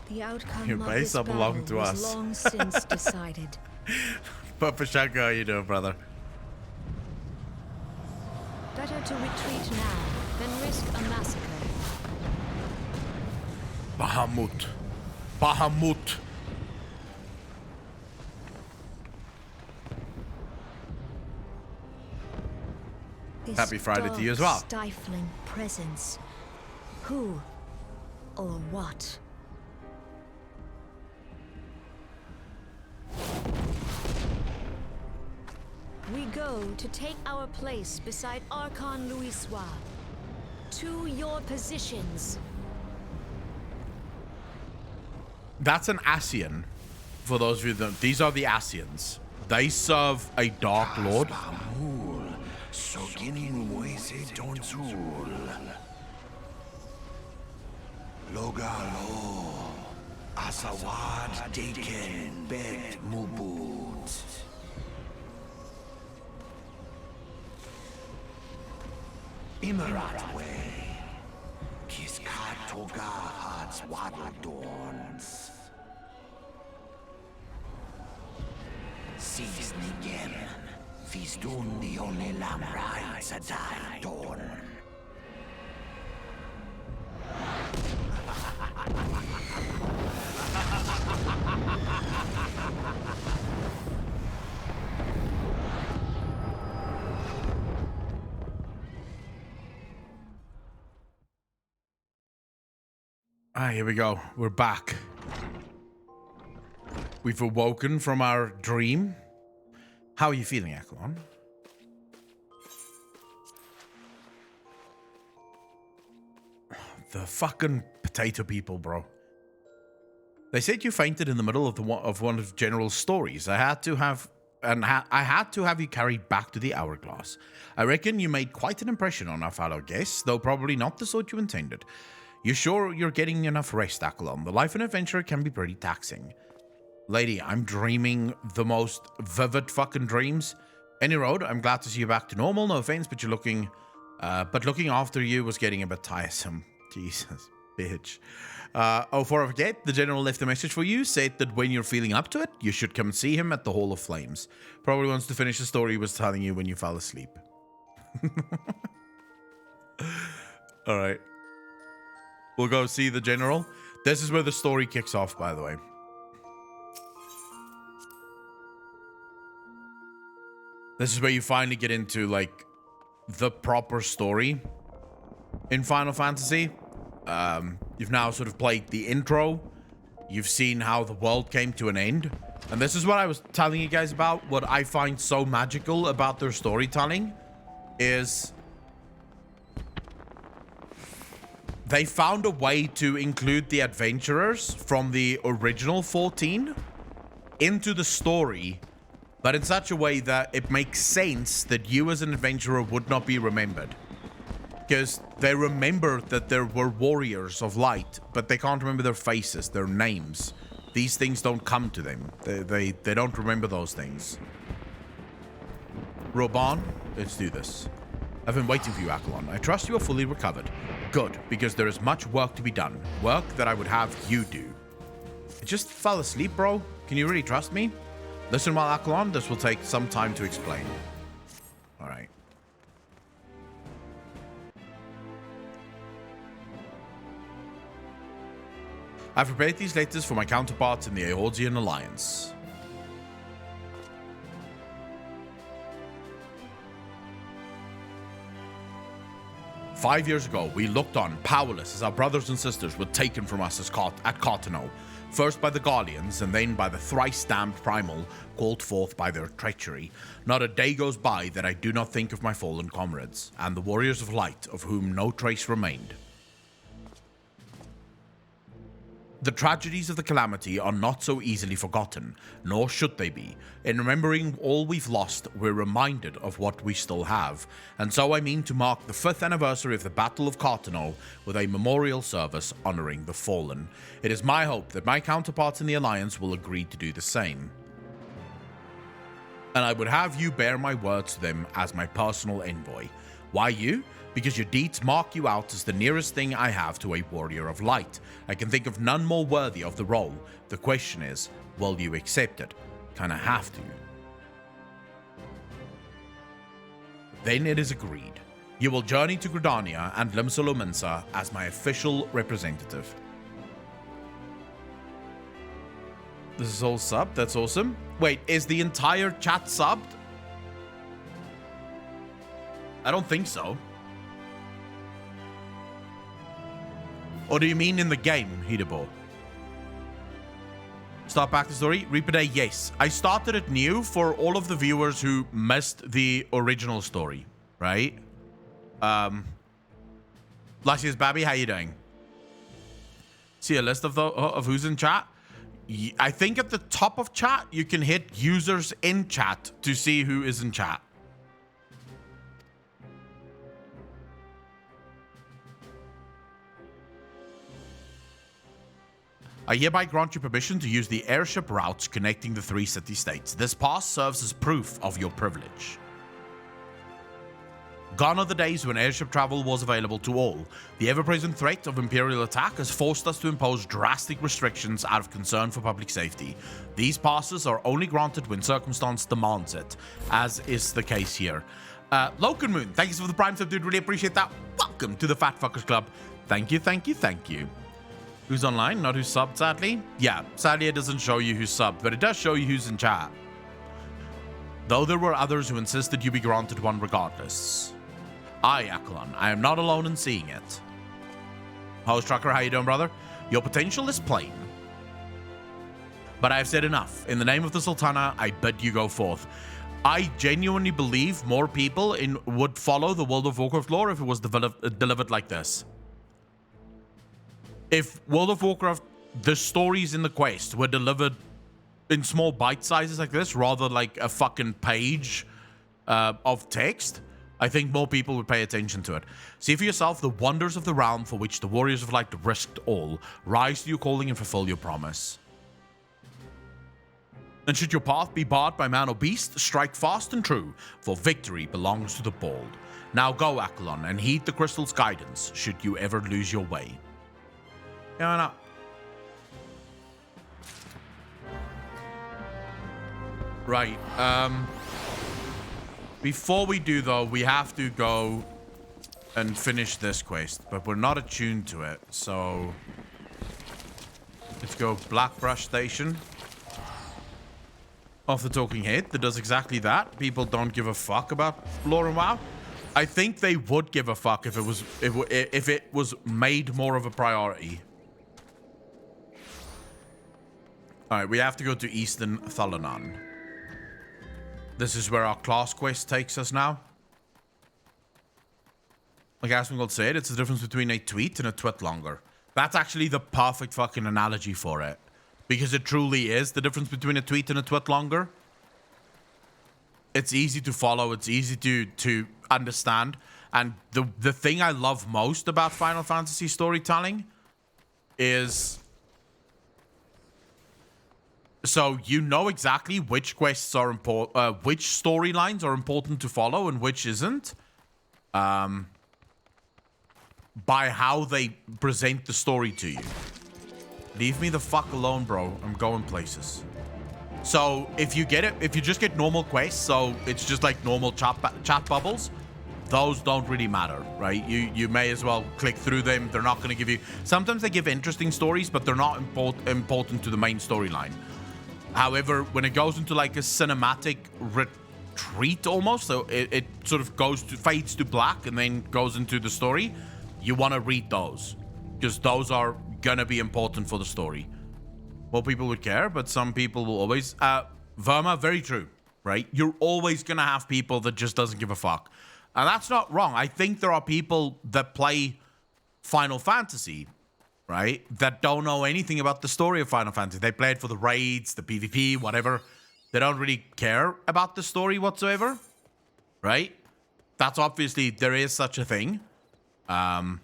The outcome
Your
of
base
this
belong
battle
to
was
us.
long since decided.
But Pashanka, how you doing, brother?
Better to retreat now than risk a massacre.
Bahamut. Bahamut.
This
Happy Friday to you as
dark,
well.
Stifling presence. Who or what? We go to take our place beside Archon Louis Soir. To your positions.
That's an Asian. For those of you that these are the Asians. They serve a Dark Lord.
Logalo, Asawad Deken Bet Mubut. Imarat Way, Kiskat Toga Hats Waddle Dorns. Sees Nigem, Fizdun the only Lamrai Sadai Dorn.
Ah, here we go. We're back. We've awoken from our dream. How are you feeling, Eklon? The fucking potato people, bro. They said you fainted in the middle of one of General's stories. I had to have you carried back to the Hourglass. I reckon you made quite an impression on our fellow guests, though probably not the sort you intended. You sure you're getting enough rest, Akelon? The life and adventure can be pretty taxing. Lady, I'm dreaming the most vivid fucking dreams. Any road, I'm glad to see you back to normal. No offense, but you're looking But looking after you was getting a bit tiresome. Jesus, bitch. Before I forget, the general left a message for you, said that when you're feeling up to it, you should come see him at the Hall of Flames. Probably wants to finish the story he was telling you when you fell asleep. Alright. We'll go see the general. This is where the story kicks off, by the way. This is where you finally get into, like, the proper story in Final Fantasy. You've now sort of played the intro. You've seen how the world came to an end. And this is what I was telling you guys about. What I find so magical about their storytelling is they found a way to include the adventurers from the original 14 into the story, but in such a way that it makes sense that you as an adventurer would not be remembered. Because they remember that there were warriors of light, but they can't remember their faces, their names. These things don't come to them. They don't remember those things. Roban, let's do this. I've been waiting for you, Akalon. I trust you are fully recovered. Good, because there is much work to be done. Work that I would have you do. I just fell asleep, bro. Can you really trust me? Listen while Akalon, this will take some time to explain. Alright. I've prepared these letters for my counterparts in the Eorzean Alliance. "5 years ago, we looked on, powerless, as our brothers and sisters were taken from us at Cartano, first by the Guardians, and then by the thrice-damned Primal, called forth by their treachery. Not a day goes by that I do not think of my fallen comrades, and the Warriors of Light, of whom no trace remained. The tragedies of the Calamity are not so easily forgotten, nor should they be. In remembering all we've lost, we're reminded of what we still have, and so I mean to mark the 5th anniversary of the Battle of Cartano with a memorial service honoring the fallen. It is my hope that my counterparts in the Alliance will agree to do the same. And I would have you bear my words to them as my personal envoy. Why you? Because your deeds mark you out as the nearest thing I have to a warrior of light. I can think of none more worthy of the role. The question is, will you accept it? Kinda have to. Then it is agreed. You will journey to Gridania and Limsa as my official representative." This is all subbed? That's awesome. Wait, is the entire chat subbed? I don't think so. Or do you mean in the game, Hidebo? Start back the story. Reaper Day, yes. I started it new for all of the viewers who missed the original story, right? Luscious Babby, how you doing? See a list of who's in chat? I think at the top of chat, you can hit users in chat to see who is in chat. I hereby grant you permission to use the airship routes connecting the 3 city-states. This pass serves as proof of your privilege. Gone are the days when airship travel was available to all. The ever-present threat of Imperial attack has forced us to impose drastic restrictions out of concern for public safety. These passes are only granted when circumstance demands it, as is the case here. Loken Moon, thank you for the Prime sub, dude. Really appreciate that. Welcome to the Fat Fuckers Club. Thank you, thank you, thank you. Who's online? Not who's subbed, sadly. Yeah, sadly it doesn't show you who's subbed, but it does show you who's in chat. Though there were others who insisted you be granted one regardless. I, Akalon, I am not alone in seeing it. Host Trucker, how you doing, brother? Your potential is plain. But I have said enough. In the name of the Sultana, I bid you go forth. I genuinely believe more people would follow the World of Warcraft lore if it was delivered like this. If World of Warcraft, the stories in the quest were delivered in small bite sizes like this, rather like a fucking page of text, I think more people would pay attention to it. See for yourself the wonders of the realm for which the Warriors of Light risked all. Rise to your calling and fulfill your promise. And should your path be barred by man or beast, strike fast and true, for victory belongs to the bold. Now go, Akalon, and heed the crystal's guidance should you ever lose your way. Yeah, why not? Right. Before we do, though, we have to go and finish this quest, but we're not attuned to it, so let's go Blackbrush Station. Off the talking head that does exactly that. People don't give a fuck about lore and WoW. I think they would give a fuck if it was made more of a priority. All right, we have to go to Eastern Thalanan. This is where our class quest takes us now. Like Asmongold said, it's the difference between a tweet and a twit longer. That's actually the perfect fucking analogy for it. Because it truly is the difference between a tweet and a twit longer. It's easy to follow. It's easy to understand. And the thing I love most about Final Fantasy storytelling is... So you know exactly which quests are important, which storylines are important to follow and which isn't. By how they present the story to you. Leave me the fuck alone, bro. I'm going places. So if you get it, if you just get normal quests, so it's just like normal chat bubbles, those don't really matter, right? You may as well click through them. They're not going to give you... Sometimes they give interesting stories, but they're not important to the main storyline. However, when it goes into like a cinematic retreat almost, so it sort of fades to black and then goes into the story, you want to read those because those are gonna be important for the story. More people would care, but some people will always... Verma, very true, right? You're always gonna have people that just doesn't give a fuck. And that's not wrong. I think there are people that play Final Fantasy, right, that don't know anything about the story of Final Fantasy. They play it for the raids, the PvP, whatever. They don't really care about the story whatsoever, right? That's obviously... There is such a thing. And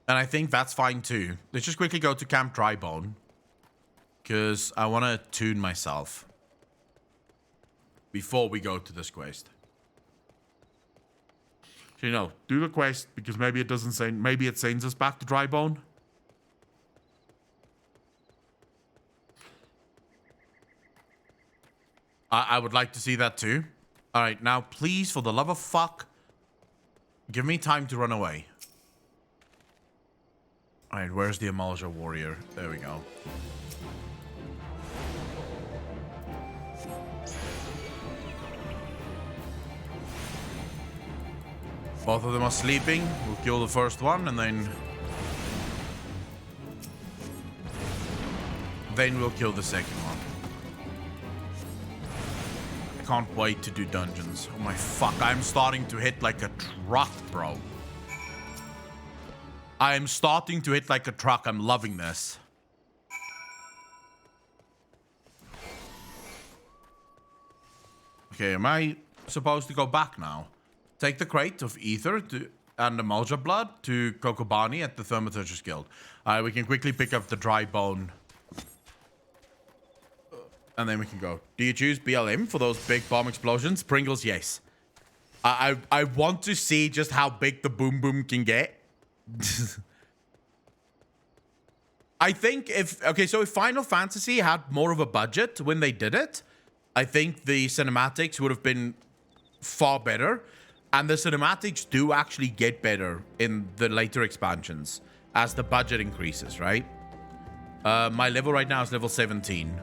I think that's fine too. Let's just quickly go to Camp Drybone. Because I want to tune myself. Before we go to this quest. So, you know, do the quest because maybe it doesn't send... Maybe it sends us back to Drybone. I would like to see that too. Alright, now please, for the love of fuck, give me time to run away. Alright, where's the Amalja warrior? There we go. Both of them are sleeping. We'll kill the first one and then we'll kill the second one. I can't wait to do dungeons. Oh my fuck, I'm starting to hit like a truck, bro. I am starting to hit like a truck. I'm loving this. Okay, am I supposed to go back now? Take the crate of ether and the Amalja blood to Kokobani at the Thaumaturgus Guild. We can quickly pick up the dry bone. And then we can go. Do you choose BLM for those big bomb explosions? Pringles, yes. I want to see just how big the boom boom can get. I think if Final Fantasy had more of a budget when they did it, I think the cinematics would have been far better. And the cinematics do actually get better in the later expansions as the budget increases, right? My level right now is level 17.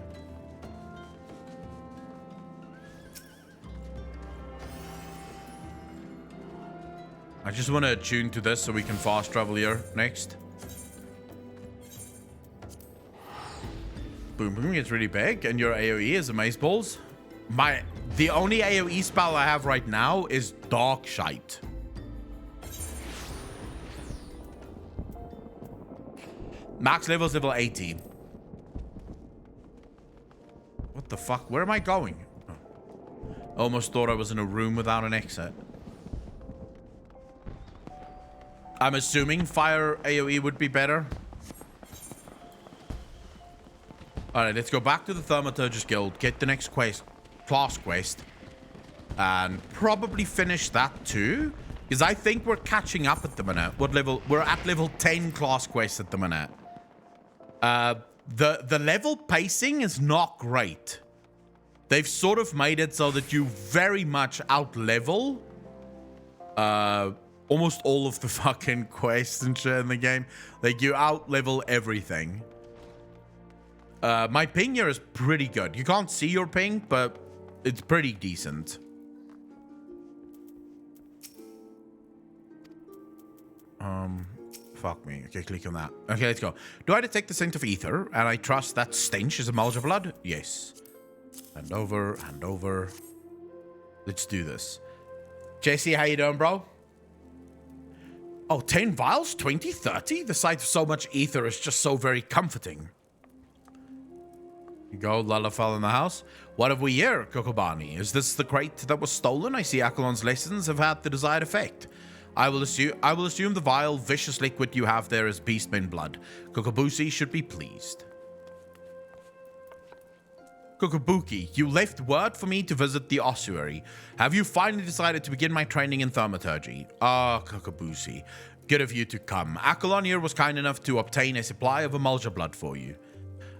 I just want to attune to this so we can fast travel here next. Boom boom gets really big and your AoE is Amaze Balls. The only AoE spell I have right now is Dark Shite. Max level is level 80. What the fuck? Where am I going? Oh. Almost thought I was in a room without an exit. I'm assuming fire AoE would be better. Alright, let's go back to the Thaumaturgus Guild. Get the next quest. Class quest. and probably finish that too. Because I think we're catching up at the minute. We're at level 10 class quest at the minute. The level pacing is not great. They've sort of made it so that you very much out-level almost all of the fucking quests and shit in the game. Like, you out-level everything. My ping here is pretty good. You can't see your ping, but it's pretty decent. Fuck me. Okay, click on that. Okay, let's go. Do I detect the scent of ether? And I trust that stench is a Mage of blood? Yes. Hand over, hand over. Let's do this. Jesse, how you doing, bro? Oh, 10 vials? 20, 30? The sight of so much ether is just so very comforting. You go, Lullafell in the house. What have we here, Kokobani? Is this the crate that was stolen? I see Akalon's lessons have had the desired effect. I will assume the vile, vicious liquid you have there is beastman blood. Kokobusi should be pleased. Kokobuki, you left word for me to visit the ossuary. Have you finally decided to begin my training in thaumaturgy? Ah, Kokobusi, good of you to come. Akalon here was kind enough to obtain a supply of Amalja blood for you.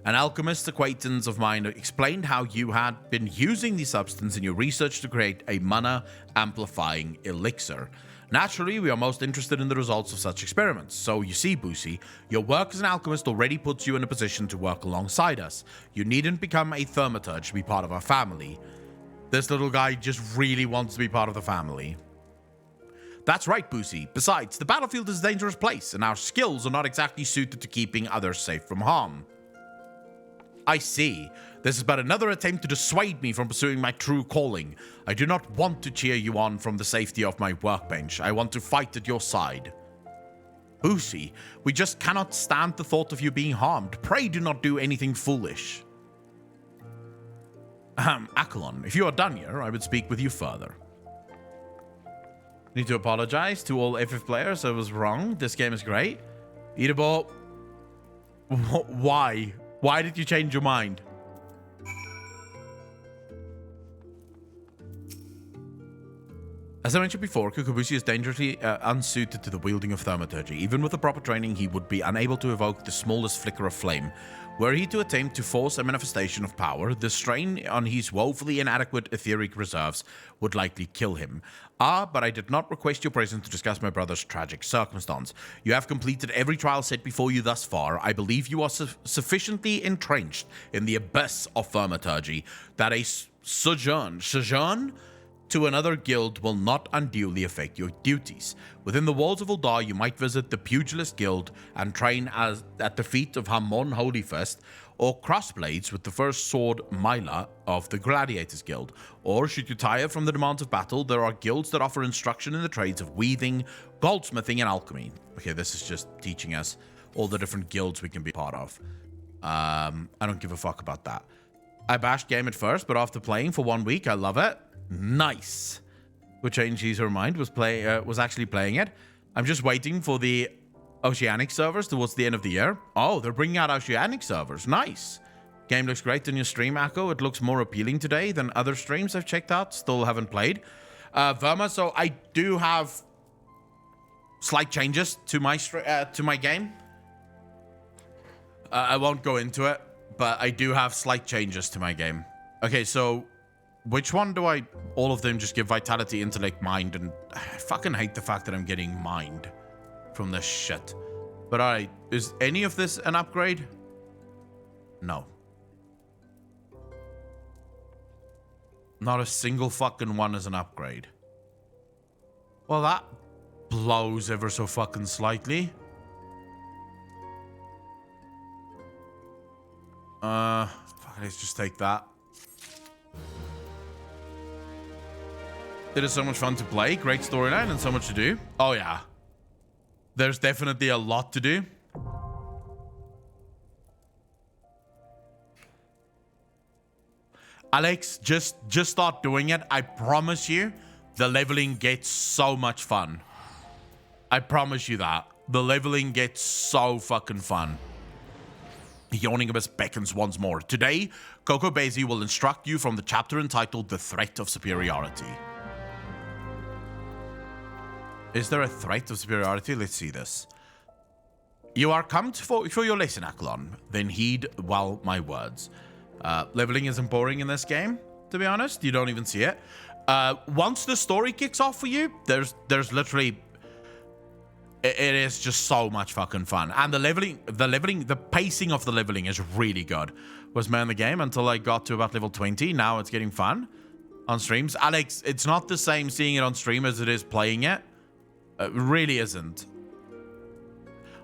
An alchemist acquaintance of mine explained how you had been using the substance in your research to create a mana amplifying elixir. Naturally, we are most interested in the results of such experiments. So you see, Boosie, your work as an alchemist already puts you in a position to work alongside us. You needn't become a thaumaturge to be part of our family. This little guy just really wants to be part of the family. That's right, Boosie. Besides, the battlefield is a dangerous place, and our skills are not exactly suited to keeping others safe from harm. I see. This is but another attempt to dissuade me from pursuing my true calling. I do not want to cheer you on from the safety of my workbench. I want to fight at your side. Boosie, we just cannot stand the thought of you being harmed. Pray do not do anything foolish. Akalon, if you are done here, I would speak with you further. Need to apologize to all FF players. I was wrong. This game is great. Eatable. Why? Why did you change your mind? As I mentioned before, Kokobushi is dangerously unsuited to the wielding of thaumaturgy. Even with the proper training, he would be unable to evoke the smallest flicker of flame. Were he to attempt to force a manifestation of power, the strain on his woefully inadequate etheric reserves would likely kill him. But I did not request your presence to discuss my brother's tragic circumstance. You have completed every trial set before you thus far. I believe you are sufficiently entrenched in the abyss of thaumaturgy that a sojourn to another guild will not unduly affect your duties. Within the walls of Uldar, you might visit the Pugilist Guild and train at the feet of Hamon Holyfist, or crossblades with the first sword Myla of the Gladiators Guild. Or, should you tire from the demands of battle, there are guilds that offer instruction in the trades of weaving, goldsmithing, and alchemy. Okay, this is just teaching us all the different guilds we can be part of. I don't give a fuck about that. I bashed game at first, but after playing for 1 week, I love it. Nice. Which changes her mind was actually playing it. I'm just waiting for the Oceanic servers towards the end of the year. Oh, they're bringing out Oceanic servers. Nice. Game looks great on your stream, Akko. It looks more appealing today than other streams I've checked out. Still haven't played. Verma, so I do have slight changes to my game. I won't go into it, but I do have slight changes to my game. Okay, so which one do I... All of them just give vitality, intellect, mind, and I fucking hate the fact that I'm getting mind from this shit. But alright, is any of this an upgrade? No. Not a single fucking one is an upgrade. Well, that blows ever so fucking slightly. Fuck, let's just take that. It is so much fun to play, great storyline, and so much to do. Oh yeah. There's definitely a lot to do. Alex, just start doing it. I promise you, the leveling gets so much fun. I promise you that. The leveling gets so fucking fun. Yawning Abyss beckons once more. Today, Kokobezi will instruct you from the chapter entitled The Threat of Superiority. Is there a threat of superiority? Let's see this. You are come for your lesson, Aklon. Then heed well my words. Leveling isn't boring in this game, to be honest. You don't even see it. Once the story kicks off for you, there's literally... It is just so much fucking fun. And the pacing of the leveling is really good. Was man the game until I got to about level 20. Now it's getting fun on streams. Alex, it's not the same seeing it on stream as it is playing it. It really isn't.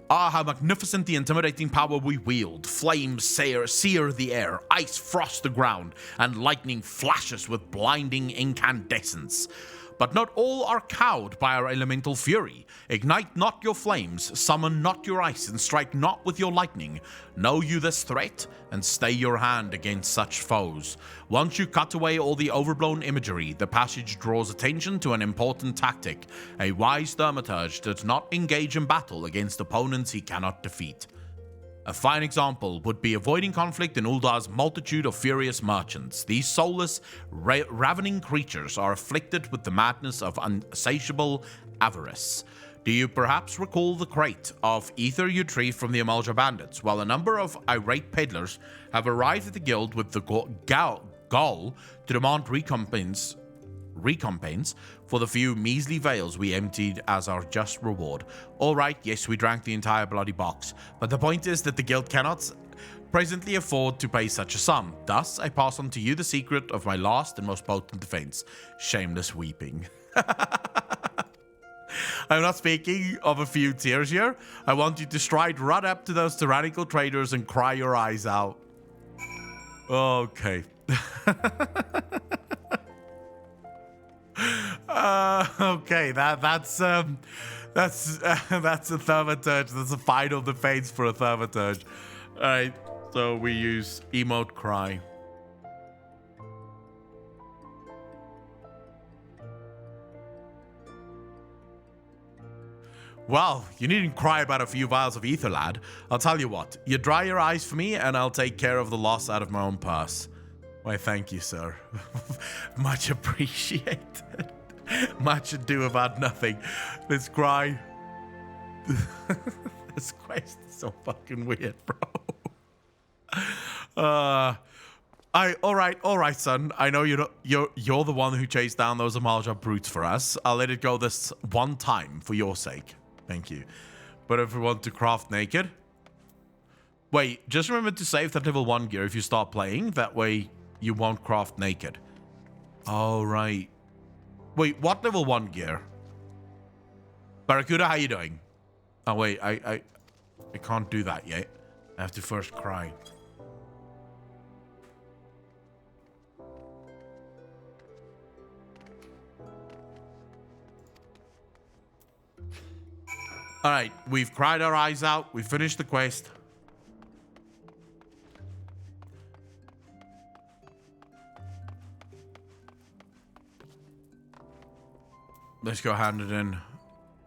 Ah, how magnificent the intimidating power we wield. Flames sear the air, ice frost the ground, and lightning flashes with blinding incandescence. But not all are cowed by our elemental fury. Ignite not your flames, summon not your ice, and strike not with your lightning. Know you this threat, and stay your hand against such foes. Once you cut away all the overblown imagery, the passage draws attention to an important tactic. A wise thaumaturge does not engage in battle against opponents he cannot defeat. A fine example would be avoiding conflict in Uldar's multitude of furious merchants. These soulless, ravening creatures are afflicted with the madness of insatiable avarice. Do you perhaps recall the crate of ether you retrieved from the Amalja bandits? While a number of irate peddlers have arrived at the guild with the gall to demand recompense for the few measly veils we emptied as our just reward. Alright, yes, we drank the entire bloody box, but the point is that the guild cannot presently afford to pay such a sum. Thus, I pass on to you the secret of my last and most potent defense. Shameless weeping. I'm not speaking of a few tears here. I want you to stride right up to those tyrannical traders and cry your eyes out. Okay. Okay, that's a thaumaturge. That's a final defense for a thaumaturge. All right, so we use emote cry. Well, you needn't cry about a few vials of ether, lad. I'll tell you what, you dry your eyes for me and I'll take care of the loss out of my own purse. Why, thank you, sir. Much appreciated. Much ado about nothing. Let's cry. This quest is so fucking weird, bro. All right, son. I know you're the one who chased down those Amalja brutes for us. I'll let it go this one time for your sake. Thank you. But if we want to craft naked, wait. Just remember to save that level 1 gear if you start playing. That way you won't craft naked. All right. Wait, what level 1 gear? Barracuda, how you doing? Oh wait, I can't do that yet. I have to first cry. All right, we've cried our eyes out. We finished the quest. Let's go hand it in.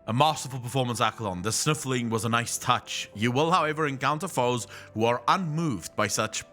A masterful performance, Aklon. The sniffling was a nice touch. You will, however, encounter foes who are unmoved by such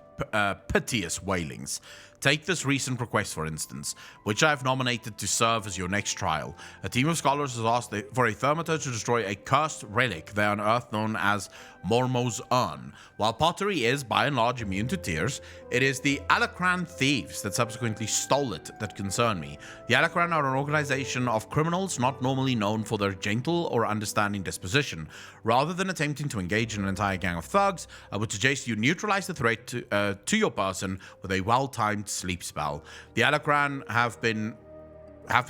piteous wailings. Take this recent request, for instance, which I have nominated to serve as your next trial. A team of scholars has asked for a thaumaturge to destroy a cursed relic they unearthed known as Mormo's Urn. While pottery is, by and large, immune to tears, it is the Alacran thieves that subsequently stole it that concern me. The Alacran are an organization of criminals not normally known for their gentle or understanding disposition. Rather than attempting to engage in an entire gang of thugs, I would suggest you neutralize the threat to your person with a well-timed sleep spell. The Alacran have been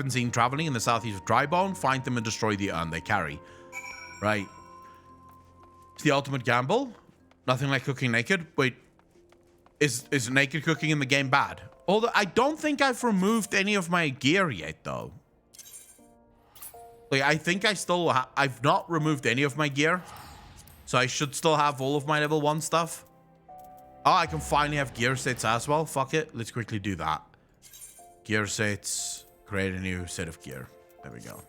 seen traveling in the southeast of Drybone. Find them and destroy the urn they carry. Right. It's the ultimate gamble. Nothing like cooking naked. Wait, is naked cooking in the game bad? Although I don't think I've removed any of my gear yet, though. Like, I think I still I've not removed any of my gear, so I should still have all of my level 1 stuff. Oh, I can finally have gear sets as well. Fuck it. Let's quickly do that. Gear sets. Create a new set of gear. There we go.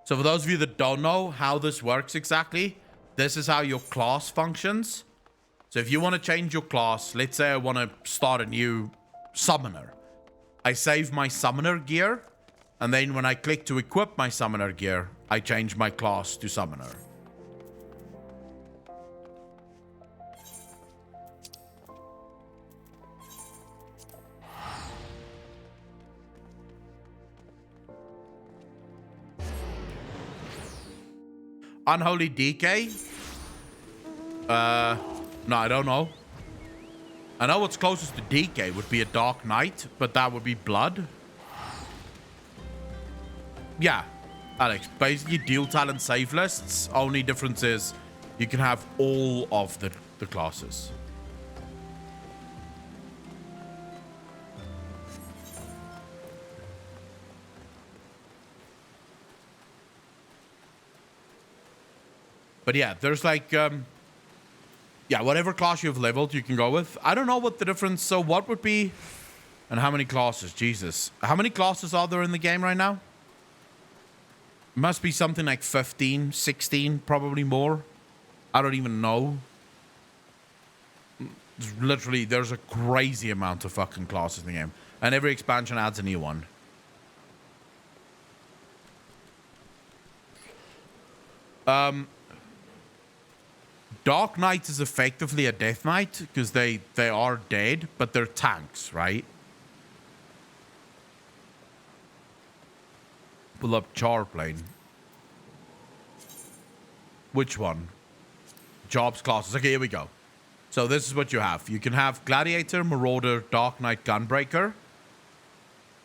So for those of you that don't know how this works exactly, this is how your class functions. So if you want to change your class, let's say I want to start a new summoner. I save my summoner gear, And then when I click to equip my summoner gear, I change my class to summoner. Unholy DK? No, I don't know. I know what's closest to DK would be a Dark Knight, but that would be blood. Yeah, Alex, basically dual talent save lists. Only difference is you can have all of the classes. But yeah, there's like, yeah, whatever class you've leveled, you can go with. I don't know what the difference, so what would be, and how many classes? Jesus. How many classes are there in the game right now? Must be something like 15, 16, probably more. I don't even know. Literally, there's a crazy amount of fucking classes in the game. And every expansion adds a new one. Dark Knight is effectively a Death Knight because they are dead, but they're tanks, right? Pull up char plane. Which one? Jobs classes. Okay, here we go. So this is what you have. You can have Gladiator, Marauder, Dark Knight, Gunbreaker.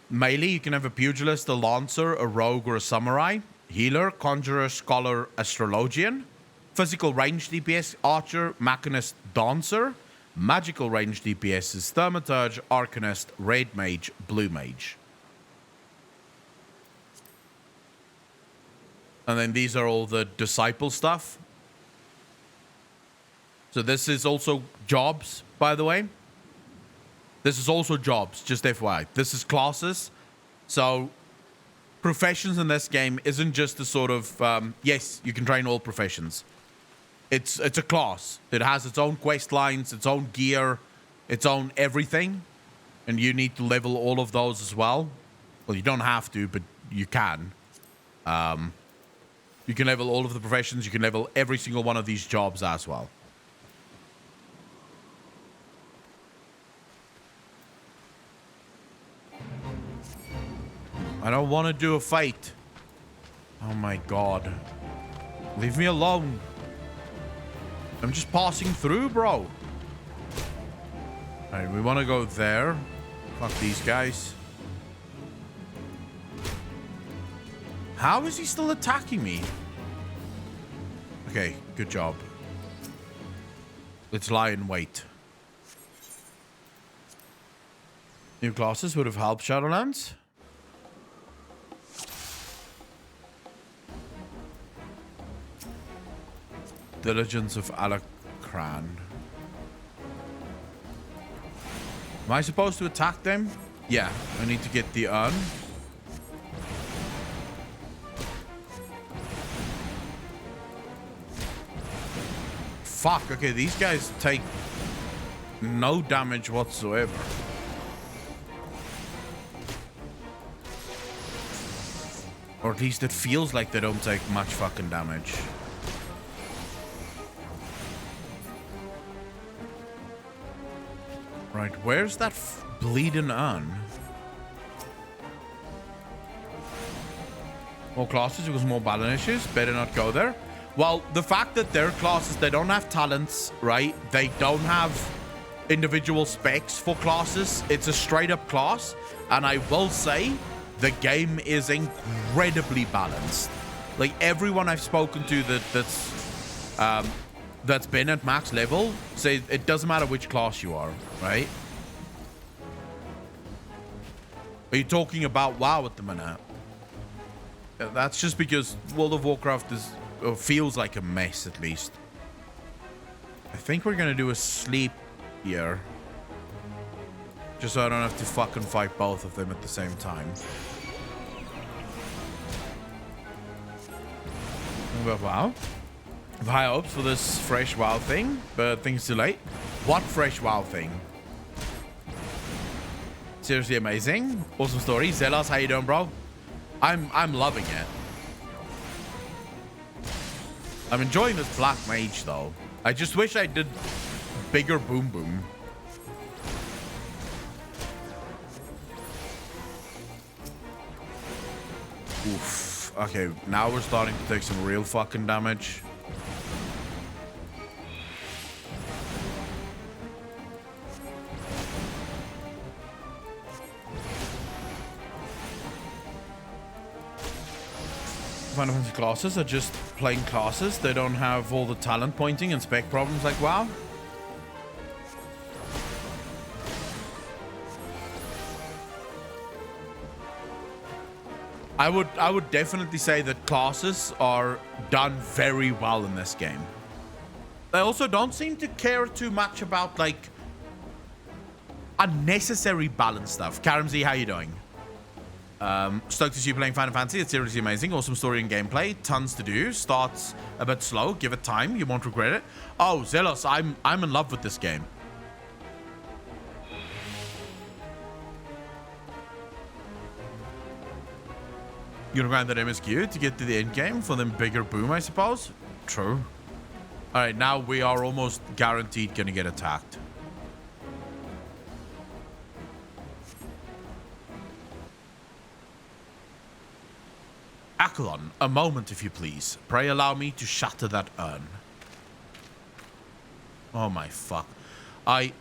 Melee, you can have a Pugilist, a Lancer, a Rogue, or a Samurai. Healer, Conjurer, Scholar, Astrologian. Physical range DPS, Archer, Machinist, Dancer. Magical range DPS is Thaumaturge, Arcanist, Red Mage, Blue Mage. And then these are all the Disciple stuff. So this is also jobs, by the way. This is also jobs, just FYI. This is classes. So professions in this game isn't just a sort of, yes, you can train all professions. It's a class. It has its own quest lines, its own gear, its own everything. And you need to level all of those as well. Well, you don't have to, but you can. You can level all of the professions. You can level every single one of these jobs as well. I don't want to do a fight. Oh my god. Leave me alone. I'm just passing through, bro. Alright, we want to go there. Fuck these guys. How is he still attacking me? Okay, good job. Let's lie in wait. New classes would have helped Shadowlands. Diligence of Alakran. Am I supposed to attack them? Yeah, I need to get the urn. Fuck, okay, these guys take no damage whatsoever. Or at least it feels like they don't take much fucking damage. Right, where's that bleeding urn? More classes because more balance issues. Better not go there. Well, the fact that their classes, they don't have talents, right? They don't have individual specs for classes. It's a straight up class. And I will say, the game is incredibly balanced. Like, everyone I've spoken to that's been at max level, say it doesn't matter which class you are, right? Are you talking about WoW at the minute? That's just because World of Warcraft is, or feels like a mess, at least. I think we're gonna do a sleep here. Just so I don't have to fucking fight both of them at the same time. Wow. I have high hopes for this fresh WoW thing, but I think it's too late. What fresh WoW thing? Seriously amazing. Awesome story. Zelos, how you doing, bro? I'm loving it. I'm enjoying this Black Mage though. I just wish I did bigger boom boom. Oof. Okay, now we're starting to take some real fucking damage. Final Fantasy classes are just plain classes. They don't have all the talent pointing and spec problems like WoW. I would definitely say that classes are done very well in this game. They also don't seem to care too much about like unnecessary balance stuff. Karamzi, how you doing? Stoked to see you playing Final Fantasy. It's seriously amazing. Awesome story and gameplay. Tons to do. Starts a bit slow. Give it time. You won't regret it. Oh, Zelos, I'm in love with this game. You're gonna grind that MSQ to get to the end game for them bigger boom, I suppose. True. All right, now we are almost guaranteed gonna get attacked. Akalon, a moment if you please. Pray allow me to shatter that urn. Oh my fuck. I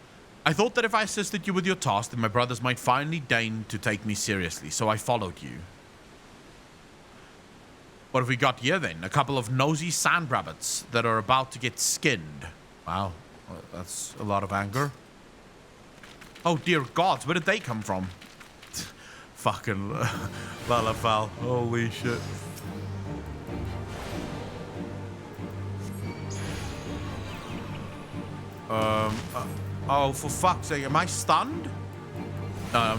thought that if I assisted you with your task, then my brothers might finally deign to take me seriously, so I followed you. What have we got here then? A couple of nosy sand rabbits that are about to get skinned. Wow, that's a lot of anger. Oh dear gods, where did they come from? Fucking Lalafal. Holy shit. Oh, for fuck's sake, am I stunned?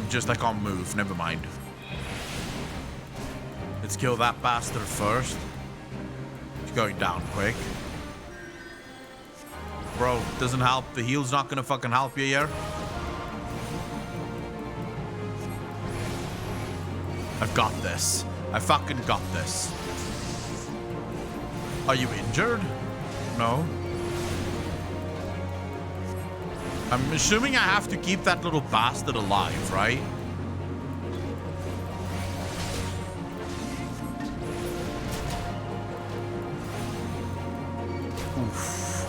Just I can't move, never mind. Let's kill that bastard first. He's going down quick. Bro, doesn't help. The heal's not gonna fucking help you here. I've got this. I fucking got this. Are you injured? No. I'm assuming I have to keep that little bastard alive, right? Oof.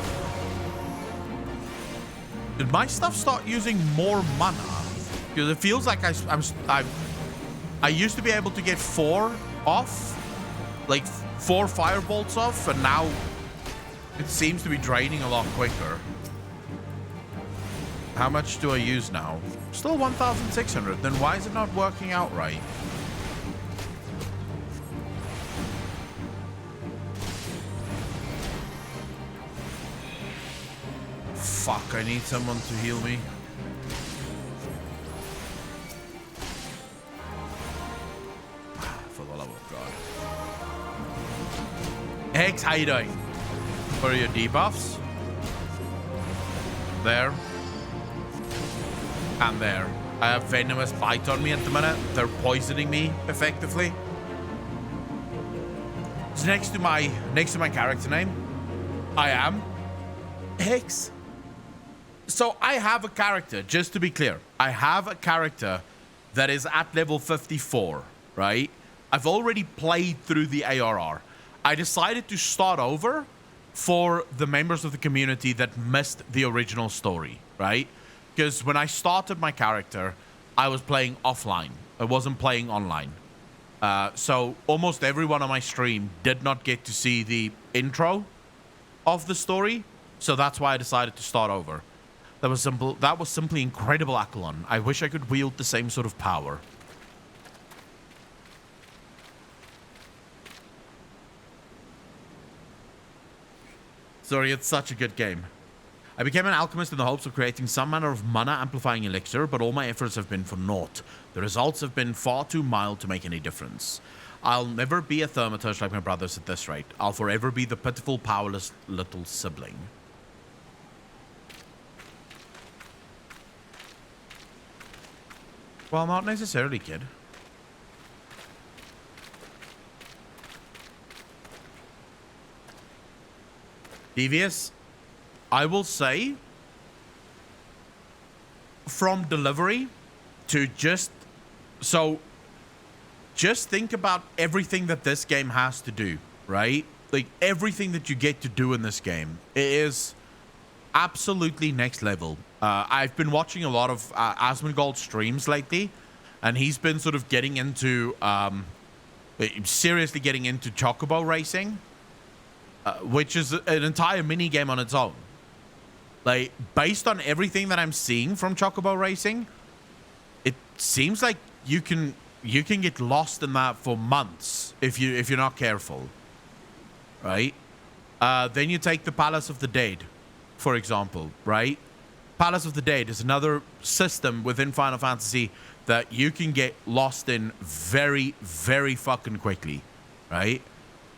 Did my stuff start using more mana? Because it feels like I used to be able to get 4 off, like 4 firebolts off, and now it seems to be draining a lot quicker. How much do I use now? Still 1,600. Then why is it not working out right? Fuck, I need someone to heal me. For the love of God. Hex, how you doing? What are your debuffs? There. And there. I have venomous bite on me at the minute. They're poisoning me effectively. It's next to my character name. I am Hex. So I have a character, just to be clear. I have a character that is at level 54, right? I've already played through the ARR. I decided to start over for the members of the community that missed the original story, right? Because when I started my character, I was playing offline. I wasn't playing online. So almost everyone on my stream did not get to see the intro of the story. So that's why I decided to start over. That was simply incredible, Akalon. I wish I could wield the same sort of power. Sorry, it's such a good game. I became an alchemist in the hopes of creating some manner of mana-amplifying elixir, but all my efforts have been for naught. The results have been far too mild to make any difference. I'll never be a thaumaturge like my brothers at this rate. I'll forever be the pitiful, powerless little sibling. Well, not necessarily, kid. Devious, I will say, from delivery to just think about everything that this game has to do, right? Like everything that you get to do in this game, it is absolutely next level. I've been watching a lot of Asmongold streams lately, and he's been sort of getting into seriously getting into chocobo racing, which is an entire mini game on its own. Like, based on everything that I'm seeing from chocobo racing, it seems like you can get lost in that for months if you're not careful, right? Then you take the Palace of the Dead, for example, right? Palace of the Dead is another system within Final Fantasy that you can get lost in very, very fucking quickly, right?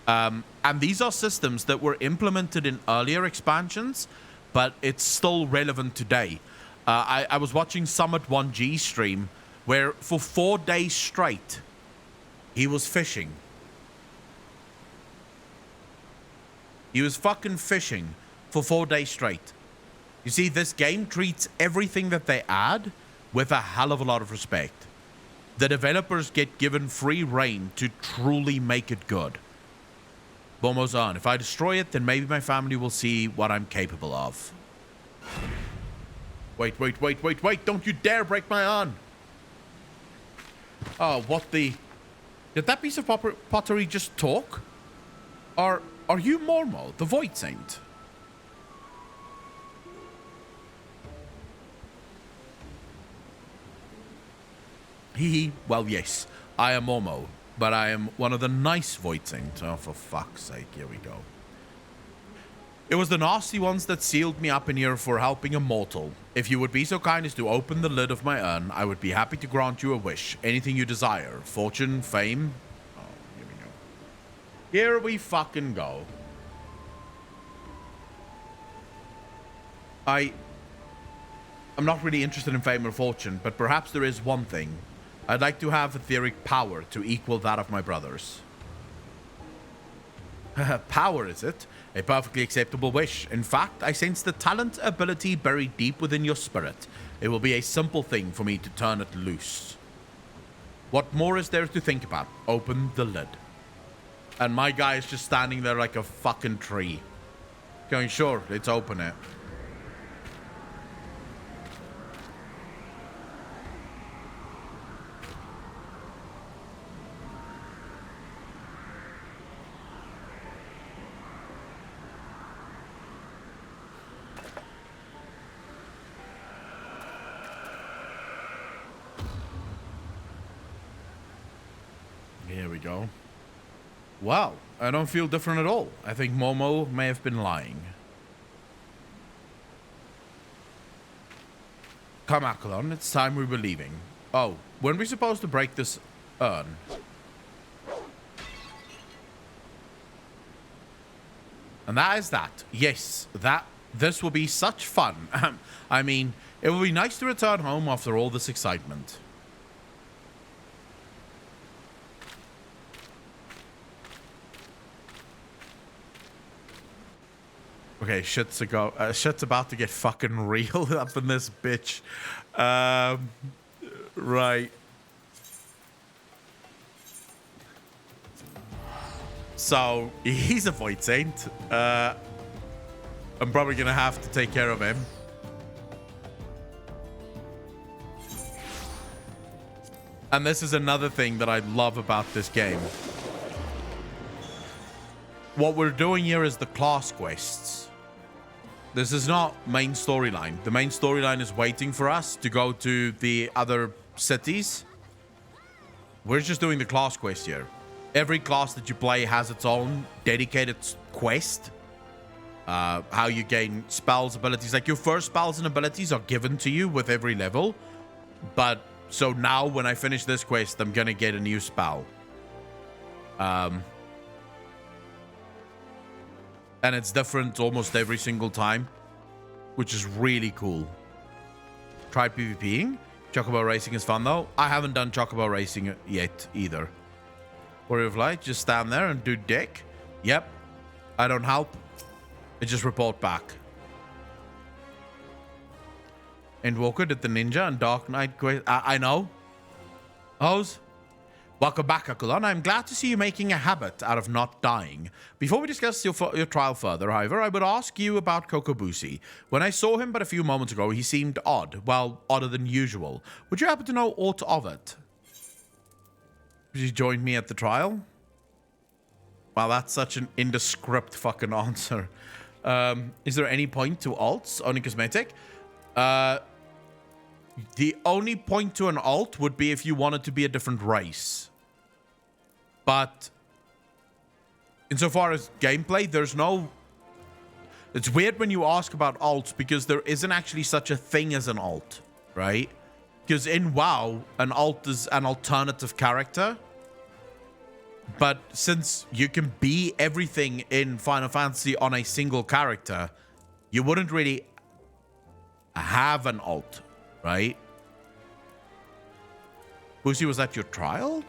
And these are systems that were implemented in earlier expansions, but it's still relevant today. I was watching Summit 1G stream where for 4 days straight, he was fishing. He was fucking fishing for 4 days straight. You see, this game treats everything that they add with a hell of a lot of respect. The developers get given free reign to truly make it good. Bomo's on. If I destroy it, then maybe my family will see what I'm capable of. Wait. Don't you dare break my arm. Oh, what the... Did that piece of pottery just talk? Are you Mormo, the Void Saint? Well, yes, I am Mormo, but I am one of the nice Void Saints. Oh, for fuck's sake, here we go. It was the nasty ones that sealed me up in here for helping a mortal. If you would be so kind as to open the lid of my urn, I would be happy to grant you a wish. Anything you desire. Fortune, fame. Oh, here we go. Here we fucking go. I'm not really interested in fame or fortune, but perhaps there is one thing. I'd like to have etheric power to equal that of my brothers. Power, is it? A perfectly acceptable wish. In fact, I sense the talent ability buried deep within your spirit. It will be a simple thing for me to turn it loose. What more is there to think about? Open the lid. And my guy is just standing there like a fucking tree. Going, sure, let's open it. Here we go. Wow, I don't feel different at all. I think Momo may have been lying. Come, Akalon, it's time we were leaving. Oh, weren't we supposed to break this urn? And that is that. Yes, this will be such fun. I mean, it will be nice to return home after all this excitement. Okay, shit's about to get fucking real up in this bitch. Right. So, he's a Void Saint. I'm probably gonna have to take care of him. And this is another thing that I love about this game. What we're doing here is the class quests. This is not main storyline. The main storyline is waiting for us to go to the other cities. We're just doing the class quest here. Every class that you play has its own dedicated quest. How you gain spells, abilities. Like your first spells and abilities are given to you with every level. But so now when I finish this quest, I'm gonna get a new spell. And it's different almost every single time, which is really cool. Try PvPing. Chocobo racing is fun though. I haven't done chocobo racing yet either. Warrior of Light, just stand there and do dick. Yep. I don't help. It just report back. Endwalker did the ninja and Dark Knight quest. I know. Hose. Welcome back, Akulon. I'm glad to see you making a habit out of not dying. Before we discuss your trial further, however, I would ask you about Kokobushi. When I saw him but a few moments ago, he seemed odd. Well, odder than usual. Would you happen to know aught of it? You joined me at the trial? Wow, that's such an indescript fucking answer. Is there any point to alts? Only cosmetic? The only point to an alt would be if you wanted to be a different race. But insofar as gameplay, there's no... It's weird when you ask about alts because there isn't actually such a thing as an alt, right? Because in WoW, an alt is an alternative character. But since you can be everything in Final Fantasy on a single character, you wouldn't really have an alt, right? Boosie, was that your trial?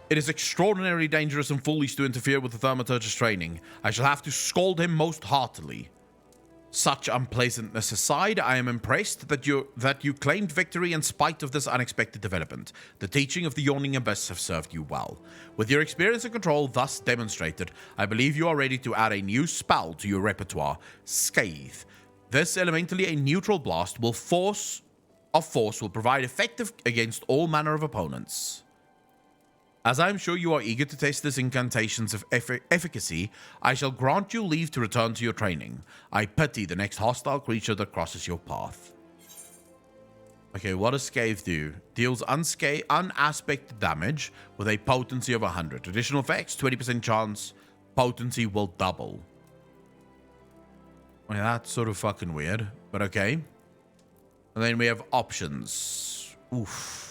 It is extraordinarily dangerous and foolish to interfere with the Thaumaturge's training. I shall have to scold him most heartily. Such unpleasantness aside, I am impressed that you claimed victory in spite of this unexpected development. The teaching of the Yawning Abyss have served you well. With your experience and control thus demonstrated, I believe you are ready to add a new spell to your repertoire, Scathe. This elementally a neutral blast will force will provide effective against all manner of opponents. As I am sure you are eager to test this incantation's efficacy, I shall grant you leave to return to your training. I pity the next hostile creature that crosses your path. Okay, what does Scathe do? Deals unaspected damage with a potency of 100. Additional effects, 20% chance, potency will double. Well, that's sort of fucking weird, but okay. And then we have options. Oof.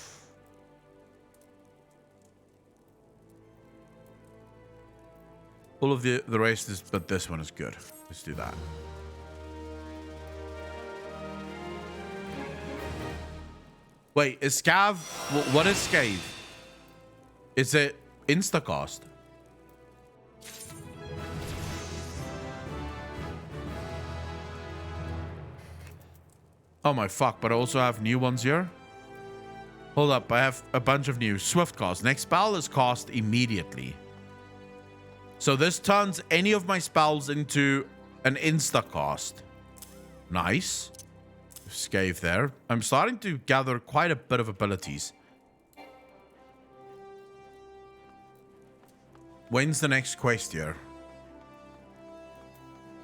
All of the rest is, but this one is good. Let's do that. Wait, is Scav... What is Scathe? Is it instacast? Oh my fuck, but I also have new ones here. Hold up, I have a bunch of new. Swift cast. Next spell is cast immediately. So this turns any of my spells into an insta-cast. Nice. Scathe there. I'm starting to gather quite a bit of abilities. When's the next quest here?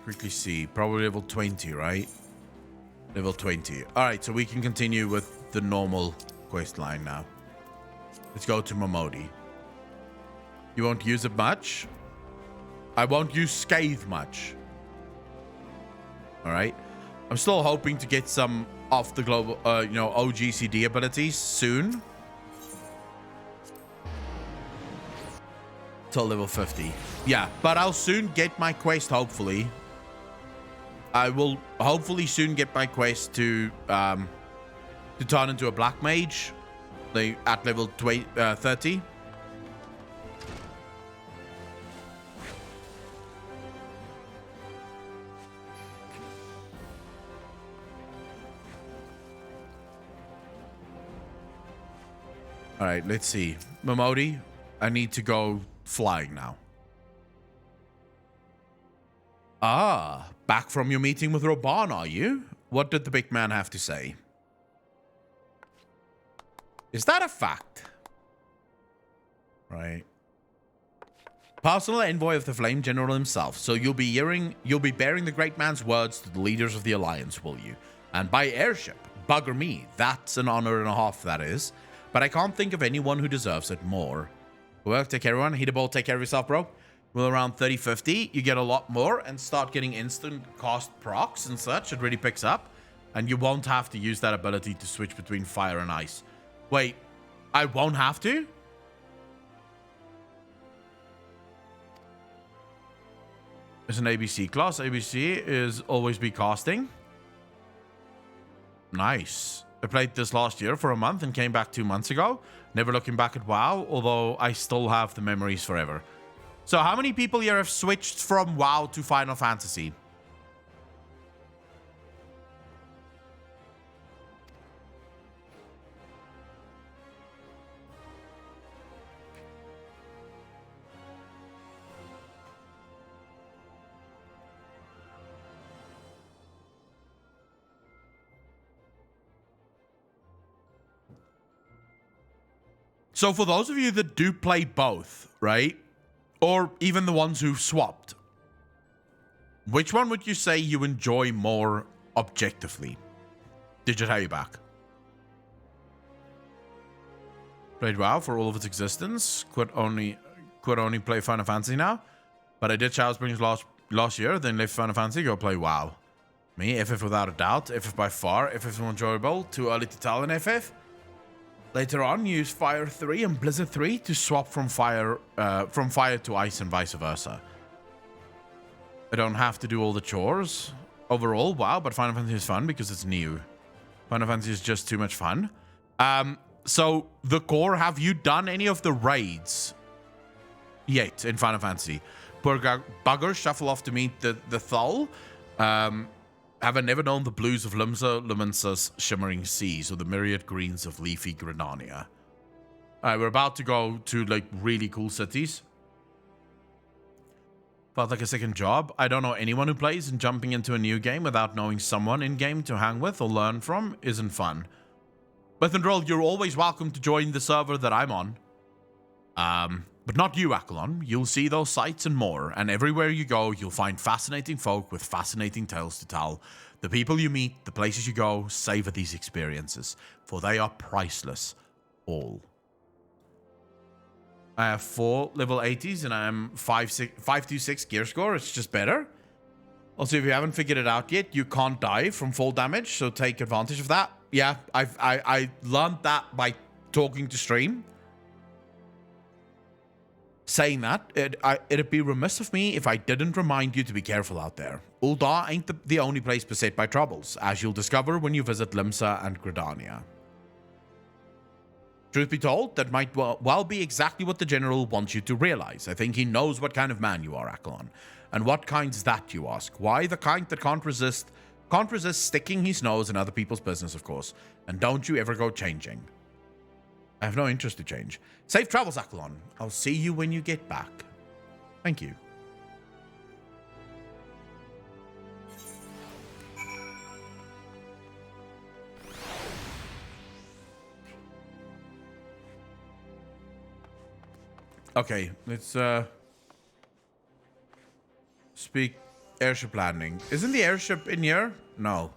Quickly see. Probably level 20, right? Level 20. Alright, so we can continue with the normal quest line now. Let's go to Momodi. You won't use it much? I won't use Scathe much. Alright. I'm still hoping to get some off the global, OGCD abilities soon. Till level 50. Yeah, but I'll soon get my quest, hopefully. I will hopefully soon get my quest to turn into a Black Mage. At level 30. All right, let's see. Momodi, I need to go flying now. Ah, back from your meeting with Roban, are you? What did the big man have to say? Is that a fact? Right. Personal envoy of the Flame General himself. So you'll be bearing the great man's words to the leaders of the Alliance, will you? And by airship. Bugger me. That's an honor and a half, that is. But I can't think of anyone who deserves it more. Well, take care, everyone. Hit a ball. Take care of yourself, bro. Well, around 30-50, you get a lot more and start getting instant cost procs and such. It really picks up. And you won't have to use that ability to switch between fire and ice. Wait, I won't have to? It's an ABC class. ABC is always be casting. Nice. I played this last year for a month and came back 2 months ago. Never looking back at WoW, although I still have the memories forever. So how many people here have switched from WoW to Final Fantasy? So for those of you that do play both, right? Or even the ones who've swapped, which one would you say you enjoy more objectively? Digit back. Played WoW for all of its existence. Could only play Final Fantasy now. But I did Shadow Springs last year, then left Final Fantasy, go play WoW. Me, FF without a doubt. FF by far. FF is more enjoyable. Too early to tell in FF. Later on, use Fire 3 and Blizzard 3 to swap from fire to ice and vice versa. I don't have to do all the chores. Overall, wow, but Final Fantasy is fun because it's new. Final Fantasy is just too much fun. So, the core, have you done any of the raids yet in Final Fantasy? Buggers shuffle off to meet the Thul. Have I never known the blues of Luminsa's shimmering seas or the myriad greens of leafy Gridania? We're about to go to like really cool cities. Felt like a second job. I don't know anyone who plays, and jumping into a new game without knowing someone in game to hang with or learn from isn't fun. Bethendrol, you're always welcome to join the server that I'm on. But not you, Akalon. You'll see those sights and more, and everywhere you go, you'll find fascinating folk with fascinating tales to tell. The people you meet, the places you go, savor these experiences, for they are priceless. All. I have 4 level 80s, and I'm 526 gear score. It's just better. Also, if you haven't figured it out yet, you can't die from fall damage, so take advantage of that. Yeah, I learned that by talking to stream. Saying that, it'd be remiss of me if I didn't remind you to be careful out there. Ul'dah ain't the only place beset by troubles, as you'll discover when you visit Limsa and Gridania. Truth be told, that might well be exactly what the General wants you to realize. I think he knows what kind of man you are, Akalon. And what kind's that, you ask? Why, the kind that can't resist sticking his nose in other people's business, of course. And don't you ever go changing. I have no interest to change. Safe travels, Akalon. I'll see you when you get back. Thank you. Okay, let's speak airship landing. Isn't the airship in here? No.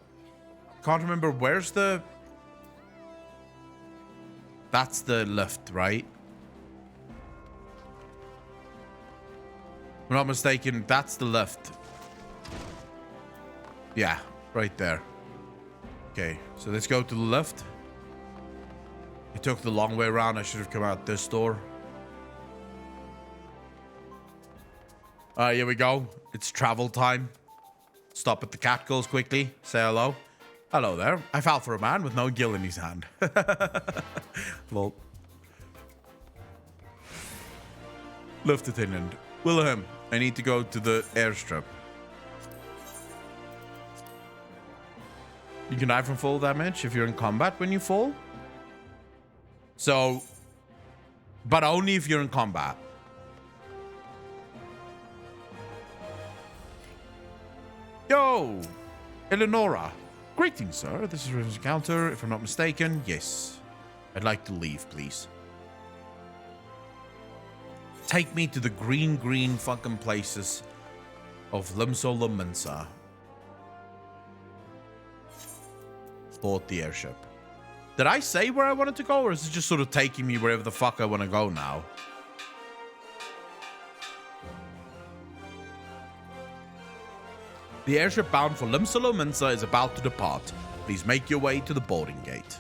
Can't remember. Where's the... That's the lift, right? If I'm not mistaken, that's the lift. Yeah, right there. Okay, so let's go to the lift. I took the long way around. I should have come out this door. Here we go. It's travel time. Stop at the catcalls quickly. Say hello. Hello there. I fell for a man with no gill in his hand. Lol. Lift attendant. Wilhelm, I need to go to the airstrip. You can die from fall damage if you're in combat when you fall. So, but only if you're in combat. Yo, Eleonora. Greetings, sir. This is Riven's encounter. If I'm not mistaken, yes. I'd like to leave, please. Take me to the green fucking places of Limsa. Board the airship. Did I say where I wanted to go, or is it just sort of taking me wherever the fuck I want to go now? The airship bound for Limsa is about to depart. Please make your way to the boarding gate.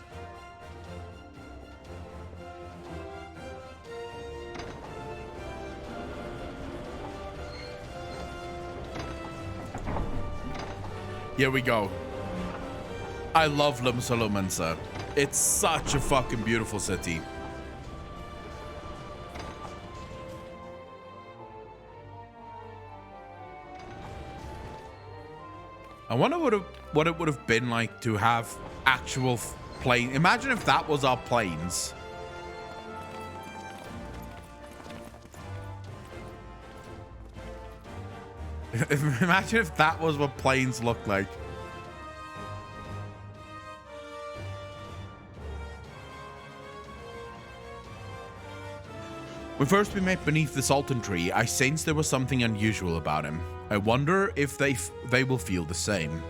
Here we go. I love Limsa. It's such a fucking beautiful city. I wonder what it would have been like to have actual plane. Imagine if that was our planes. Imagine if that was what planes look like. When first we met beneath the Sultan tree, I sensed there was something unusual about him. I wonder if they will feel the same.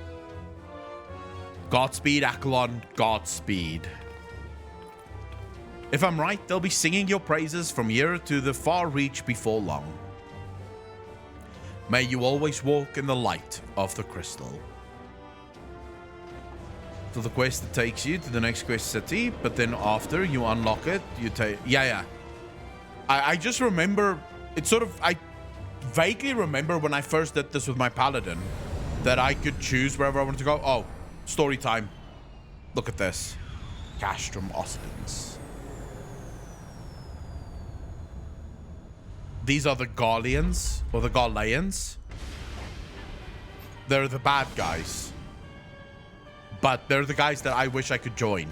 Godspeed, Akalon, Godspeed. If I'm right, they'll be singing your praises from here to the far reach before long. May you always walk in the light of the crystal. So the quest that takes you to the next quest city, but then after you unlock it, you take... Yeah. I just remember... It's sort of... I vaguely remember when I first did this with my paladin, that I could choose wherever I wanted to go. Oh, story time. Look at this. Castrum Ostens. These are the Garleans, or the Garleans. They're the bad guys. But they're the guys that I wish I could join.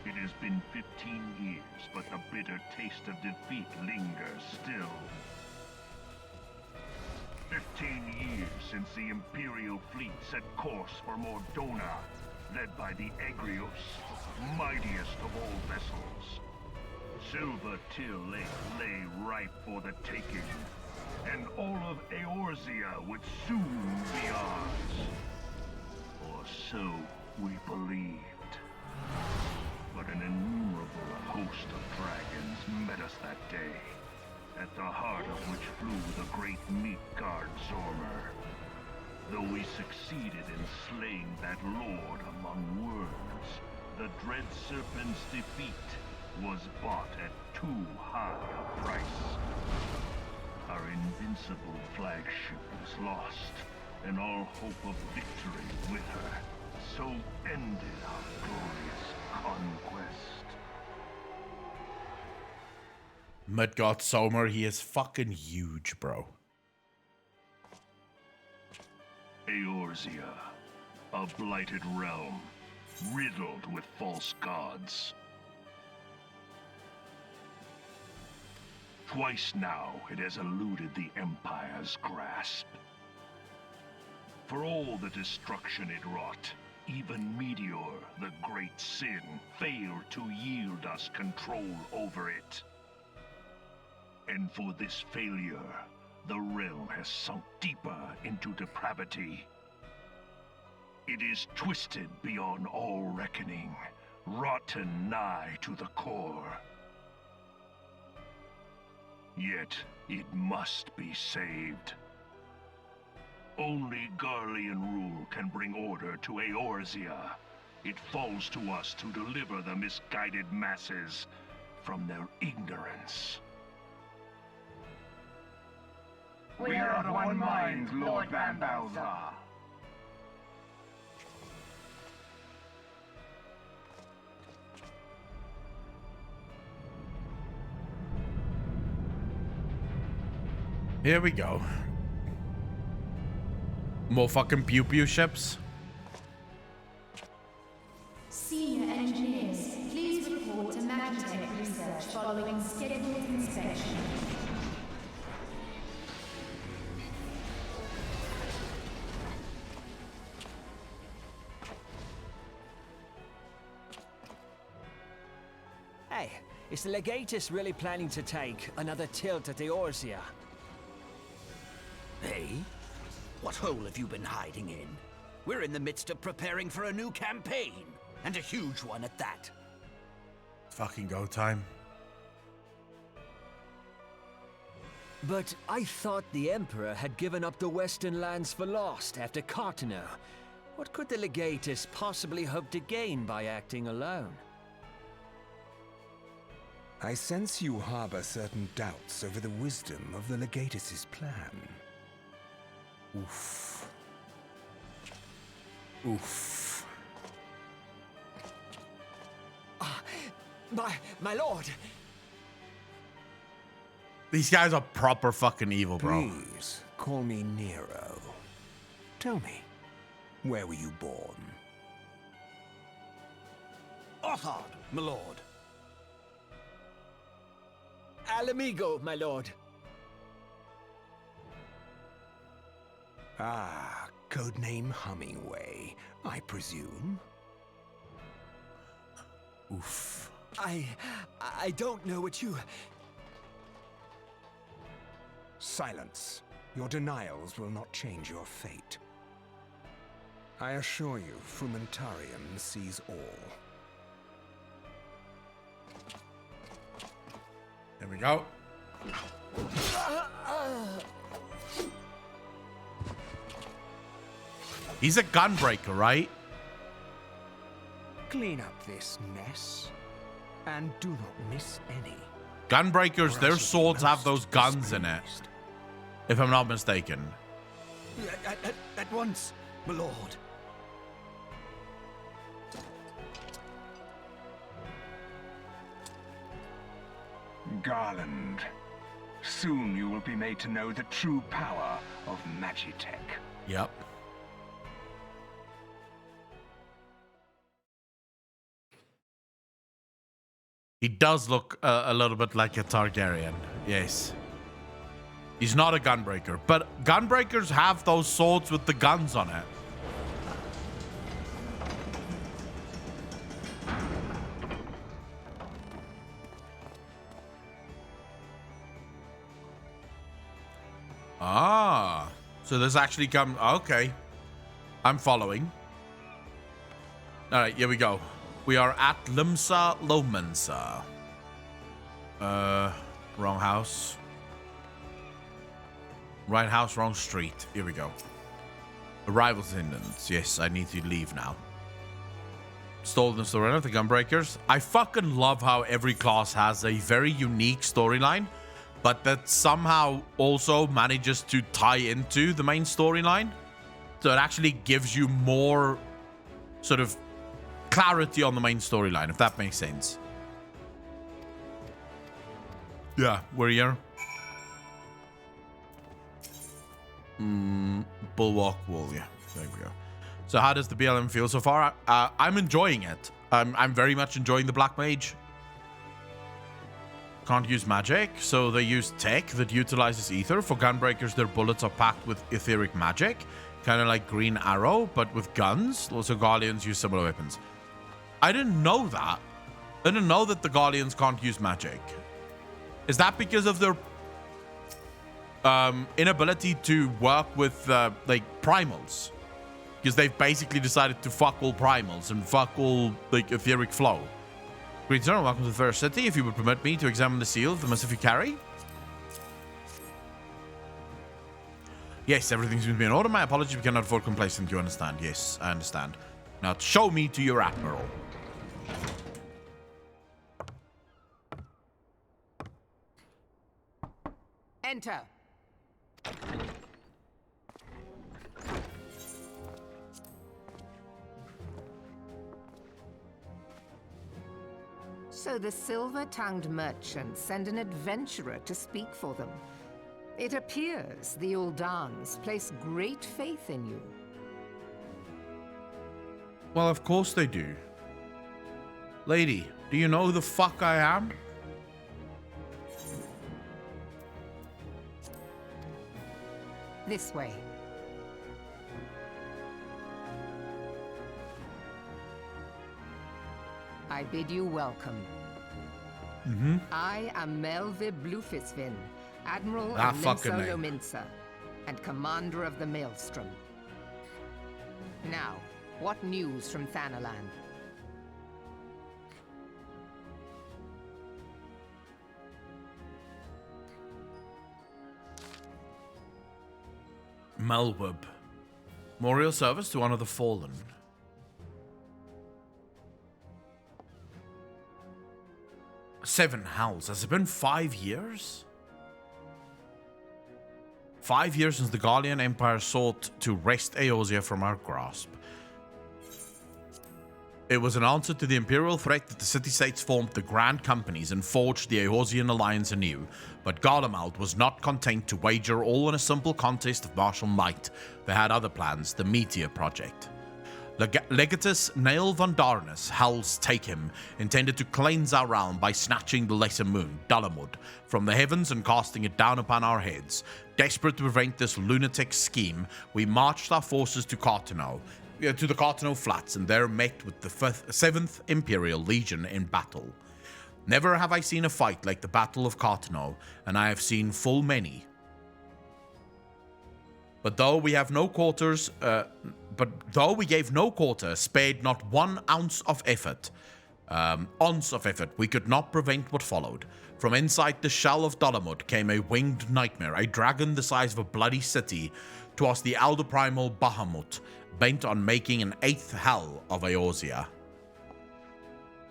It has been 15 years, but the bitter taste of defeat lingers still. 15 years since the Imperial fleet set course for Mordona, led by the Egrios, mightiest of all vessels. Silver Till Lake lay ripe for the taking, and all of Eorzea would soon be ours. Or so we believed. But an innumerable host of dragons met us that day, at the heart of which flew the great meat guard Zormer. Though we succeeded in slaying that lord among worms, the dread serpent's defeat was bought at too high a price. Our invincible flagship was lost, and all hope of victory with her. So ended our glorious conquest.
Midgard Somer, he is fucking huge, bro.
Eorzea, a blighted realm, riddled with false gods. Twice now it has eluded the Empire's grasp. For all the destruction it wrought, even Meteor, the great sin, failed to yield us control over it. And for this failure, the realm has sunk deeper into depravity. It is twisted beyond all reckoning, rotten nigh to the core. Yet it must be saved. Only Garlean rule can bring order to Eorzea. It falls to us to deliver the misguided masses from their ignorance.
We are of one mind, Lord Van Balthar.
Here we go. More fucking pew-pew ships.
Senior engineers, please report to Magitech research following scheduled inspection.
Hey, is the Legatus really planning to take another tilt at Eorzea?
Hey? What hole have you been hiding in? We're in the midst of preparing for a new campaign, and a huge one at that.
Fucking go time.
But I thought the Emperor had given up the Western lands for lost after Cartano. What could the Legatus possibly hope to gain by acting alone?
I sense you harbor certain doubts over the wisdom of the Legatus's plan. Oof.
Oof.
My lord.
These guys are proper fucking evil, bro.
Please call me Nero. Tell me, where were you born?
Othard, my lord.
Alamigo, my lord.
Ah, codename Hummingway, I presume.
Oof.
I don't know what you...
Silence. Your denials will not change your fate. I assure you, Frumentarium sees all.
There we go. He's a gunbreaker, right?
Clean up this mess, and do not miss any.
Gunbreakers, their swords have those guns in it. If I'm not mistaken.
At once, my lord.
Garland. Soon you will be made to know the true power of Magitech.
Yep. He does look a little bit like a Targaryen. Yes. He's not a gunbreaker, but gunbreakers have those swords with the guns on it. Ah, so this actually come. Okay, I'm following. All right, here we go. We are at Limsa Lomensa. Wrong house. Right house, wrong street. Here we go. Arrival attendants. Yes, I need to leave now. Stolen story of the Gunbreakers. I fucking love how every class has a very unique storyline, but that somehow also manages to tie into the main storyline. So it actually gives you more sort of clarity on the main storyline, if that makes sense. Yeah, we're here. Bulwark Wall, yeah. There we go. So how does the BLM feel so far? I'm enjoying it. I'm very much enjoying the Black Mage. Can't use magic, so they use tech that utilizes ether. For Gunbreakers, their bullets are packed with etheric magic. Kind of like Green Arrow, but with guns. Also, Guardians use similar weapons. I didn't know that. I didn't know that the Guardians can't use magic. Is that because of their inability to work with like primals? Because they've basically decided to fuck all primals and fuck all like etheric flow. Greetings, sir. Welcome to the First City. If you would permit me to examine the seal of the missive you carry. Yes, everything's been in order. My apologies, we cannot afford complacent. You understand? Yes, I understand. Now show me to your admiral.
Enter. So the silver-tongued merchants send an adventurer to speak for them. It appears the Uldans place great faith in you.
Well, of course they do. Lady, do you know who the fuck I am?
This way. I bid you welcome. I am Melvib Blufisvin, Admiral of Limsa Lominsa, and Commander of the Maelstrom. Now, what news from Thanalan?
Melweb. Memorial service to honor the fallen. Seven hells. Has it been 5 years? 5 years since the Gallian Empire sought to wrest Eosia from our grasp. It was an answer to the Imperial threat that the city-states formed the Grand Companies and forged the Eorzean alliance anew. But Garlemald was not content to wager all on a simple contest of martial might. They had other plans, the Meteor Project. Legatus Nael von Darnus, Hell's Take Him, intended to cleanse our realm by snatching the lesser moon, Dalamud, from the heavens and casting it down upon our heads. Desperate to prevent this lunatic scheme, we marched our forces to the Cartano Flats, and there met with the 7th Imperial Legion in battle. Never have I seen a fight like the Battle of Cartano, and I have seen full many. But though we gave no quarter, spared not 1 ounce of effort. We could not prevent what followed. From inside the shell of Dalamud came a winged nightmare, a dragon the size of a bloody city. 'Twas the Elder Primal Bahamut, bent on making an 8th hell of Eorzea.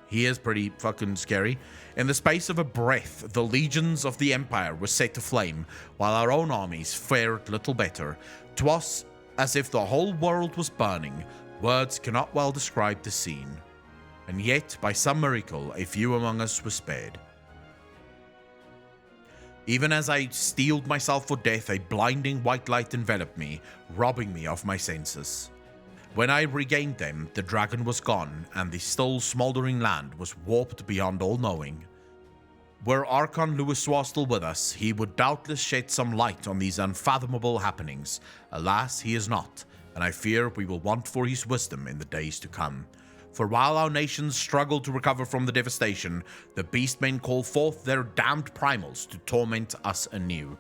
He is pretty fucking scary. In the space of a breath, the legions of the Empire were set aflame, while our own armies fared little better. 'Twas as if the whole world was burning. Words cannot well describe the scene. And yet, by some miracle, a few among us were spared. Even as I steeled myself for death, a blinding white light enveloped me, robbing me of my senses. When I regained them, the dragon was gone, and the still smoldering land was warped beyond all knowing. Were Archon Louisoix still with us, he would doubtless shed some light on these unfathomable happenings. Alas, he is not, and I fear we will want for his wisdom in the days to come. For while our nations struggle to recover from the devastation, the beastmen call forth their damned primals to torment us anew.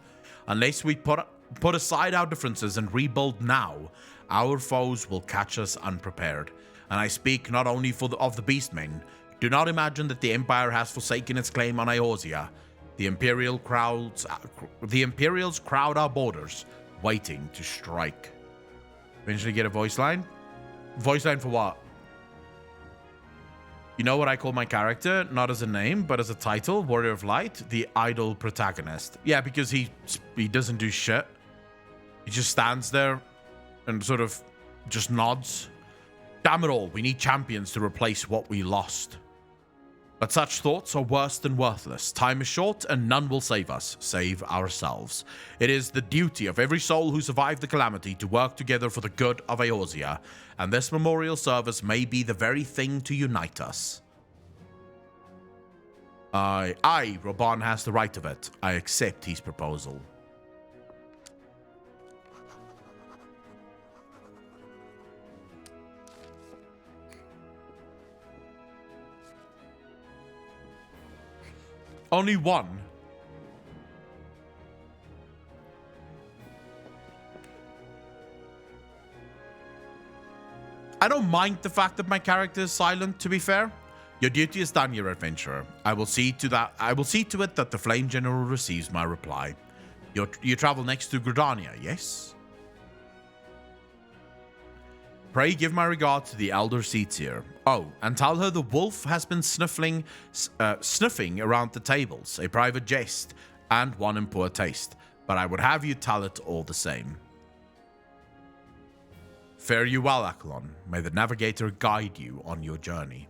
Unless we put aside our differences and rebuild now, our foes will catch us unprepared. And I speak not only of the beastmen. Do not imagine that the Empire has forsaken its claim on Eorzea. The Imperials crowd our borders, waiting to strike. Eventually get a voice line? Voice line for what? You know what I call my character? Not as a name, but as a title. Warrior of Light, the idle protagonist. Yeah, because he doesn't do shit. He just stands there and sort of just nods. Damn it all, we need champions to replace what we lost. But such thoughts are worse than worthless. Time is short and none will save us, save ourselves. It is the duty of every soul who survived the calamity to work together for the good of Eorzea, and this memorial service may be the very thing to unite us. Raban has the right of it. I accept his proposal. Only one. I don't mind the fact that my character is silent, to be fair. Your duty is done, your adventurer. I will see to it that the Flame General receives my reply. You travel next to Gridania, yes? Pray give my regard to the elder seats here. Oh, and tell her the wolf has been sniffing around the tables, a private jest, and one in poor taste. But I would have you tell it all the same. Fare you well, Accolon. May the navigator guide you on your journey.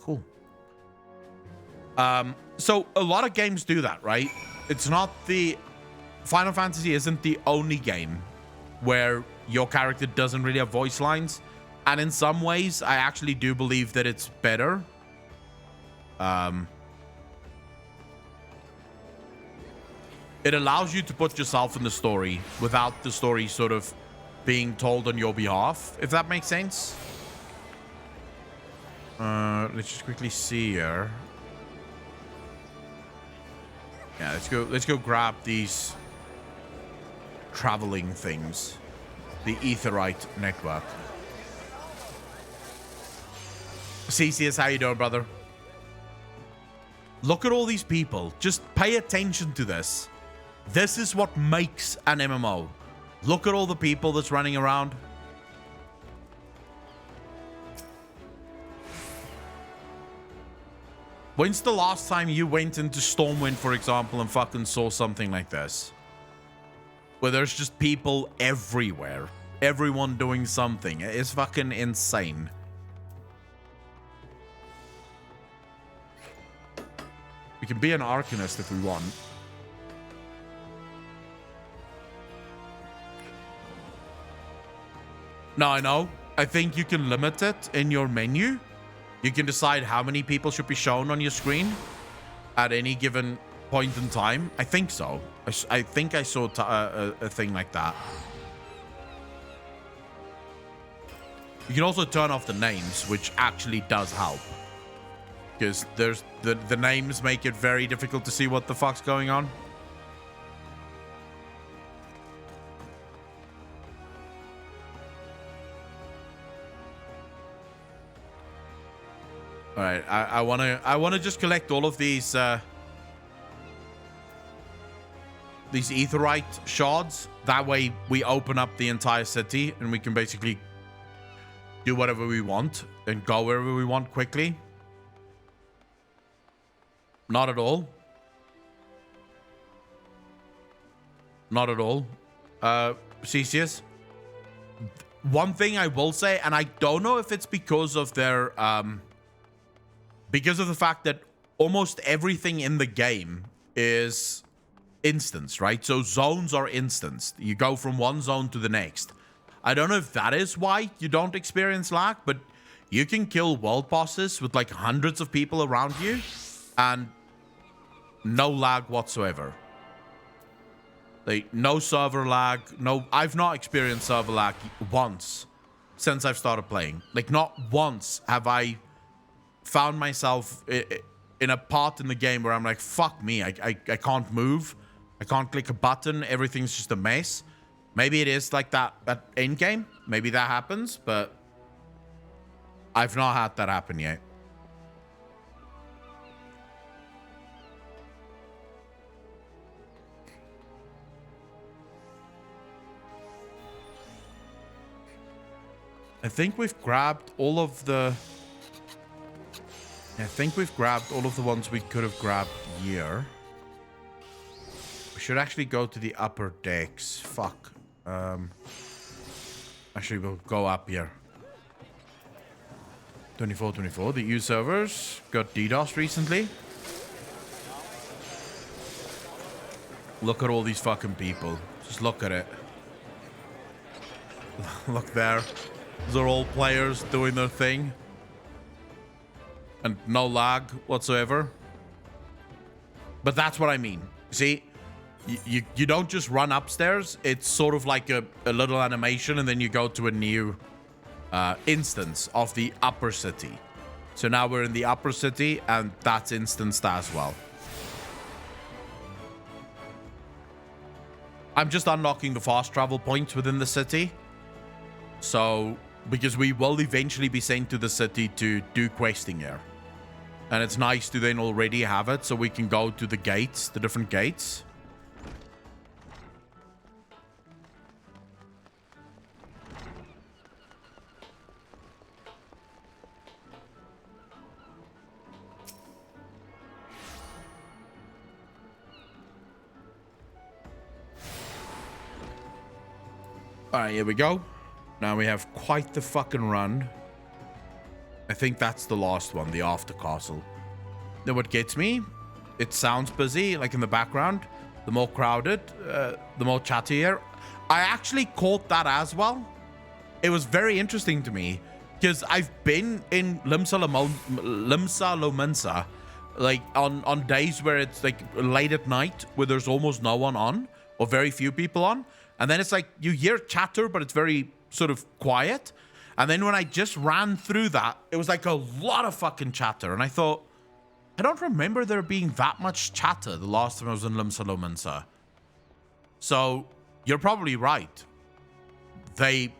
Cool. So a lot of games do that, right? It's not the... Final Fantasy isn't the only game where your character doesn't really have voice lines. And in some ways, I actually do believe that it's better. It allows you to put yourself in the story without the story sort of being told on your behalf, if that makes sense. Let's just quickly see here. Yeah, let's go grab these traveling things. The Aetherite network. CCS, how you doing, brother? Look at all these people. Just pay attention to this. This is what makes an MMO. Look at all the people that's running around. When's the last time you went into Stormwind, for example, and fucking saw something like this? Where there's just people everywhere. everyone doing something. It's fucking insane. We can be an Arcanist if we want. No, I know. I think you can limit it in your menu. You can decide how many people should be shown on your screen at any given point in time. I think so. I think I saw a thing like that. You can also turn off the names, which actually does help. Because there's the names make it very difficult to see what the fuck's going on. All right, I wanna just collect all of these aetheryte shards. That way we open up the entire city and we can basically do whatever we want and go wherever we want quickly. Not at all. Not at all. Cesius. One thing I will say, and I don't know if it's because of their because of the fact that almost everything in the game is instance, right? So zones are instanced. You go from one zone to the next. I don't know if that is why you don't experience lag, but you can kill world bosses with like hundreds of people around you and no lag whatsoever. Like no server lag, no, I've not experienced server lag once since I've started playing. Like not once have I found myself in a part in the game where I'm like, fuck me, I can't move. I can't click a button. Everything's just a mess. Maybe it is like that at end game. Maybe that happens, but I've not had that happen yet. I think we've grabbed all of the... I think we've grabbed all of the ones we could have grabbed here. We should actually go to the upper decks. Fuck. Actually, we'll go up here. 24. The EU servers got DDoS recently. Look at all these fucking people. Just look at it. Look there. Those are all players doing their thing. And no lag whatsoever. But that's what I mean. See, you don't just run upstairs. It's sort of like a little animation, and then you go to a new instance of the upper city. So now we're in the upper city, and that's instanced as well. I'm just unlocking the fast travel points within the city. So, because we will eventually be sent to the city to do questing here. And it's nice to then already have it so we can go to the gates, the different gates. Alright, here we go. Now we have quite the fucking run. I think that's the last one, the after castle. Then what gets me, it sounds busy, like in the background. The more crowded, the more chattier. I actually caught that as well. It was very interesting to me because I've been in Limsa Lominsa, like on days where it's like late at night where there's almost no one on or very few people on. And then it's like you hear chatter, but it's very sort of quiet. And then when I just ran through that, it was like a lot of fucking chatter. And I thought, I don't remember there being that much chatter the last time I was in Limsa Lominsa. So you're probably right. They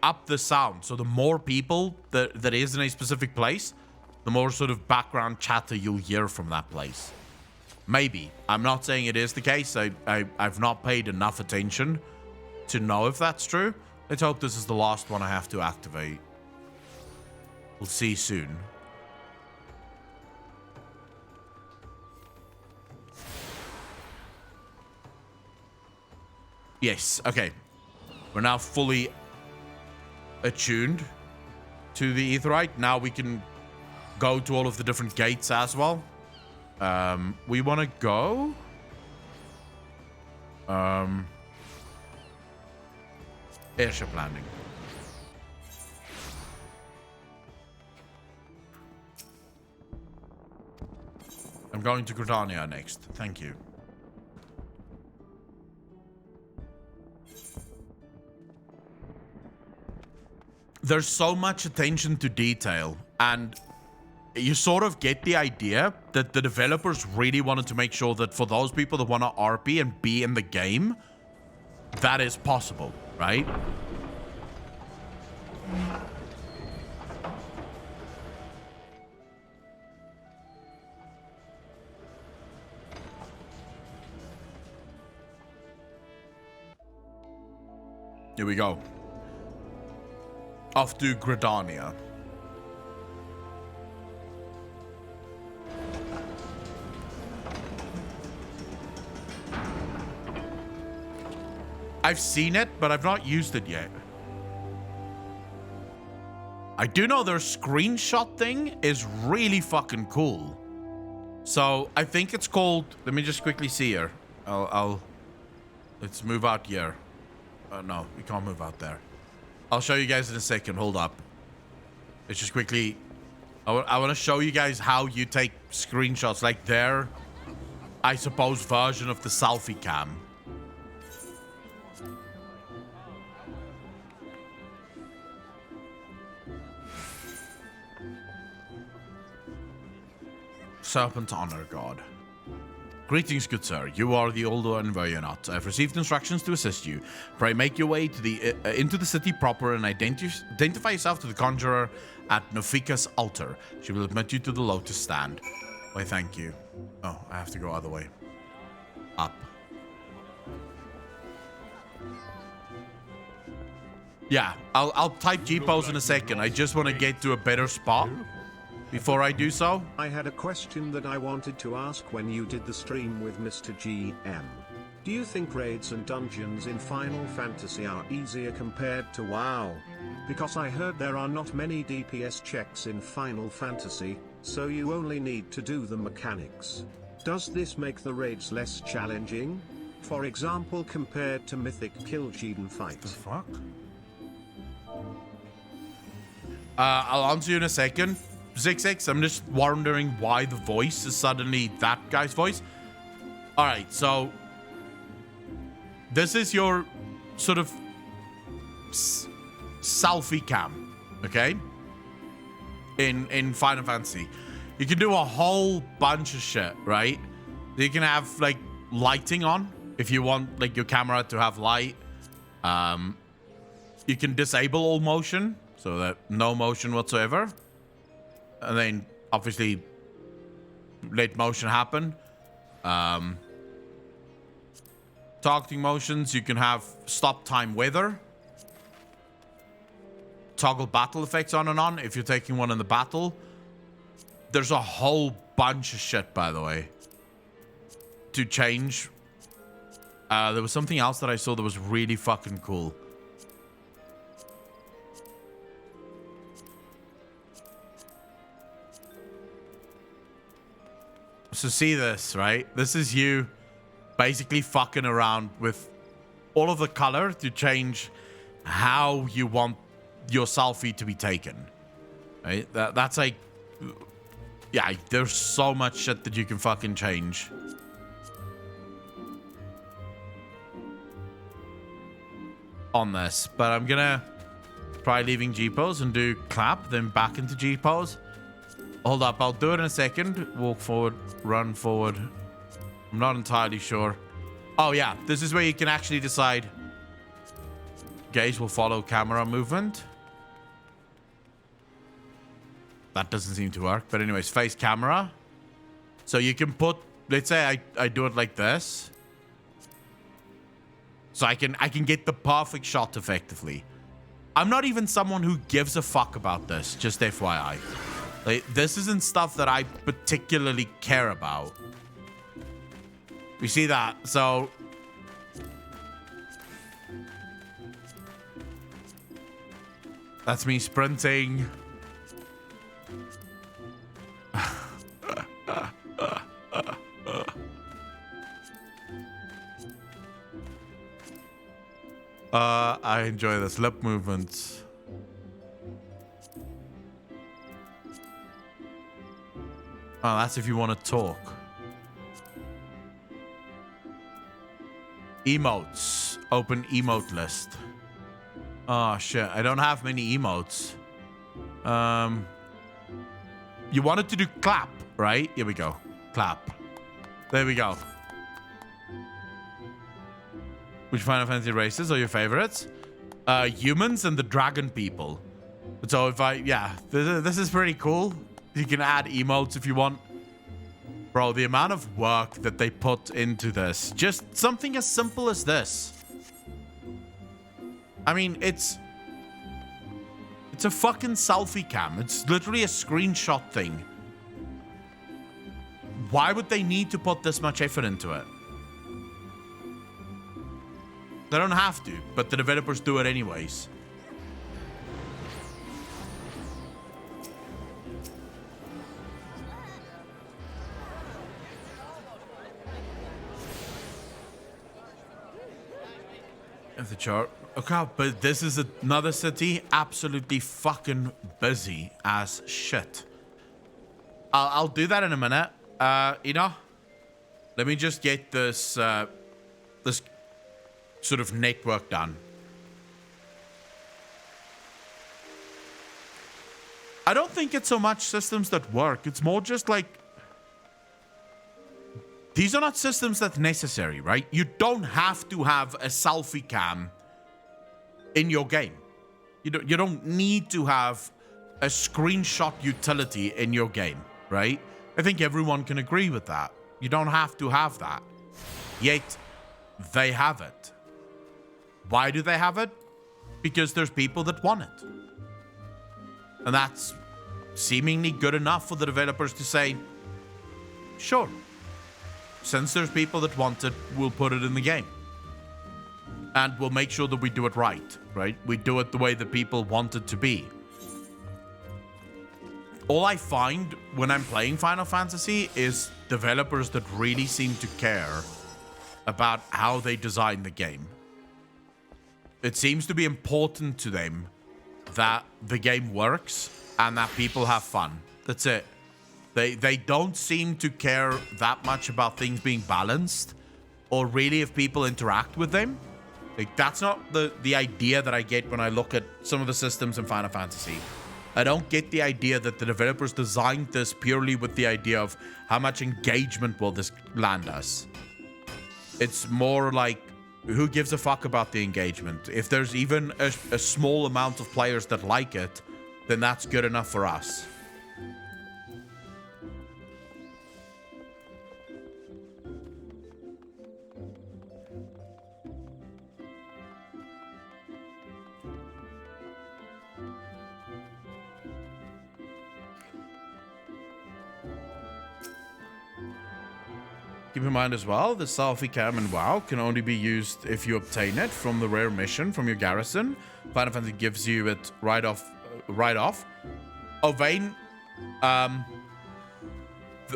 up the sound. So the more people that is in a specific place, the more sort of background chatter you'll hear from that place. Maybe. I'm not saying it is the case. I've not paid enough attention to know if that's true. Let's hope this is the last one I have to activate. We'll see soon. Yes, okay. We're now fully attuned to the Aetheryte. Now we can go to all of the different gates as well. We want to go. Airship landing. I'm going to Gridania next. Thank you. There's so much attention to detail, and you sort of get the idea that the developers really wanted to make sure that for those people that want to RP and be in the game, that is possible, right? Here we go. Off to Gridania. I've seen it, but I've not used it yet. I do know their screenshot thing is really fucking cool. So I think it's called, let me just quickly see here. Let's move out here. No, we can't move out there. I'll show you guys in a second. Hold up. Let's just quickly, I want to show you guys how you take screenshots, like their, I suppose, version of the selfie cam. Serpent Honor God. Greetings, good sir. You are the older Envoyonot. I have received instructions to assist you. Pray make your way to the into the city proper and identify yourself to the conjurer at Nofika's altar. She will admit you to the Lotus stand. Why, thank you. Oh, I have to go other way. Up. Yeah, I'll type G-pose in a second. I just want to get to a better spot before I do so.
I had a question that I wanted to ask when you did the stream with Mr. GM. Do you think raids and dungeons in Final Fantasy are easier compared to WoW? Because I heard there are not many DPS checks in Final Fantasy, so you only need to do the mechanics. Does this make the raids less challenging? For example, compared to Mythic Kil'jaeden fight.
The fuck? I'll answer you in a second. 6X, I'm just wondering why the voice is suddenly that guy's voice. Alright, so this is your sort of selfie cam, okay? In Final Fantasy. You can do a whole bunch of shit, right? You can have like lighting on if you want like your camera to have light. You can disable all motion so that no motion whatsoever. And then obviously let motion happen. Targeting motions, you can have stop time weather. Toggle battle effects on and on if you're taking one in the battle. There's a whole bunch of shit, by the way, to change. There was something else that I saw that was really fucking cool. So see this, right? This is you basically fucking around with all of the color to change how you want your selfie to be taken, right? That's like, yeah, there's so much shit that you can fucking change. On this, but I'm gonna try leaving G-pose and do clap, then back into G-pose. Hold up, I'll do it in a second. Walk forward, run forward. I'm not entirely sure. Oh yeah, this is where you can actually decide. Gaze will follow camera movement. That doesn't seem to work, but anyways, face camera. So you can put, let's say I do it like this. So I can get the perfect shot effectively. I'm not even someone who gives a fuck about this, just FYI. Like, this isn't stuff that I particularly care about. We see that, so... That's me sprinting. I enjoy this lip movements. Oh, that's if you want to talk. Emotes. Open emote list. Oh shit, I don't have many emotes. You wanted to do clap, right? Here we go. Clap. There we go. Which Final Fantasy races are your favorites? Humans and the dragon people. So if this is pretty cool. You can add emotes if you want. Bro, the amount of work that they put into this. Just something as simple as this. I mean, it's a fucking selfie cam. It's literally a screenshot thing. Why would they need to put this much effort into it? They don't have to, but the developers do it anyways. Of the chart. Okay, but this is another city absolutely fucking busy as shit. I'll do that in a minute. You know, let me just get this this sort of network done. I don't think it's so much systems that work. It's more just like these are not systems that's necessary, right? You don't have to have a selfie cam in your game. You don't need to have a screenshot utility in your game, right? I think everyone can agree with that. You don't have to have that. Yet, they have it. Why do they have it? Because there's people that want it. And that's seemingly good enough for the developers to say, sure. Since there's people that want it, we'll put it in the game. And we'll make sure that we do it right? We do it the way that people want it to be. All I find when I'm playing Final Fantasy is developers that really seem to care about how they design the game. It seems to be important to them that the game works and that people have fun. That's it. They don't seem to care that much about things being balanced or really if people interact with them. Like, that's not the idea that I get when I look at some of the systems in Final Fantasy. I don't get the idea that the developers designed this purely with the idea of how much engagement will this land us. It's more like, who gives a fuck about the engagement? If there's even a small amount of players that like it, then that's good enough for us. Keep in mind as well, the selfie cam in WoW can only be used if you obtain it from the rare mission from your garrison. Final Fantasy gives you it right off. Vayne,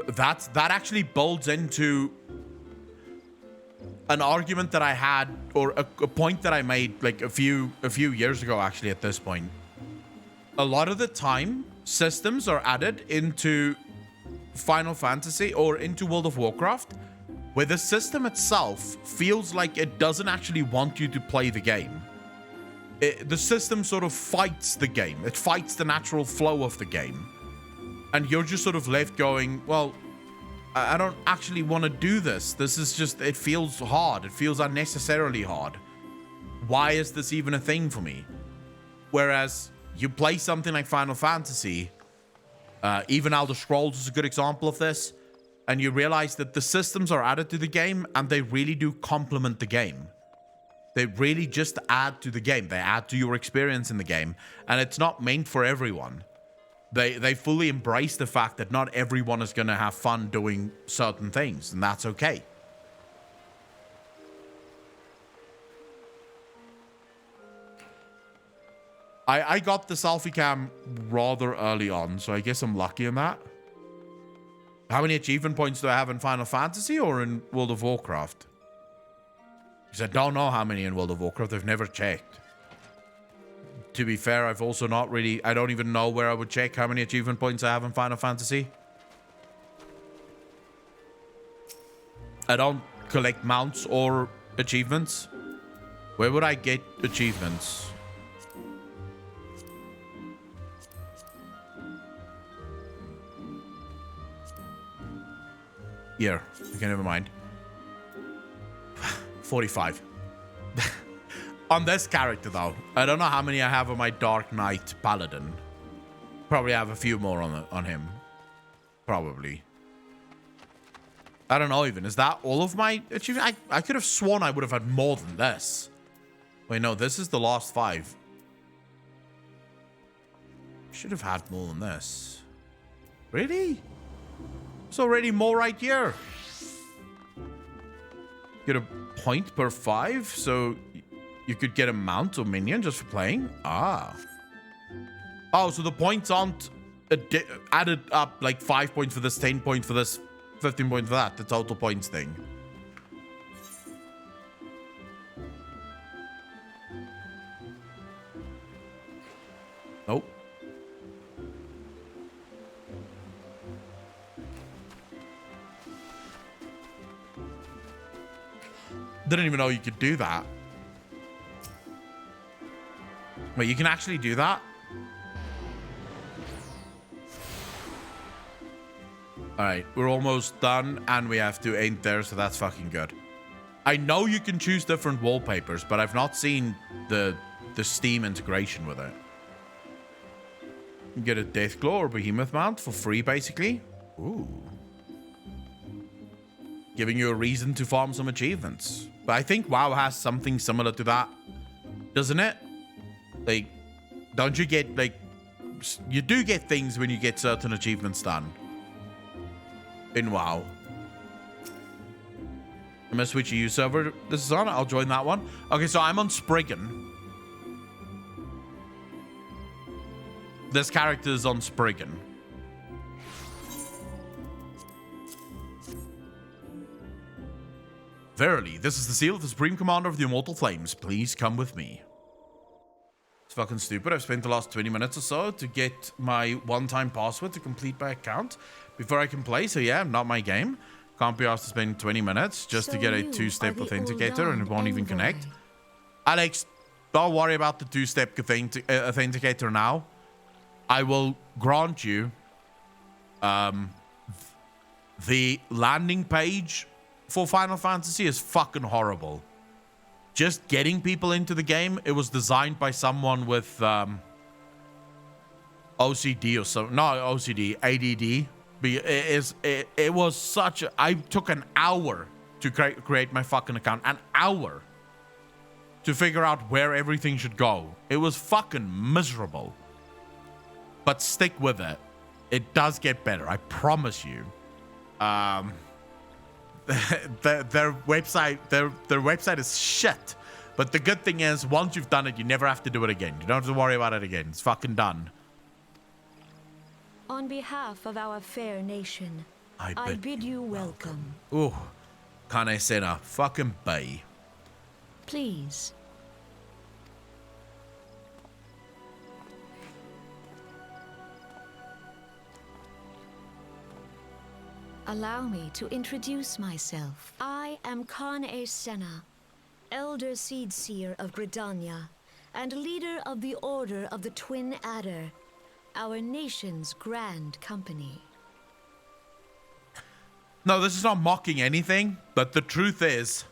that actually builds into an argument that I had, or a point that I made like a few years ago actually at this point. A lot of the time, systems are added into Final Fantasy or into World of Warcraft where the system itself feels like it doesn't actually want you to play the game. The system sort of fights the game. It fights the natural flow of the game. And you're just sort of left going, well, I don't actually want to do this. This is just, it feels hard. It feels unnecessarily hard. Why is this even a thing for me? Whereas you play something like Final Fantasy, even Elder Scrolls is a good example of this, and you realize that the systems are added to the game and they really do complement the game. They really just add to the game. They add to your experience in the game, and it's not meant for everyone. They fully embrace the fact that not everyone is going to have fun doing certain things, and that's okay. I got the selfie cam rather early on, so I guess I'm lucky in that. How many achievement points do I have in Final Fantasy or in World of Warcraft? Because I don't know how many in World of Warcraft. I've never checked. To be fair, I've also not really... I don't even know where I would check how many achievement points I have in Final Fantasy. I don't collect mounts or achievements. Where would I get achievements? Here. Okay, never mind. 45. On this character, though. I don't know how many I have on my Dark Knight Paladin. Probably have a few more on him. Probably. I don't know even. Is that all of my achievements? I could have sworn I would have had more than this. Wait, no. This is the last 5. Should have had more than this. Really? It's already more right here. Get a point per 5, so you could get a mount or minion just for playing. Ah. Oh, so the points aren't added up like 5 points for this, 10 points for this, 15 points for that. The total points thing. Nope. Didn't even know you could do that. Wait, you can actually do that? Alright, we're almost done and we have to end there, so that's fucking good. I know you can choose different wallpapers, but I've not seen the Steam integration with it. You can get a Deathclaw or Behemoth mount for free, basically. Ooh. Giving you a reason to farm some achievements. But I think WoW has something similar to that, doesn't it? Like, don't you get, like... You do get things when you get certain achievements done. In WoW. I'm gonna switch to you server. This is on. I'll join that one. Okay, so I'm on Spriggan. This character is on Spriggan. Verily, this is the seal of the Supreme Commander of the Immortal Flames. Please come with me. It's fucking stupid. I've spent the last 20 minutes or so to get my one-time password to complete my account before I can play. So yeah, not my game. Can't be asked to spend 20 minutes just to get a two-step authenticator and it won't even connect. Alex, don't worry about the two-step authenticator now. I will grant you the landing page for Final Fantasy is fucking horrible. Just getting people into the game, it was designed by someone with OCD or something. No, OCD, ADD. It was such a... I took an hour to create my fucking account. An hour to figure out where everything should go. It was fucking miserable. But stick with it. It does get better, I promise you. Their website is shit. But the good thing is, once you've done it, you never have to do it again. You don't have to worry about it again. It's fucking done.
On behalf of our fair nation, I bid you welcome.
Ooh, Kane Senna, fucking bay.
Please. Allow me to introduce myself. I am Kane Senna, Elder Seedseer of Gridania, and leader of the Order of the Twin Adder, our nation's grand company.
No, this is not mocking anything, but the truth is,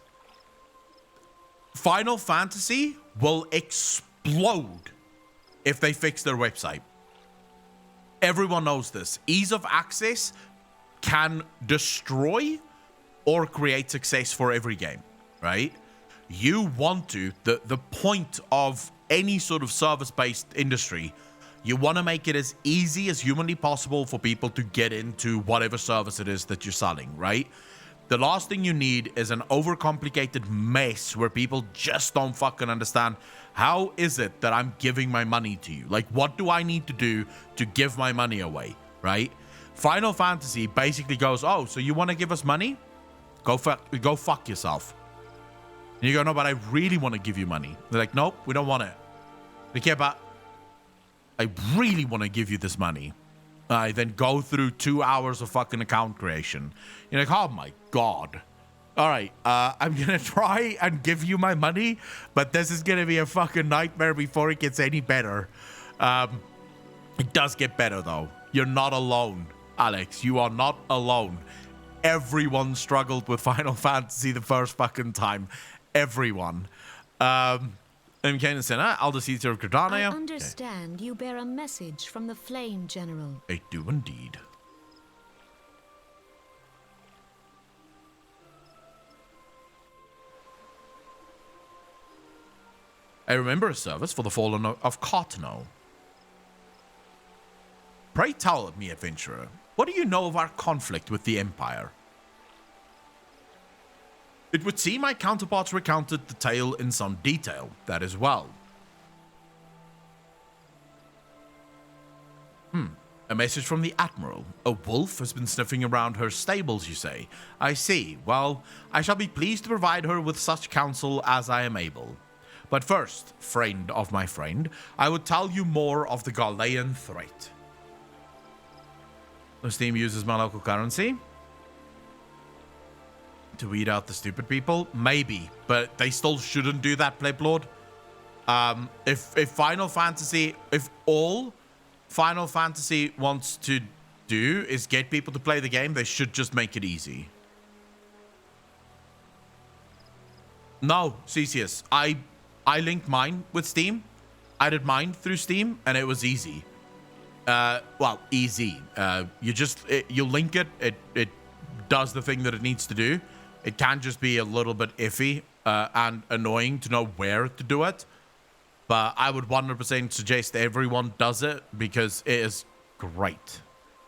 Final Fantasy will explode if they fix their website. Everyone knows this. Ease of access can destroy or create success for every game, right? You want to, the point of any sort of service-based industry, you want to make it as easy as humanly possible for people to get into whatever service it is that you're selling, right? The last thing you need is an overcomplicated mess where people just don't fucking understand. How is it that I'm giving my money to you? Like, what do I need to do to give my money away, right? Final Fantasy basically goes, oh, so you want to give us money? Go fuck yourself. And you go, no, but I really want to give you money. They're like, nope, we don't want it. They care about, I really want to give you this money. I then go through 2 hours of fucking account creation. You're like, oh my God. All right, I'm going to try and give you my money, but this is going to be a fucking nightmare before it gets any better. It does get better, though. You're not alone, Alex. You are not alone. Everyone struggled with Final Fantasy the first fucking time. Everyone. MK Senna, Elder Seeds of Gridania.
I understand you bear a message from the Flame General.
I do indeed. I remember a service for the fallen of Cartano. Pray tell me, adventurer, what do you know of our conflict with the Empire? It would seem my counterparts recounted the tale in some detail, that is well. A message from the Admiral. A wolf has been sniffing around her stables, you say? I see. Well, I shall be pleased to provide her with such counsel as I am able. But first, friend of my friend, I would tell you more of the Galean threat. The Steam uses my local currency to weed out the stupid people? Maybe, but they still shouldn't do that, Pleblord. If all Final Fantasy wants to do is get people to play the game, they should just make it easy. No, Cesius, I linked mine with Steam. I did mine through Steam, and it was easy. Well, easy. You link it, it does the thing that it needs to do. It can just be a little bit iffy and annoying to know where to do it. But I would 100% suggest everyone does it because it is great.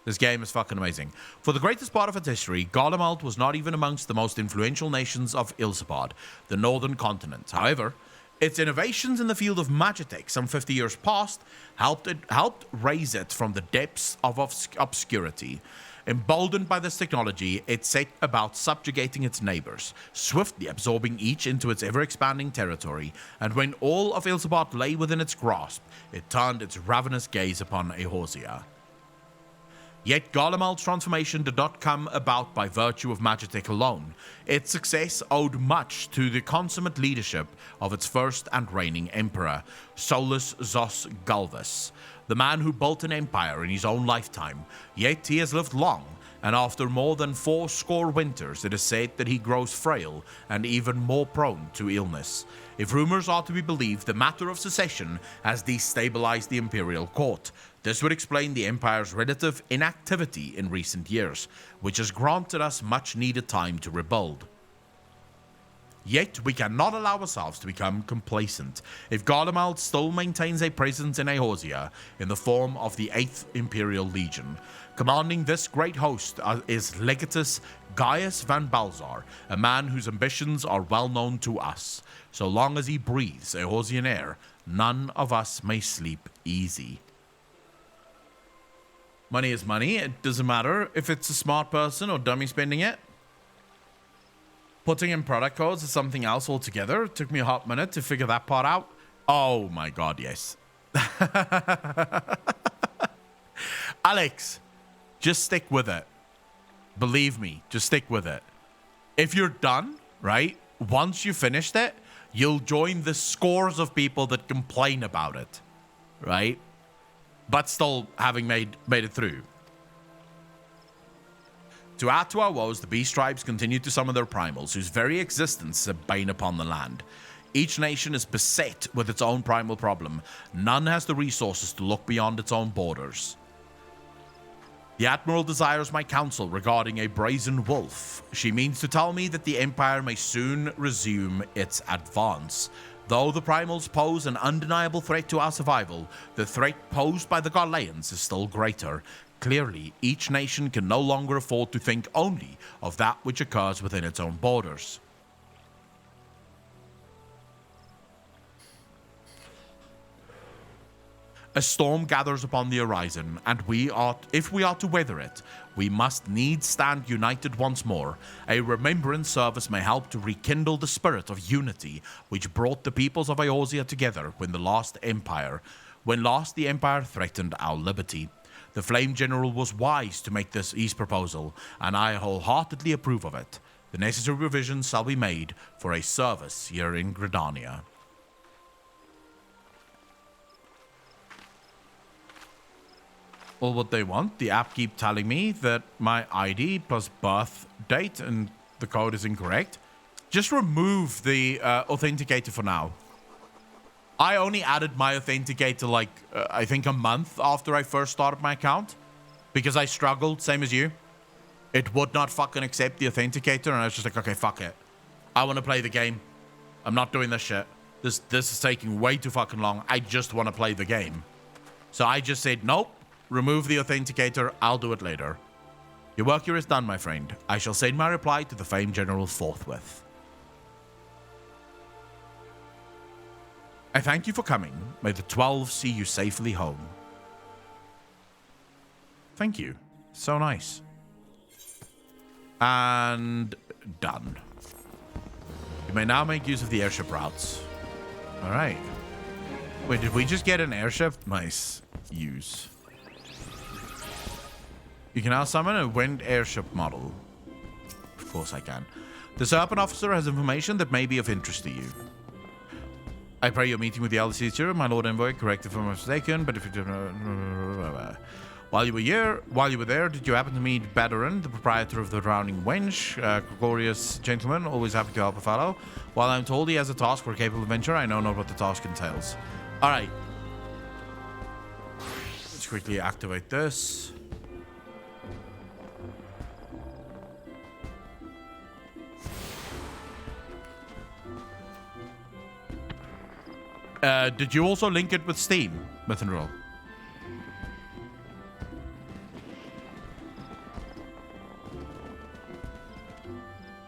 This game is fucking amazing. For the greatest part of its history, Garlemald was not even amongst the most influential nations of Ilsabard, the northern continent. However, its innovations in the field of magitech some 50 years past helped raise it from the depths of obscurity. Emboldened by this technology, it set about subjugating its neighbors, swiftly absorbing each into its ever-expanding territory, and when all of Ilsabard lay within its grasp, it turned its ravenous gaze upon Eorzea. Yet Garlemald's transformation did not come about by virtue of magitech alone. Its success owed much to the consummate leadership of its first and reigning emperor, Solus Zos Galvus, the man who built an empire in his own lifetime. Yet he has lived long, and after more than 80 winters, it is said that he grows frail and even more prone to illness. If rumors are to be believed, the matter of secession has destabilized the imperial court. This would explain the Empire's relative inactivity in recent years, which has granted us much needed time to rebuild. Yet, we cannot allow ourselves to become complacent. If Garlemald still maintains a presence in Eorzea in the form of the 8th Imperial Legion, commanding this great host is Legatus Gaius van Balzar, a man whose ambitions are well known to us. So long as he breathes Eorzean air, none of us may sleep easy. Money is money. It doesn't matter if it's a smart person or dummy spending it. Putting in product codes is something else altogether. It took me a hot minute to figure that part out. Oh my god, yes. Alex, just stick with it. Believe me, just stick with it. If you're done, right, once you finished it, you'll join the scores of people that complain about it, right? But still having made it through. To add to our woes, the beast tribes continue to summon their primals, whose very existence is a bane upon the land. Each nation is beset with its own primal problem. None has the resources to look beyond its own borders. The Admiral desires my counsel regarding a brazen wolf. She means to tell me that the Empire may soon resume its advance. Though the primals pose an undeniable threat to our survival, the threat posed by the Garleans is still greater. Clearly, each nation can no longer afford to think only of that which occurs within its own borders. A storm gathers upon the horizon, and if we are to weather it, we must needs stand united once more. A remembrance service may help to rekindle the spirit of unity which brought the peoples of Eorzea together when last the Empire threatened our liberty. The Flame General was wise to make his proposal, and I wholeheartedly approve of it. The necessary revisions shall be made for a service here in Gridania. All what they want. The app keep telling me that my ID plus birth date and the code is incorrect. Just remove the authenticator for now. I only added my authenticator like, I think a month after I first started my account. Because I struggled, same as you. It would not fucking accept the authenticator, and I was just like, okay, fuck it. I want to play the game. I'm not doing this shit. This is taking way too fucking long. I just want to play the game. So I just said, nope. Remove the authenticator, I'll do it later. Your work here is done, my friend. I shall send my reply to the Flame General forthwith. I thank you for coming. May the 12 see you safely home. Thank you. So nice. And done. You may now make use of the airship routes. Alright. Wait, did we just get an airship? Nice. Use. You can now summon a wind airship model. Of course I can. The Serpent Officer has information that may be of interest to you. I pray your meeting with the Elder Seer, my Lord Envoy, correct if I'm mistaken, but if you don't know... While you were there, did you happen to meet Badarin, the proprietor of the Drowning Wench? Glorious gentleman, always happy to help a fellow. While I'm told he has a task for a capable adventurer, I know not what the task entails. Alright. Let's quickly activate this. Did you also link it with Steam, Mythanroll?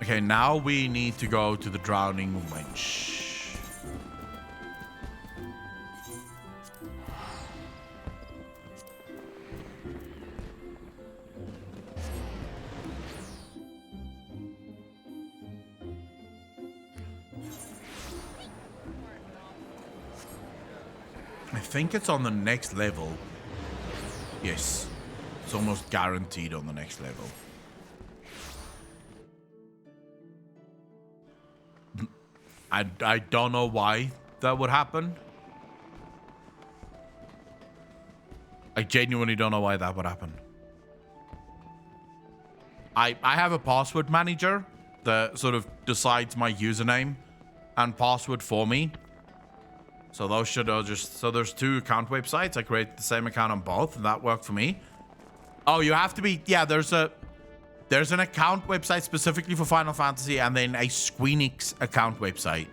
Okay, now we need to go to the Drowning Wench. I think it's on the next level. Yes. It's almost guaranteed on the next level. I don't know why that would happen. I genuinely don't know why that would happen. I have a password manager that sort of decides my username and password for me. So those should just... So there's 2 account websites. I created the same account on both, and that worked for me. Oh, you have to be... Yeah, there's an account website specifically for Final Fantasy, and then a Squeenix account website.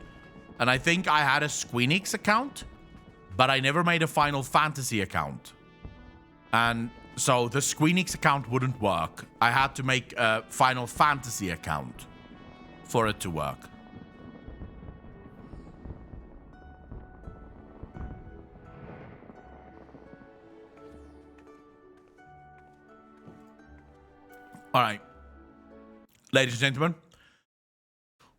And I think I had a Squeenix account, but I never made a Final Fantasy account. And so the Squeenix account wouldn't work. I had to make a Final Fantasy account for it to work. All right, ladies and gentlemen,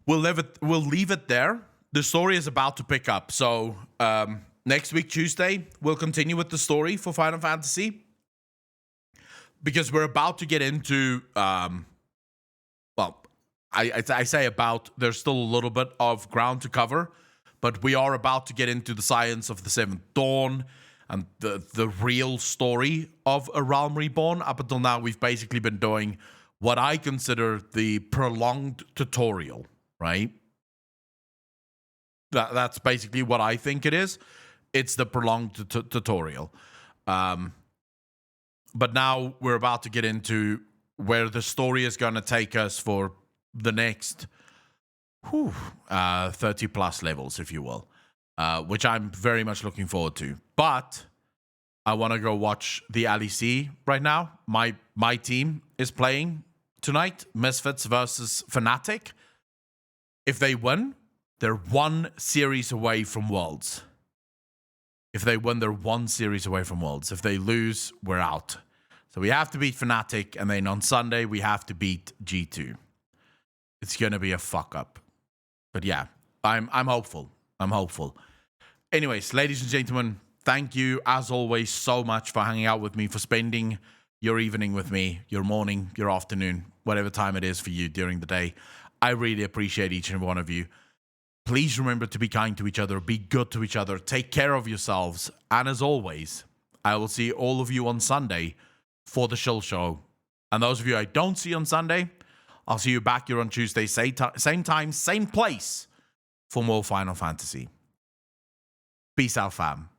we'll leave it there. The story is about to pick up. So next week, Tuesday, we'll continue with the story for Final Fantasy. Because we're about to get into, well, I say about, there's still a little bit of ground to cover. But we are about to get into the science of the Seventh Dawn and the real story of A Realm Reborn. Up until now, we've basically been doing what I consider the prolonged tutorial, right? That's basically what I think it is. It's the prolonged tutorial. But now we're about to get into where the story is going to take us for the next 30 plus levels, if you will. Which I'm very much looking forward to. But I want to go watch the LEC right now. My team is playing tonight, Misfits versus Fnatic. If they win, they're one series away from Worlds. If they win, they're one series away from Worlds. If they lose, we're out. So we have to beat Fnatic, and then on Sunday, we have to beat G2. It's going to be a fuck up. But yeah, I'm hopeful. I'm hopeful. Anyways, ladies and gentlemen, thank you, as always, so much for hanging out with me, for spending your evening with me, your morning, your afternoon, whatever time it is for you during the day. I really appreciate each and every one of you. Please remember to be kind to each other, be good to each other, take care of yourselves. And as always, I will see all of you on Sunday for the Shill Show. And those of you I don't see on Sunday, I'll see you back here on Tuesday, same time, same place, for more Final Fantasy. Peace out, fam.